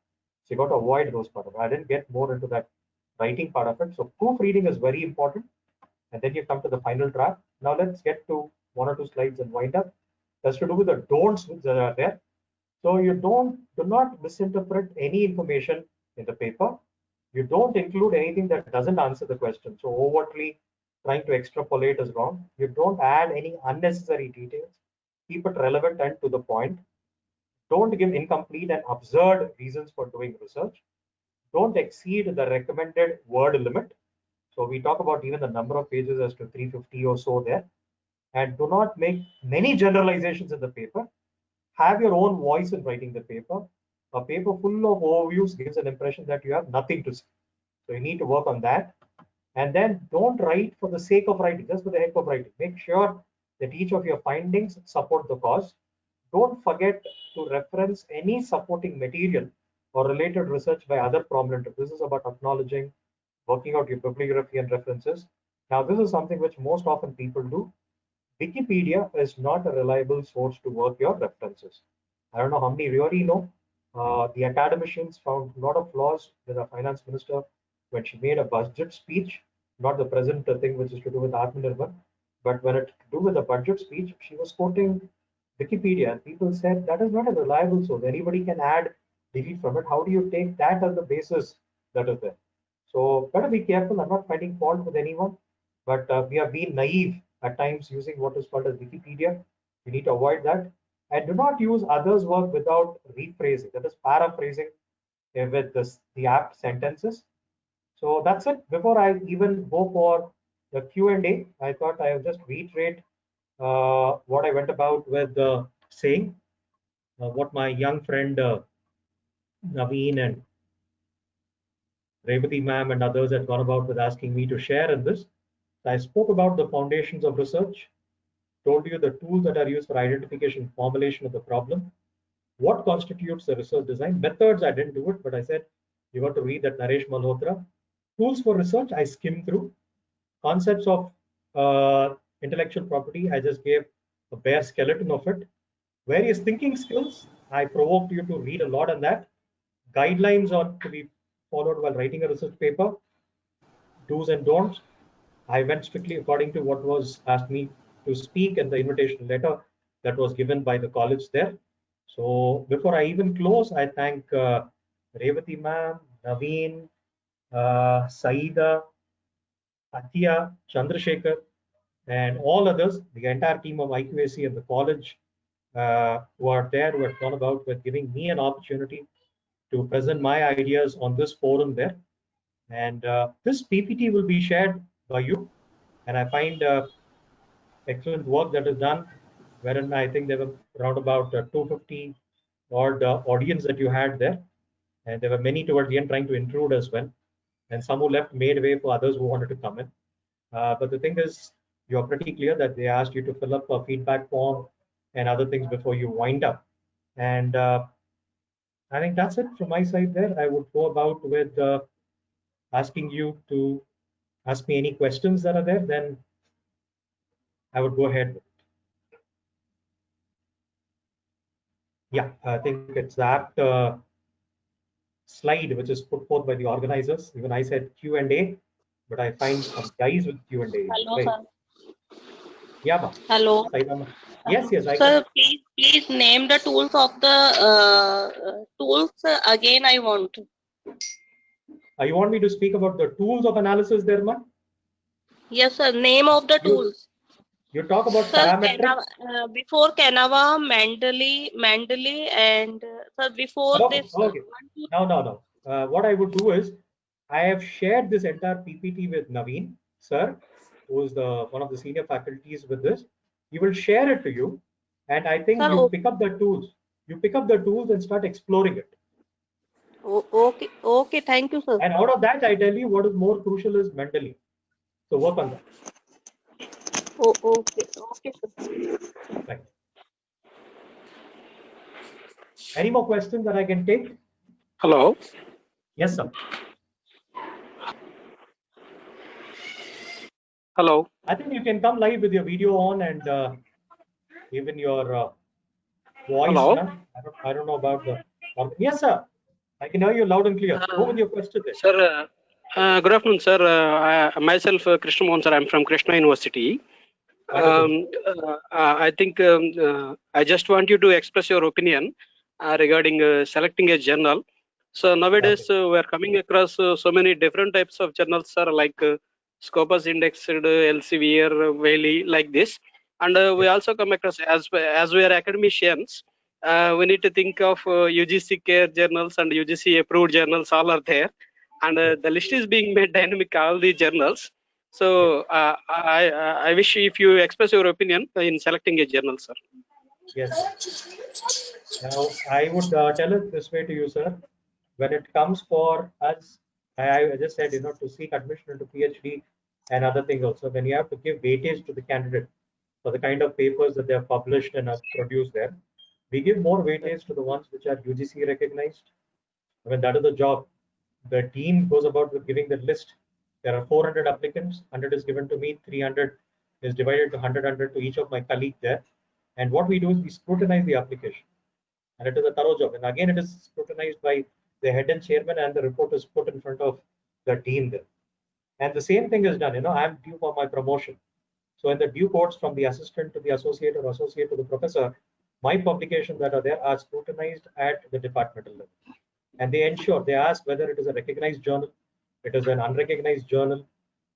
you got to avoid those part of it. I didn't get more into that writing part of it. So proofreading is very important. And then you come to the final draft. Now let's get to one or two slides and wind up. That's to do with the don'ts that are there. So you do not misinterpret any information in the paper. You don't include anything that doesn't answer the question. So overtly trying to extrapolate is wrong. You don't add any unnecessary details. Keep it relevant and to the point. Don't give incomplete and absurd reasons for doing research. Don't exceed the recommended word limit. So we talk about even the number of pages as to 350 or so there. And do not make many generalizations in the paper. Have your own voice in writing the paper. A paper full of overviews gives an impression that you have nothing to say. So you need to work on that. And then don't write for the sake of writing, just for the heck of writing. Make sure that each of your findings support the cause. Don't forget to reference any supporting material or related research by other prominent. This is about acknowledging, working out your bibliography and references. Now, this is something which most often people do. Wikipedia is not a reliable source to work your references. I don't know how many really know. The academicians found a lot of flaws with the finance minister when she made a budget speech, not the present thing which is to do with Atmanirbhar, but when it to do with the budget speech, she was quoting Wikipedia, and people said that is not a reliable source. Anybody can add, delete from it. How do you take that as the basis that is there? So better be careful. I'm not finding fault with anyone, but we have been naive at times using what is called as Wikipedia. You need to avoid that. And do not use others' work without rephrasing, that is paraphrasing with the apt sentences. So that's it. Before I even go for the Q&A, I thought I would just reiterate what I went about with saying, what my young friend Naveen and Revati ma'am and others had gone about with asking me to share in this. I spoke about the foundations of research, told you the tools that are used for identification and formulation of the problem, what constitutes the research design. Methods, I didn't do it, but I said you got to read that Naresh Malhotra. Tools for research, I skimmed through. Concepts of intellectual property, I just gave a bare skeleton of it. Various thinking skills, I provoked you to read a lot on that. Guidelines on to be followed while writing a research paper, do's and don'ts. I went strictly according to what was asked me to speak and the invitation letter that was given by the college there. So before I even close, I thank Revati ma'am, Naveen, Saida, Athiya, Chandrasekhar, and all others, the entire team of IQAC and the college who are there, who have gone about with giving me an opportunity to present my ideas on this forum there. And this PPT will be shared by you. And I find excellent work that is done, wherein I think there were around about 250 odd audience that you had there. And there were many towards the end trying to intrude as well. And some who left made way for others who wanted to come in. But the thing is, you're pretty clear that they asked you to fill up a feedback form and other things before you wind up. And I think that's it from my side there. I would go about with asking you to ask me any questions that are there, then I would go ahead. Yeah, I think it's that slide which is put forth by the organizers. Even I said Q&A, but I find some guys with Q&A. Hello, Right. sir. Yeah, ma. Hello. Saida, yes, yes, I Sir, can. please name the tools of the tools again. I want. You want me to speak about the tools of analysis there, ma? Yes, sir. Name of the You tools. you talk about Sir, Canava, parametrics. before Canava, Mendeley, and sir, before Okay, this, okay. No. What I would do is, I have shared this entire PPT with Naveen, sir, who is the one of the senior faculties with this. He will share it to you, and I think sir, you pick up the tools. You pick up the tools and start exploring it. okay, okay. Thank you, sir. And out of that, I tell you what is more crucial is mentally. So work on that. Okay, okay, sir. Right. Any more questions that I can take? Hello. Yes, sir. Hello. I think you can come live with your video on and even your voice. Hello. Na? I don't know about the. Yes, sir. I can hear you loud and clear. Go with your question there. Sir, good afternoon, sir. Myself, Krishna Mohan, sir. I'm from Krishna University. Wonderful. I think I just want you to express your opinion regarding selecting a journal. So nowadays Okay. we are coming across so many different types of journals, sir, like Scopus Indexed, Elsevier, Whaley, like this. And we Yes. also come across, as we are academicians, we need to think of UGC care journals and UGC approved journals. All are there, and Yes. the list is being made dynamic. All the journals. Yes. So I wish if you express your opinion in selecting a journal, sir. Yes, sir. Now, I would tell it this way to you, sir. When it comes for us, I just said, to seek admission into PhD and other things also, when you have to give weightage to the candidate for the kind of papers that they have published and have produced there, we give more weightage to the ones which are UGC recognized. I mean, that is the job. The dean goes about with giving the list. There are 400 applicants, 100 is given to me, 300 is divided to 100 to each of my colleagues there. And what we do is we scrutinize the application. And it is a thorough job. And again, it is scrutinized by the head and chairman, and the report is put in front of the dean there. And the same thing is done. I'm due for my promotion. So in the due course from the assistant to the associate or associate to the professor, my publications that are there are scrutinized at the departmental level. And they ensure, they ask whether it is a recognized journal, it is an unrecognized journal.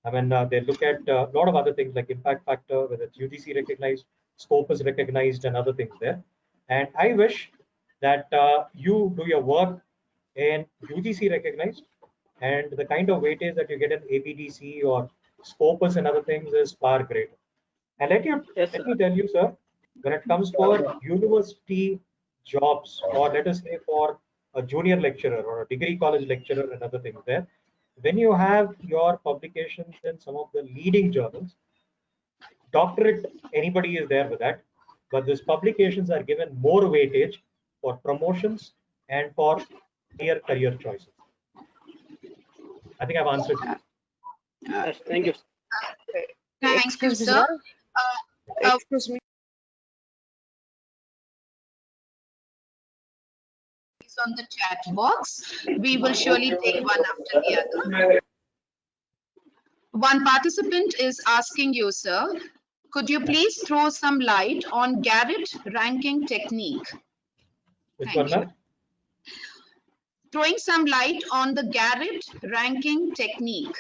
I mean, they look at a lot of other things like impact factor, whether it's UGC recognized, scope is recognized, and other things there. And I wish that you do your work in UGC recognized, and the kind of weightage that you get in ABDC or Scopus and other things is far greater. And Yes, let sir. me tell you, sir, when it comes for university jobs, or let us say for a junior lecturer or a degree college lecturer and other things there, When you have your publications in some of the leading journals, doctorate, anybody is there with that, but these publications are given more weightage for promotions and for clear career choices. I think I've answered you. Yes, thank you. Thank you, Excuse me, sir. sir. Excuse me. On the chat box. We will surely take one after the other. One participant is asking you, sir, could you please throw some light on Garrett ranking technique? Which Thank one, you. ma'am? Throwing some light on the Garrett ranking technique.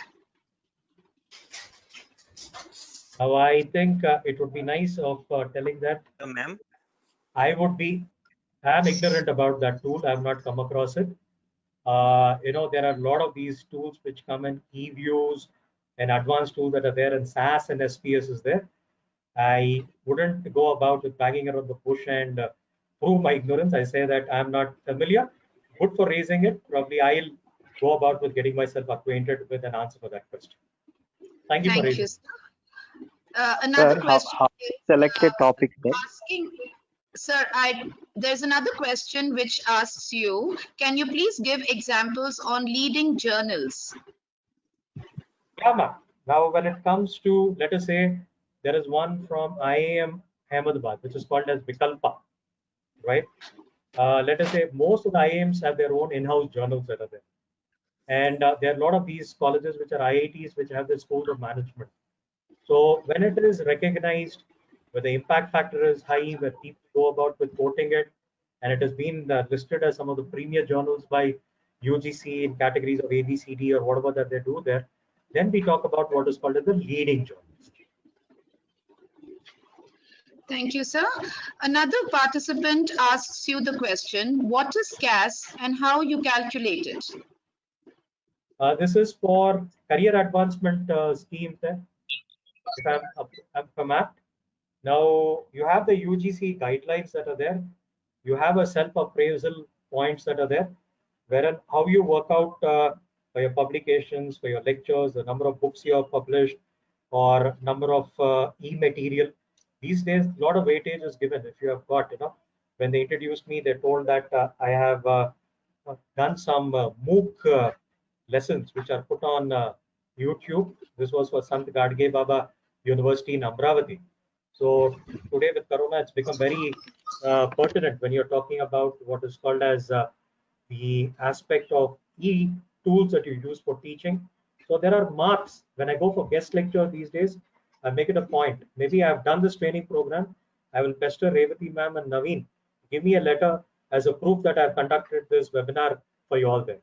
Now, I think it would be nice of telling that Ma'am. I'm ignorant about that tool. I've not come across it. There are a lot of these tools which come in eViews and advanced tools that are there, and SAS and SPS is there. I wouldn't go about with banging around the bush and prove my ignorance. I say that I'm not familiar. Good for raising it. Probably I'll go about with getting myself acquainted with an answer for that question. Thank you for Thank you, raising. sir. Another Sir, question how is select a topic then? asking, sir, there's another question which asks you, can you please give examples on leading journals? Yeah, ma'am. Now, when it comes to, let us say, there is one from IAM Ahmedabad, which is called as Vikalpa, right? Let us say most of the IAMs have their own in-house journals that are there. And there are a lot of these colleges which are IITs which have the schools of management. So when it is recognized, where the impact factor is high, where people go about with quoting it, and it has been listed as some of the premier journals by UGC in categories of A, B, C, D, or whatever that they do there, then we talk about what is called as the leading journals. Thank you, sir. Another participant asks you the question, what is CAS and how you calculate it? This is for career advancement scheme there, if I'm apt. Now, you have the UGC guidelines that are there. You have a self-appraisal points that are there, wherein how you work out for your publications, for your lectures, the number of books you have published, or number of e-material. These days, a lot of weightage is given. If you have got, when they introduced me, they told that I have done some MOOC lessons which are put on YouTube. This was for Sant Gadge Baba University in Amravati. So today with Corona, it's become very pertinent when you're talking about what is called as the aspect of e-tools that you use for teaching. So there are marks. When I go for guest lecture these days, I make it a point. Maybe I've done this training program. I will pester Revati ma'am and Naveen. Give me a letter as a proof that I've conducted this webinar for you all there.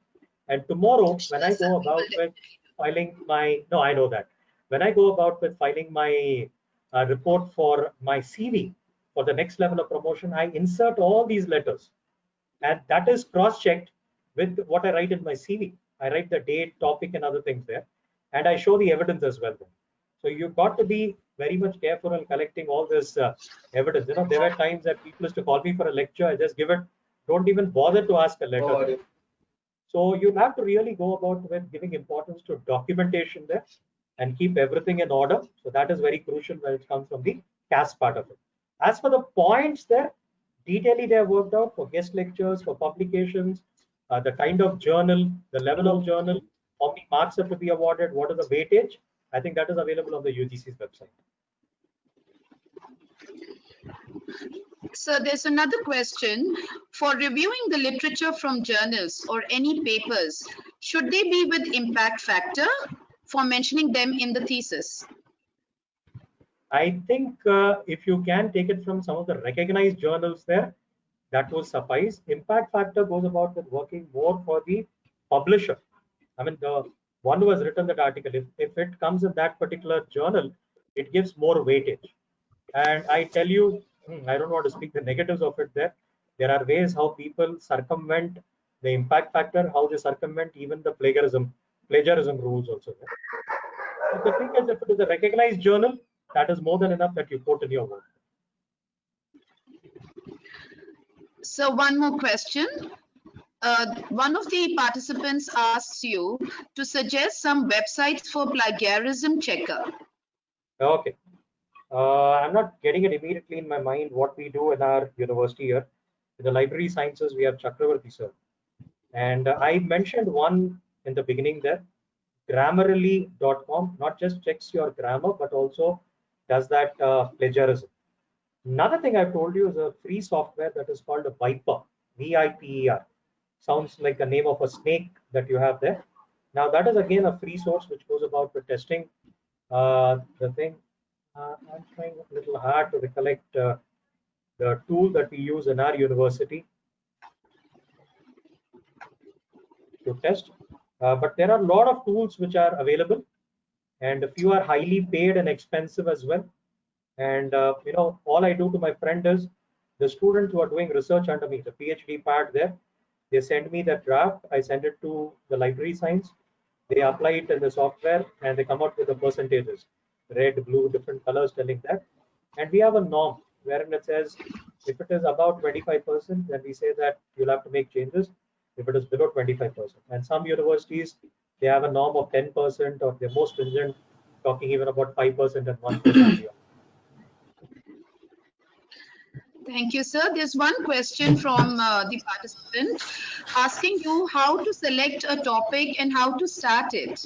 And tomorrow, when I go about with filing my, no, I know that. When I go about with filing my report for my CV for the next level of promotion, I insert all these letters, and that is cross-checked with what I write in my CV. I write the date, topic, and other things there, and I show the evidence as well. So you've got to be very much careful in collecting all this evidence. There were times that people used to call me for a lecture. I just give it. Don't even bother to ask a letter. So you have to really go about with giving importance to documentation there and keep everything in order. So that is very crucial when it comes from the CAS part of it. As for the points there, detailedly they are worked out for guest lectures, for publications, the kind of journal, the level of journal, how many marks are to be awarded, what is the weightage. I think that is available on the UGC's website. So there's another question. For reviewing the literature from journals or any papers, should they be with impact factor for mentioning them in the thesis? I think if you can take it from some of the recognized journals there, that will suffice. Impact factor goes about with working more for the publisher. I mean, the one who has written that article, if it comes in that particular journal, it gives more weightage. And I tell you, I don't want to speak the negatives of it there. There are ways how people circumvent the impact factor, how they circumvent even the plagiarism rules also there. But the thing is, if it is a recognized journal, that is more than enough that you quote in your work. So one more question. one of the participants asks you to suggest some websites for plagiarism checker. Okay. I'm not getting it immediately in my mind what we do in our university here. In the library sciences, we have Chakravarti sir. And I mentioned one in the beginning there, grammarly.com, not just checks your grammar, but also does that plagiarism. Another thing I've told you is a free software that is called a Viper, VIPER. Sounds like the name of a snake that you have there. Now that is again a free source which goes about the testing. The thing I'm trying a little hard to recollect the tool that we use in our university to test. But there are a lot of tools which are available, and a few are highly paid and expensive as well. And all I do to my friend is the students who are doing research under me, the PhD part there, they send me the draft. I send it to the library science. They apply it in the software, and they come out with the percentages, red, blue, different colors telling that. And we have a norm wherein it says if it is about 25%, then we say that you'll have to make changes. If it is below 25%, and some universities they have a norm of 10%, or they're most stringent, talking even about 5% and 1% beyond. Thank you, sir. There's one question from the participant asking you how to select a topic and how to start it.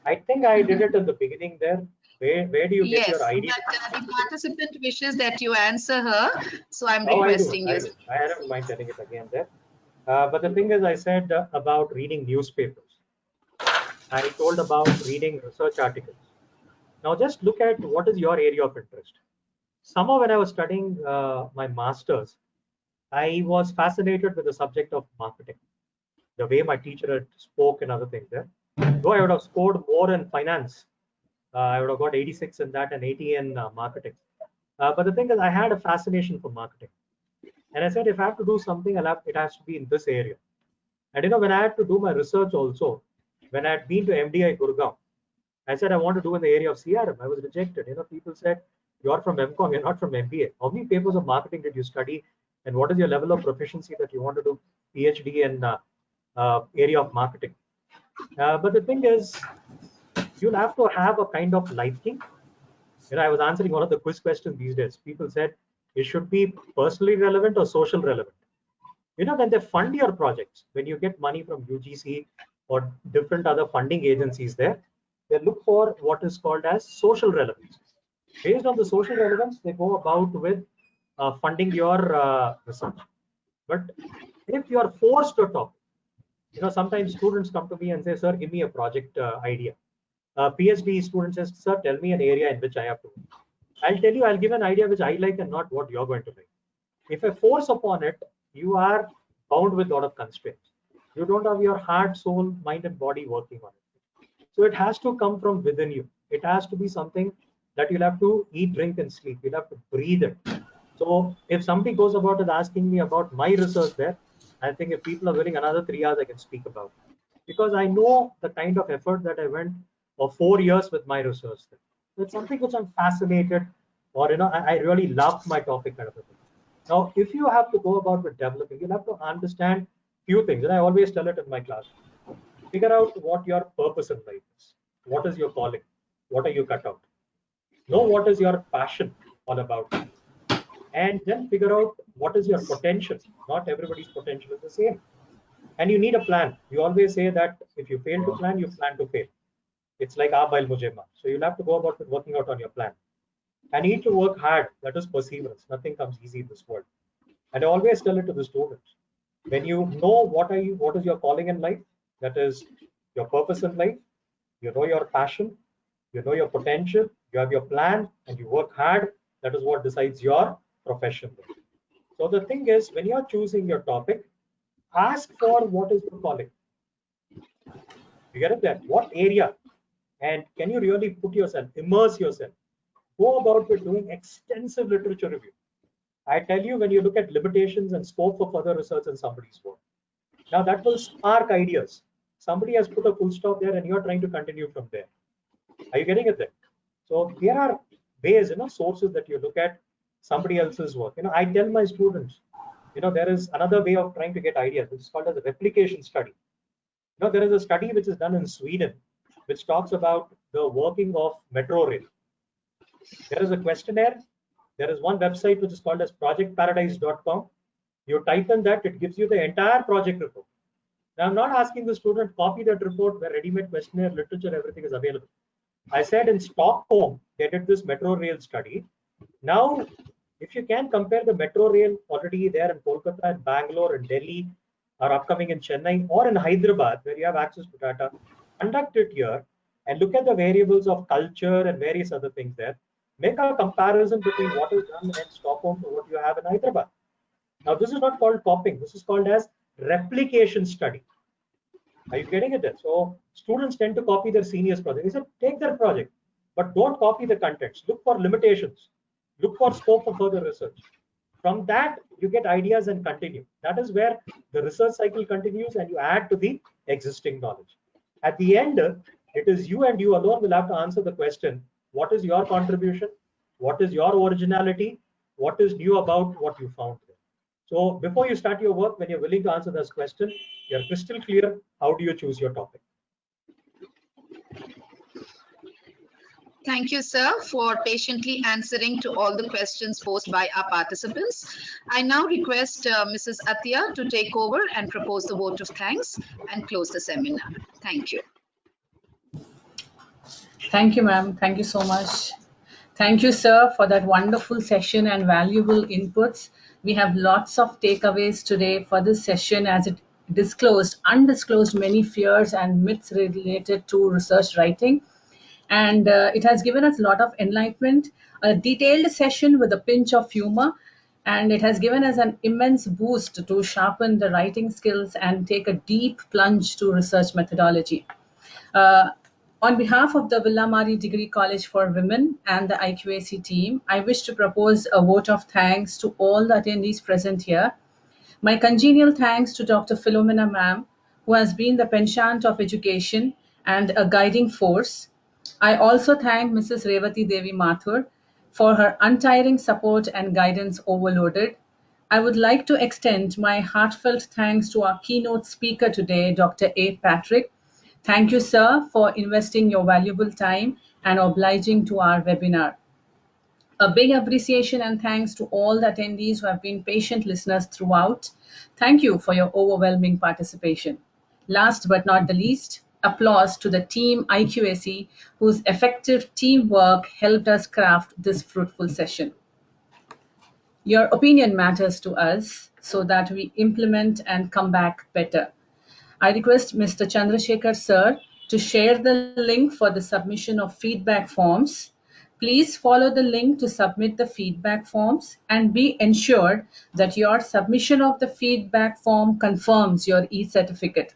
I think I did it in the beginning there. Where do you get your Yes, idea? but the participant wishes that you answer her, so I'm Oh, I do. requesting I you. do. I don't mind telling it again there. But the thing is, I said about reading newspapers. I told about reading research articles. Now, just look at what is your area of interest. Somehow, when I was studying my master's, I was fascinated with the subject of marketing, the way my teacher had spoke and other things there. Though I would have scored more in finance, I would have got 86 in that and 80 in marketing. But the thing is, I had a fascination for marketing. And I said, if I have to do something, it has to be in this area. And when I had to do my research also, when I had been to MDI Gurgaon, I said I want to do in the area of CRM. I was rejected. People said, you're from MCOM, you're not from MBA. How many papers of marketing did you study? And what is your level of proficiency that you want to do PhD in area of marketing? But the thing is, you'll have to have a kind of liking. I was answering one of the quiz questions these days. People said it should be personally relevant or social relevant. When they fund your projects, when you get money from UGC or different other funding agencies there, they look for what is called as social relevance. Based on the social relevance, they go about with funding your research. But if you are forced to talk, sometimes students come to me and say, sir, give me a project idea. PhD student says, sir, tell me an area in which I have to work. I'll tell you, I'll give an idea which I like and not what you're going to like. If I force upon it, you are bound with a lot of constraints. You don't have your heart, soul, mind, and body working on it. So it has to come from within you. It has to be something that you'll have to eat, drink, and sleep. You'll have to breathe it. So if somebody goes about it asking me about my research there, I think if people are willing another 3 hours, I can speak about it. Because I know the kind of effort that I went for 4 years with my research there. So it's something which I'm fascinated, or I really love my topic kind of a thing. Now, if you have to go about with developing, you'll have to understand few things, and I always tell it in my class. Figure out what your purpose in life is. What is your calling? What are you cut out? Know what is your passion all about, and then figure out what is your potential. Not everybody's potential is the same, and you need a plan. We always say that if you fail to plan, you plan to fail. It's like bail mujhe maar. So you'll have to go about with working out on your plan. And you need to work hard. That is perseverance. Nothing comes easy in this world. And I always tell it to the students. When you know what is your calling in life, that is your purpose in life, you know your passion, you know your potential, you have your plan, and you work hard, that is what decides your profession. So the thing is, when you're choosing your topic, ask for what is your calling. You get it there? What area? And can you really put yourself, immerse yourself? Go about with doing extensive literature review. I tell you, when you look at limitations and scope for further research in somebody's work, now that will spark ideas. Somebody has put a full stop there and you're trying to continue from there. Are you getting it there? So there are ways, sources that you look at somebody else's work. I tell my students, there is another way of trying to get ideas, which is called as a replication study. There is a study which is done in Sweden, which talks about the working of metro rail. There is a questionnaire. There is one website which is called as projectparadise.com. You type in that, it gives you the entire project report. Now, I'm not asking the student copy that report where ready-made questionnaire, literature, everything is available. I said in Stockholm, they did this metro rail study. Now, if you can compare the metro rail already there in Kolkata and Bangalore and Delhi, or upcoming in Chennai or in Hyderabad, where you have access to data, conduct it here and look at the variables of culture and various other things there. Make a comparison between what is done in Stockholm to what you have in Hyderabad. Now, this is not called copying. This is called as replication study. Are you getting it? So students tend to copy their seniors' project. They said, take their project, but don't copy the contents. Look for limitations. Look for scope for further research. From that, you get ideas and continue. That is where the research cycle continues and you add to the existing knowledge. At the end, it is you and you alone will have to answer the question, what is your contribution? What is your originality? What is new about what you found there? So before you start your work, when you're willing to answer this question, you're crystal clear. How do you choose your topic? Thank you, sir, for patiently answering to all the questions posed by our participants. I now request Mrs. Athiya to take over and propose the vote of thanks and close the seminar. Thank you. Thank you, ma'am. Thank you so much. Thank you, sir, for that wonderful session and valuable inputs. We have lots of takeaways today for this session as it undisclosed many fears and myths related to research writing. And it has given us a lot of enlightenment, a detailed session with a pinch of humor, and it has given us an immense boost to sharpen the writing skills and take a deep plunge to research methodology. Uh, on behalf of the Villamari Degree College for Women and the IQAC team, I wish to propose a vote of thanks to all the attendees present here. My congenial thanks to Dr. Philomena ma'am, who has been the penchant of education and a guiding force. I also thank Mrs. Revati Devi Mathur for her untiring support and guidance overloaded. I would like to extend my heartfelt thanks to our keynote speaker today, Dr. A. Patrick. Thank you, sir, for investing your valuable time and obliging to our webinar. A big appreciation and thanks to all the attendees who have been patient listeners throughout. Thank you for your overwhelming participation. Last but not the least, applause to the team IQAC whose effective teamwork helped us craft this fruitful session. Your opinion matters to us so that we implement and come back better. I request Mr. Chandrasekhar sir to share the link for the submission of feedback forms. Please follow the link to submit the feedback forms and be ensured that your submission of the feedback form confirms your e-certificate.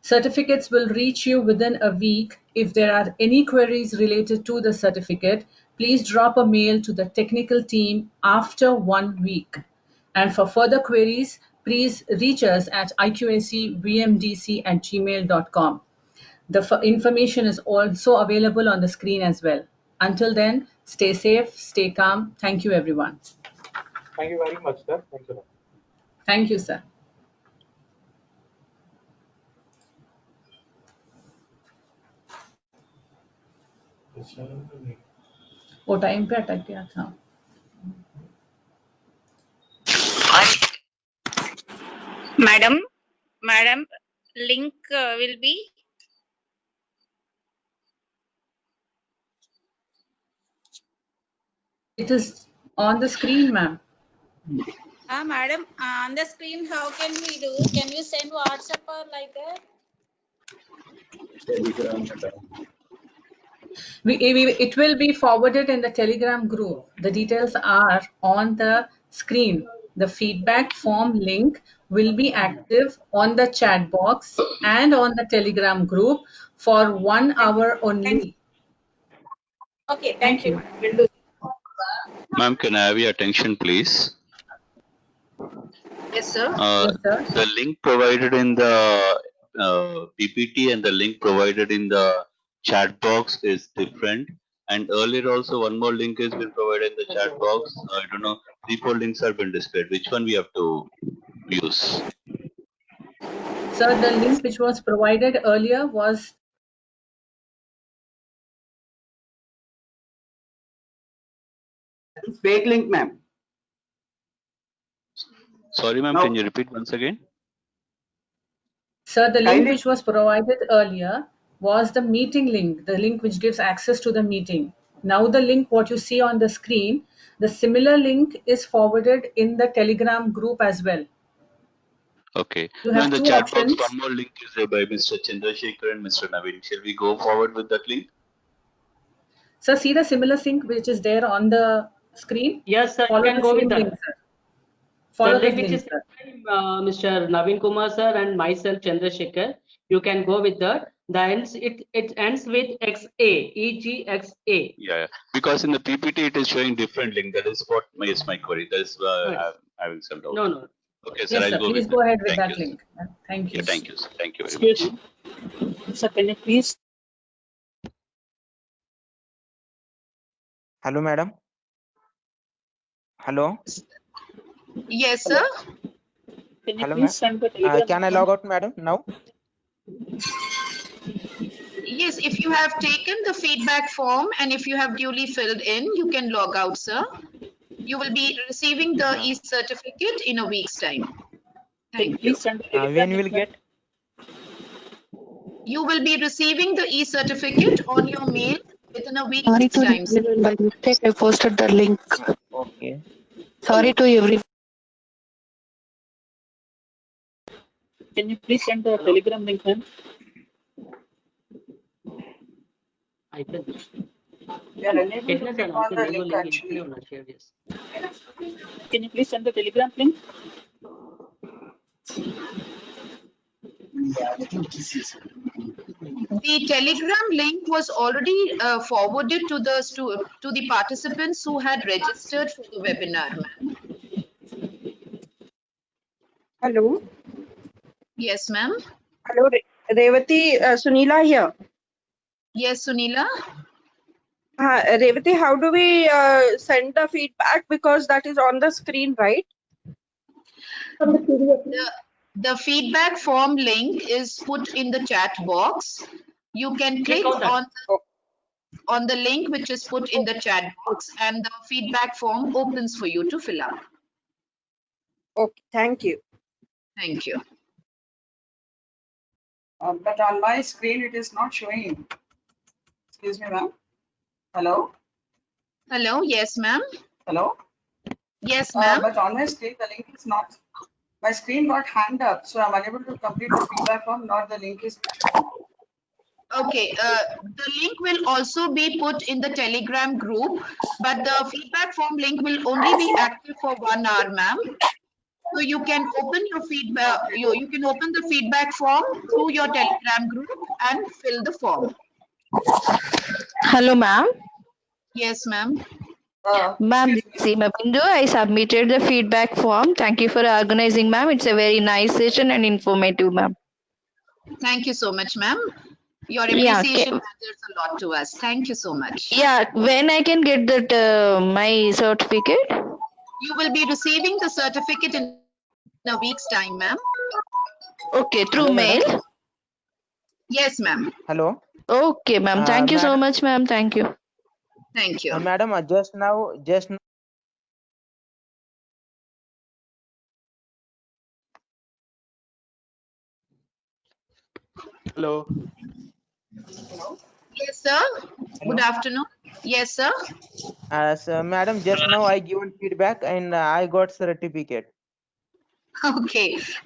Certificates will reach you within a week. If there are any queries related to the certificate, please drop a mail to the technical team after 1 week. And for further queries, please reach us at iqacvmdc@gmail.com. The information is also available on the screen as well. Until then, stay safe, stay calm. Thank you, everyone. Thank you very much, sir. Thanks a lot. Thank you, sir. वो time पे अटक गया था. Madam, link will be. It is on the screen, ma'am. Madam, on the screen, how can we do? Can you send WhatsApp or like that? It will be forwarded in the Telegram group. The details are on the screen. The feedback form link will be active on the chat box and on the Telegram group for 1 hour only. Okay, Thank you. We'll do. Ma'am, can I have your attention, please? Yes, sir. Yes, sir. The link provided in the PPT and the link provided in the chat box is different, And earlier also one more link has been provided in the chat box. I don't know, 3-4 links have been displayed. Which one we have to use? Sir, the link which was provided earlier was fake link, ma'am. Sorry, ma'am, can you repeat once again? Sir, the link which was provided earlier was the meeting link, the link which gives access to the meeting. Now the link what you see on the screen, the similar link is forwarded in the Telegram group as well. Okay. You Now have in the two chat options. box, one more link is there by Mr. Chandrasekhar and Mr. Naveen. Shall we go forward with that link? Sir, see the similar link which is there on the screen? Yes, sir, Follow you can the go same with that. link, sir. Follow the this link which link, is sir. Mr. Naveen Kumar sir and myself Chandrasekhar. You can go with that. The ends it ends with XA, EGXA. Yeah, because in the PPT it is showing different link. That is what is my query. That is I'm having some doubt. No. Okay, sir, Yes, I'll sir. go Please with go that. ahead with Thank that you. link. Thank you. Yeah, thank you, sir. Thank you very much. Sir, can you please? Hello, madam. Hello. Yes, sir. Can you Hello, please send the Telegram? can I log out, madam, now? Yes, if you have taken the feedback form and if you have duly filled in, you can log out, sir. You will be receiving the e-certificate in a week's time. Thank you. When will get? You will be receiving the e-certificate on your mail within a week's time, sir. By mistake, I posted the link. Okay. Sorry to everyone. Can you please send the Telegram link, ma'am? I can. We are unable to click on the link actually. Can you please send the Telegram link? The Telegram link was already forwarded to the participants who had registered for the webinar, ma'am. Hello. Yes, ma'am. Hello, Revati. Sunila here. Yes, Sunila. Revati, how do we send the feedback? Because that is on the screen, right? The feedback form link is put in the chat box. You can click on the link which is put in the chat box and the feedback form opens for you to fill up. Okay, thank you. Thank you. But on my screen it is not showing. Excuse me, ma'am. Hello? Hello, yes, ma'am. Hello? Yes, ma'am. But on my screen the link is not. My screen got hanged up, so I'm unable to complete the feedback form, nor the link is. Okay, the link will also be put in the Telegram group, but the feedback form link will only be active for 1 hour, ma'am. So you can open your feedback, you can open the feedback form through your Telegram group and fill the form. Hello, ma'am. Yes, ma'am. Ma'am, see my window. I submitted the feedback form. Thank you for organizing, ma'am. It's a very nice session and informative, ma'am. Thank you so much, ma'am. Your Yeah, appreciation matters a lot to us. Thank you so much. Yeah, when I can get that my certificate? You will be receiving the certificate in a week's time, ma'am. Okay, through Hello, mail? madam. Yes, ma'am. Hello. Okay, ma'am. Thank you so Madam, much, ma'am. Thank you. Thank you. madam, just now. Hello. Yes, sir. Good afternoon. Yes, sir. So, madam, just now I given feedback and I got certificate. Okay.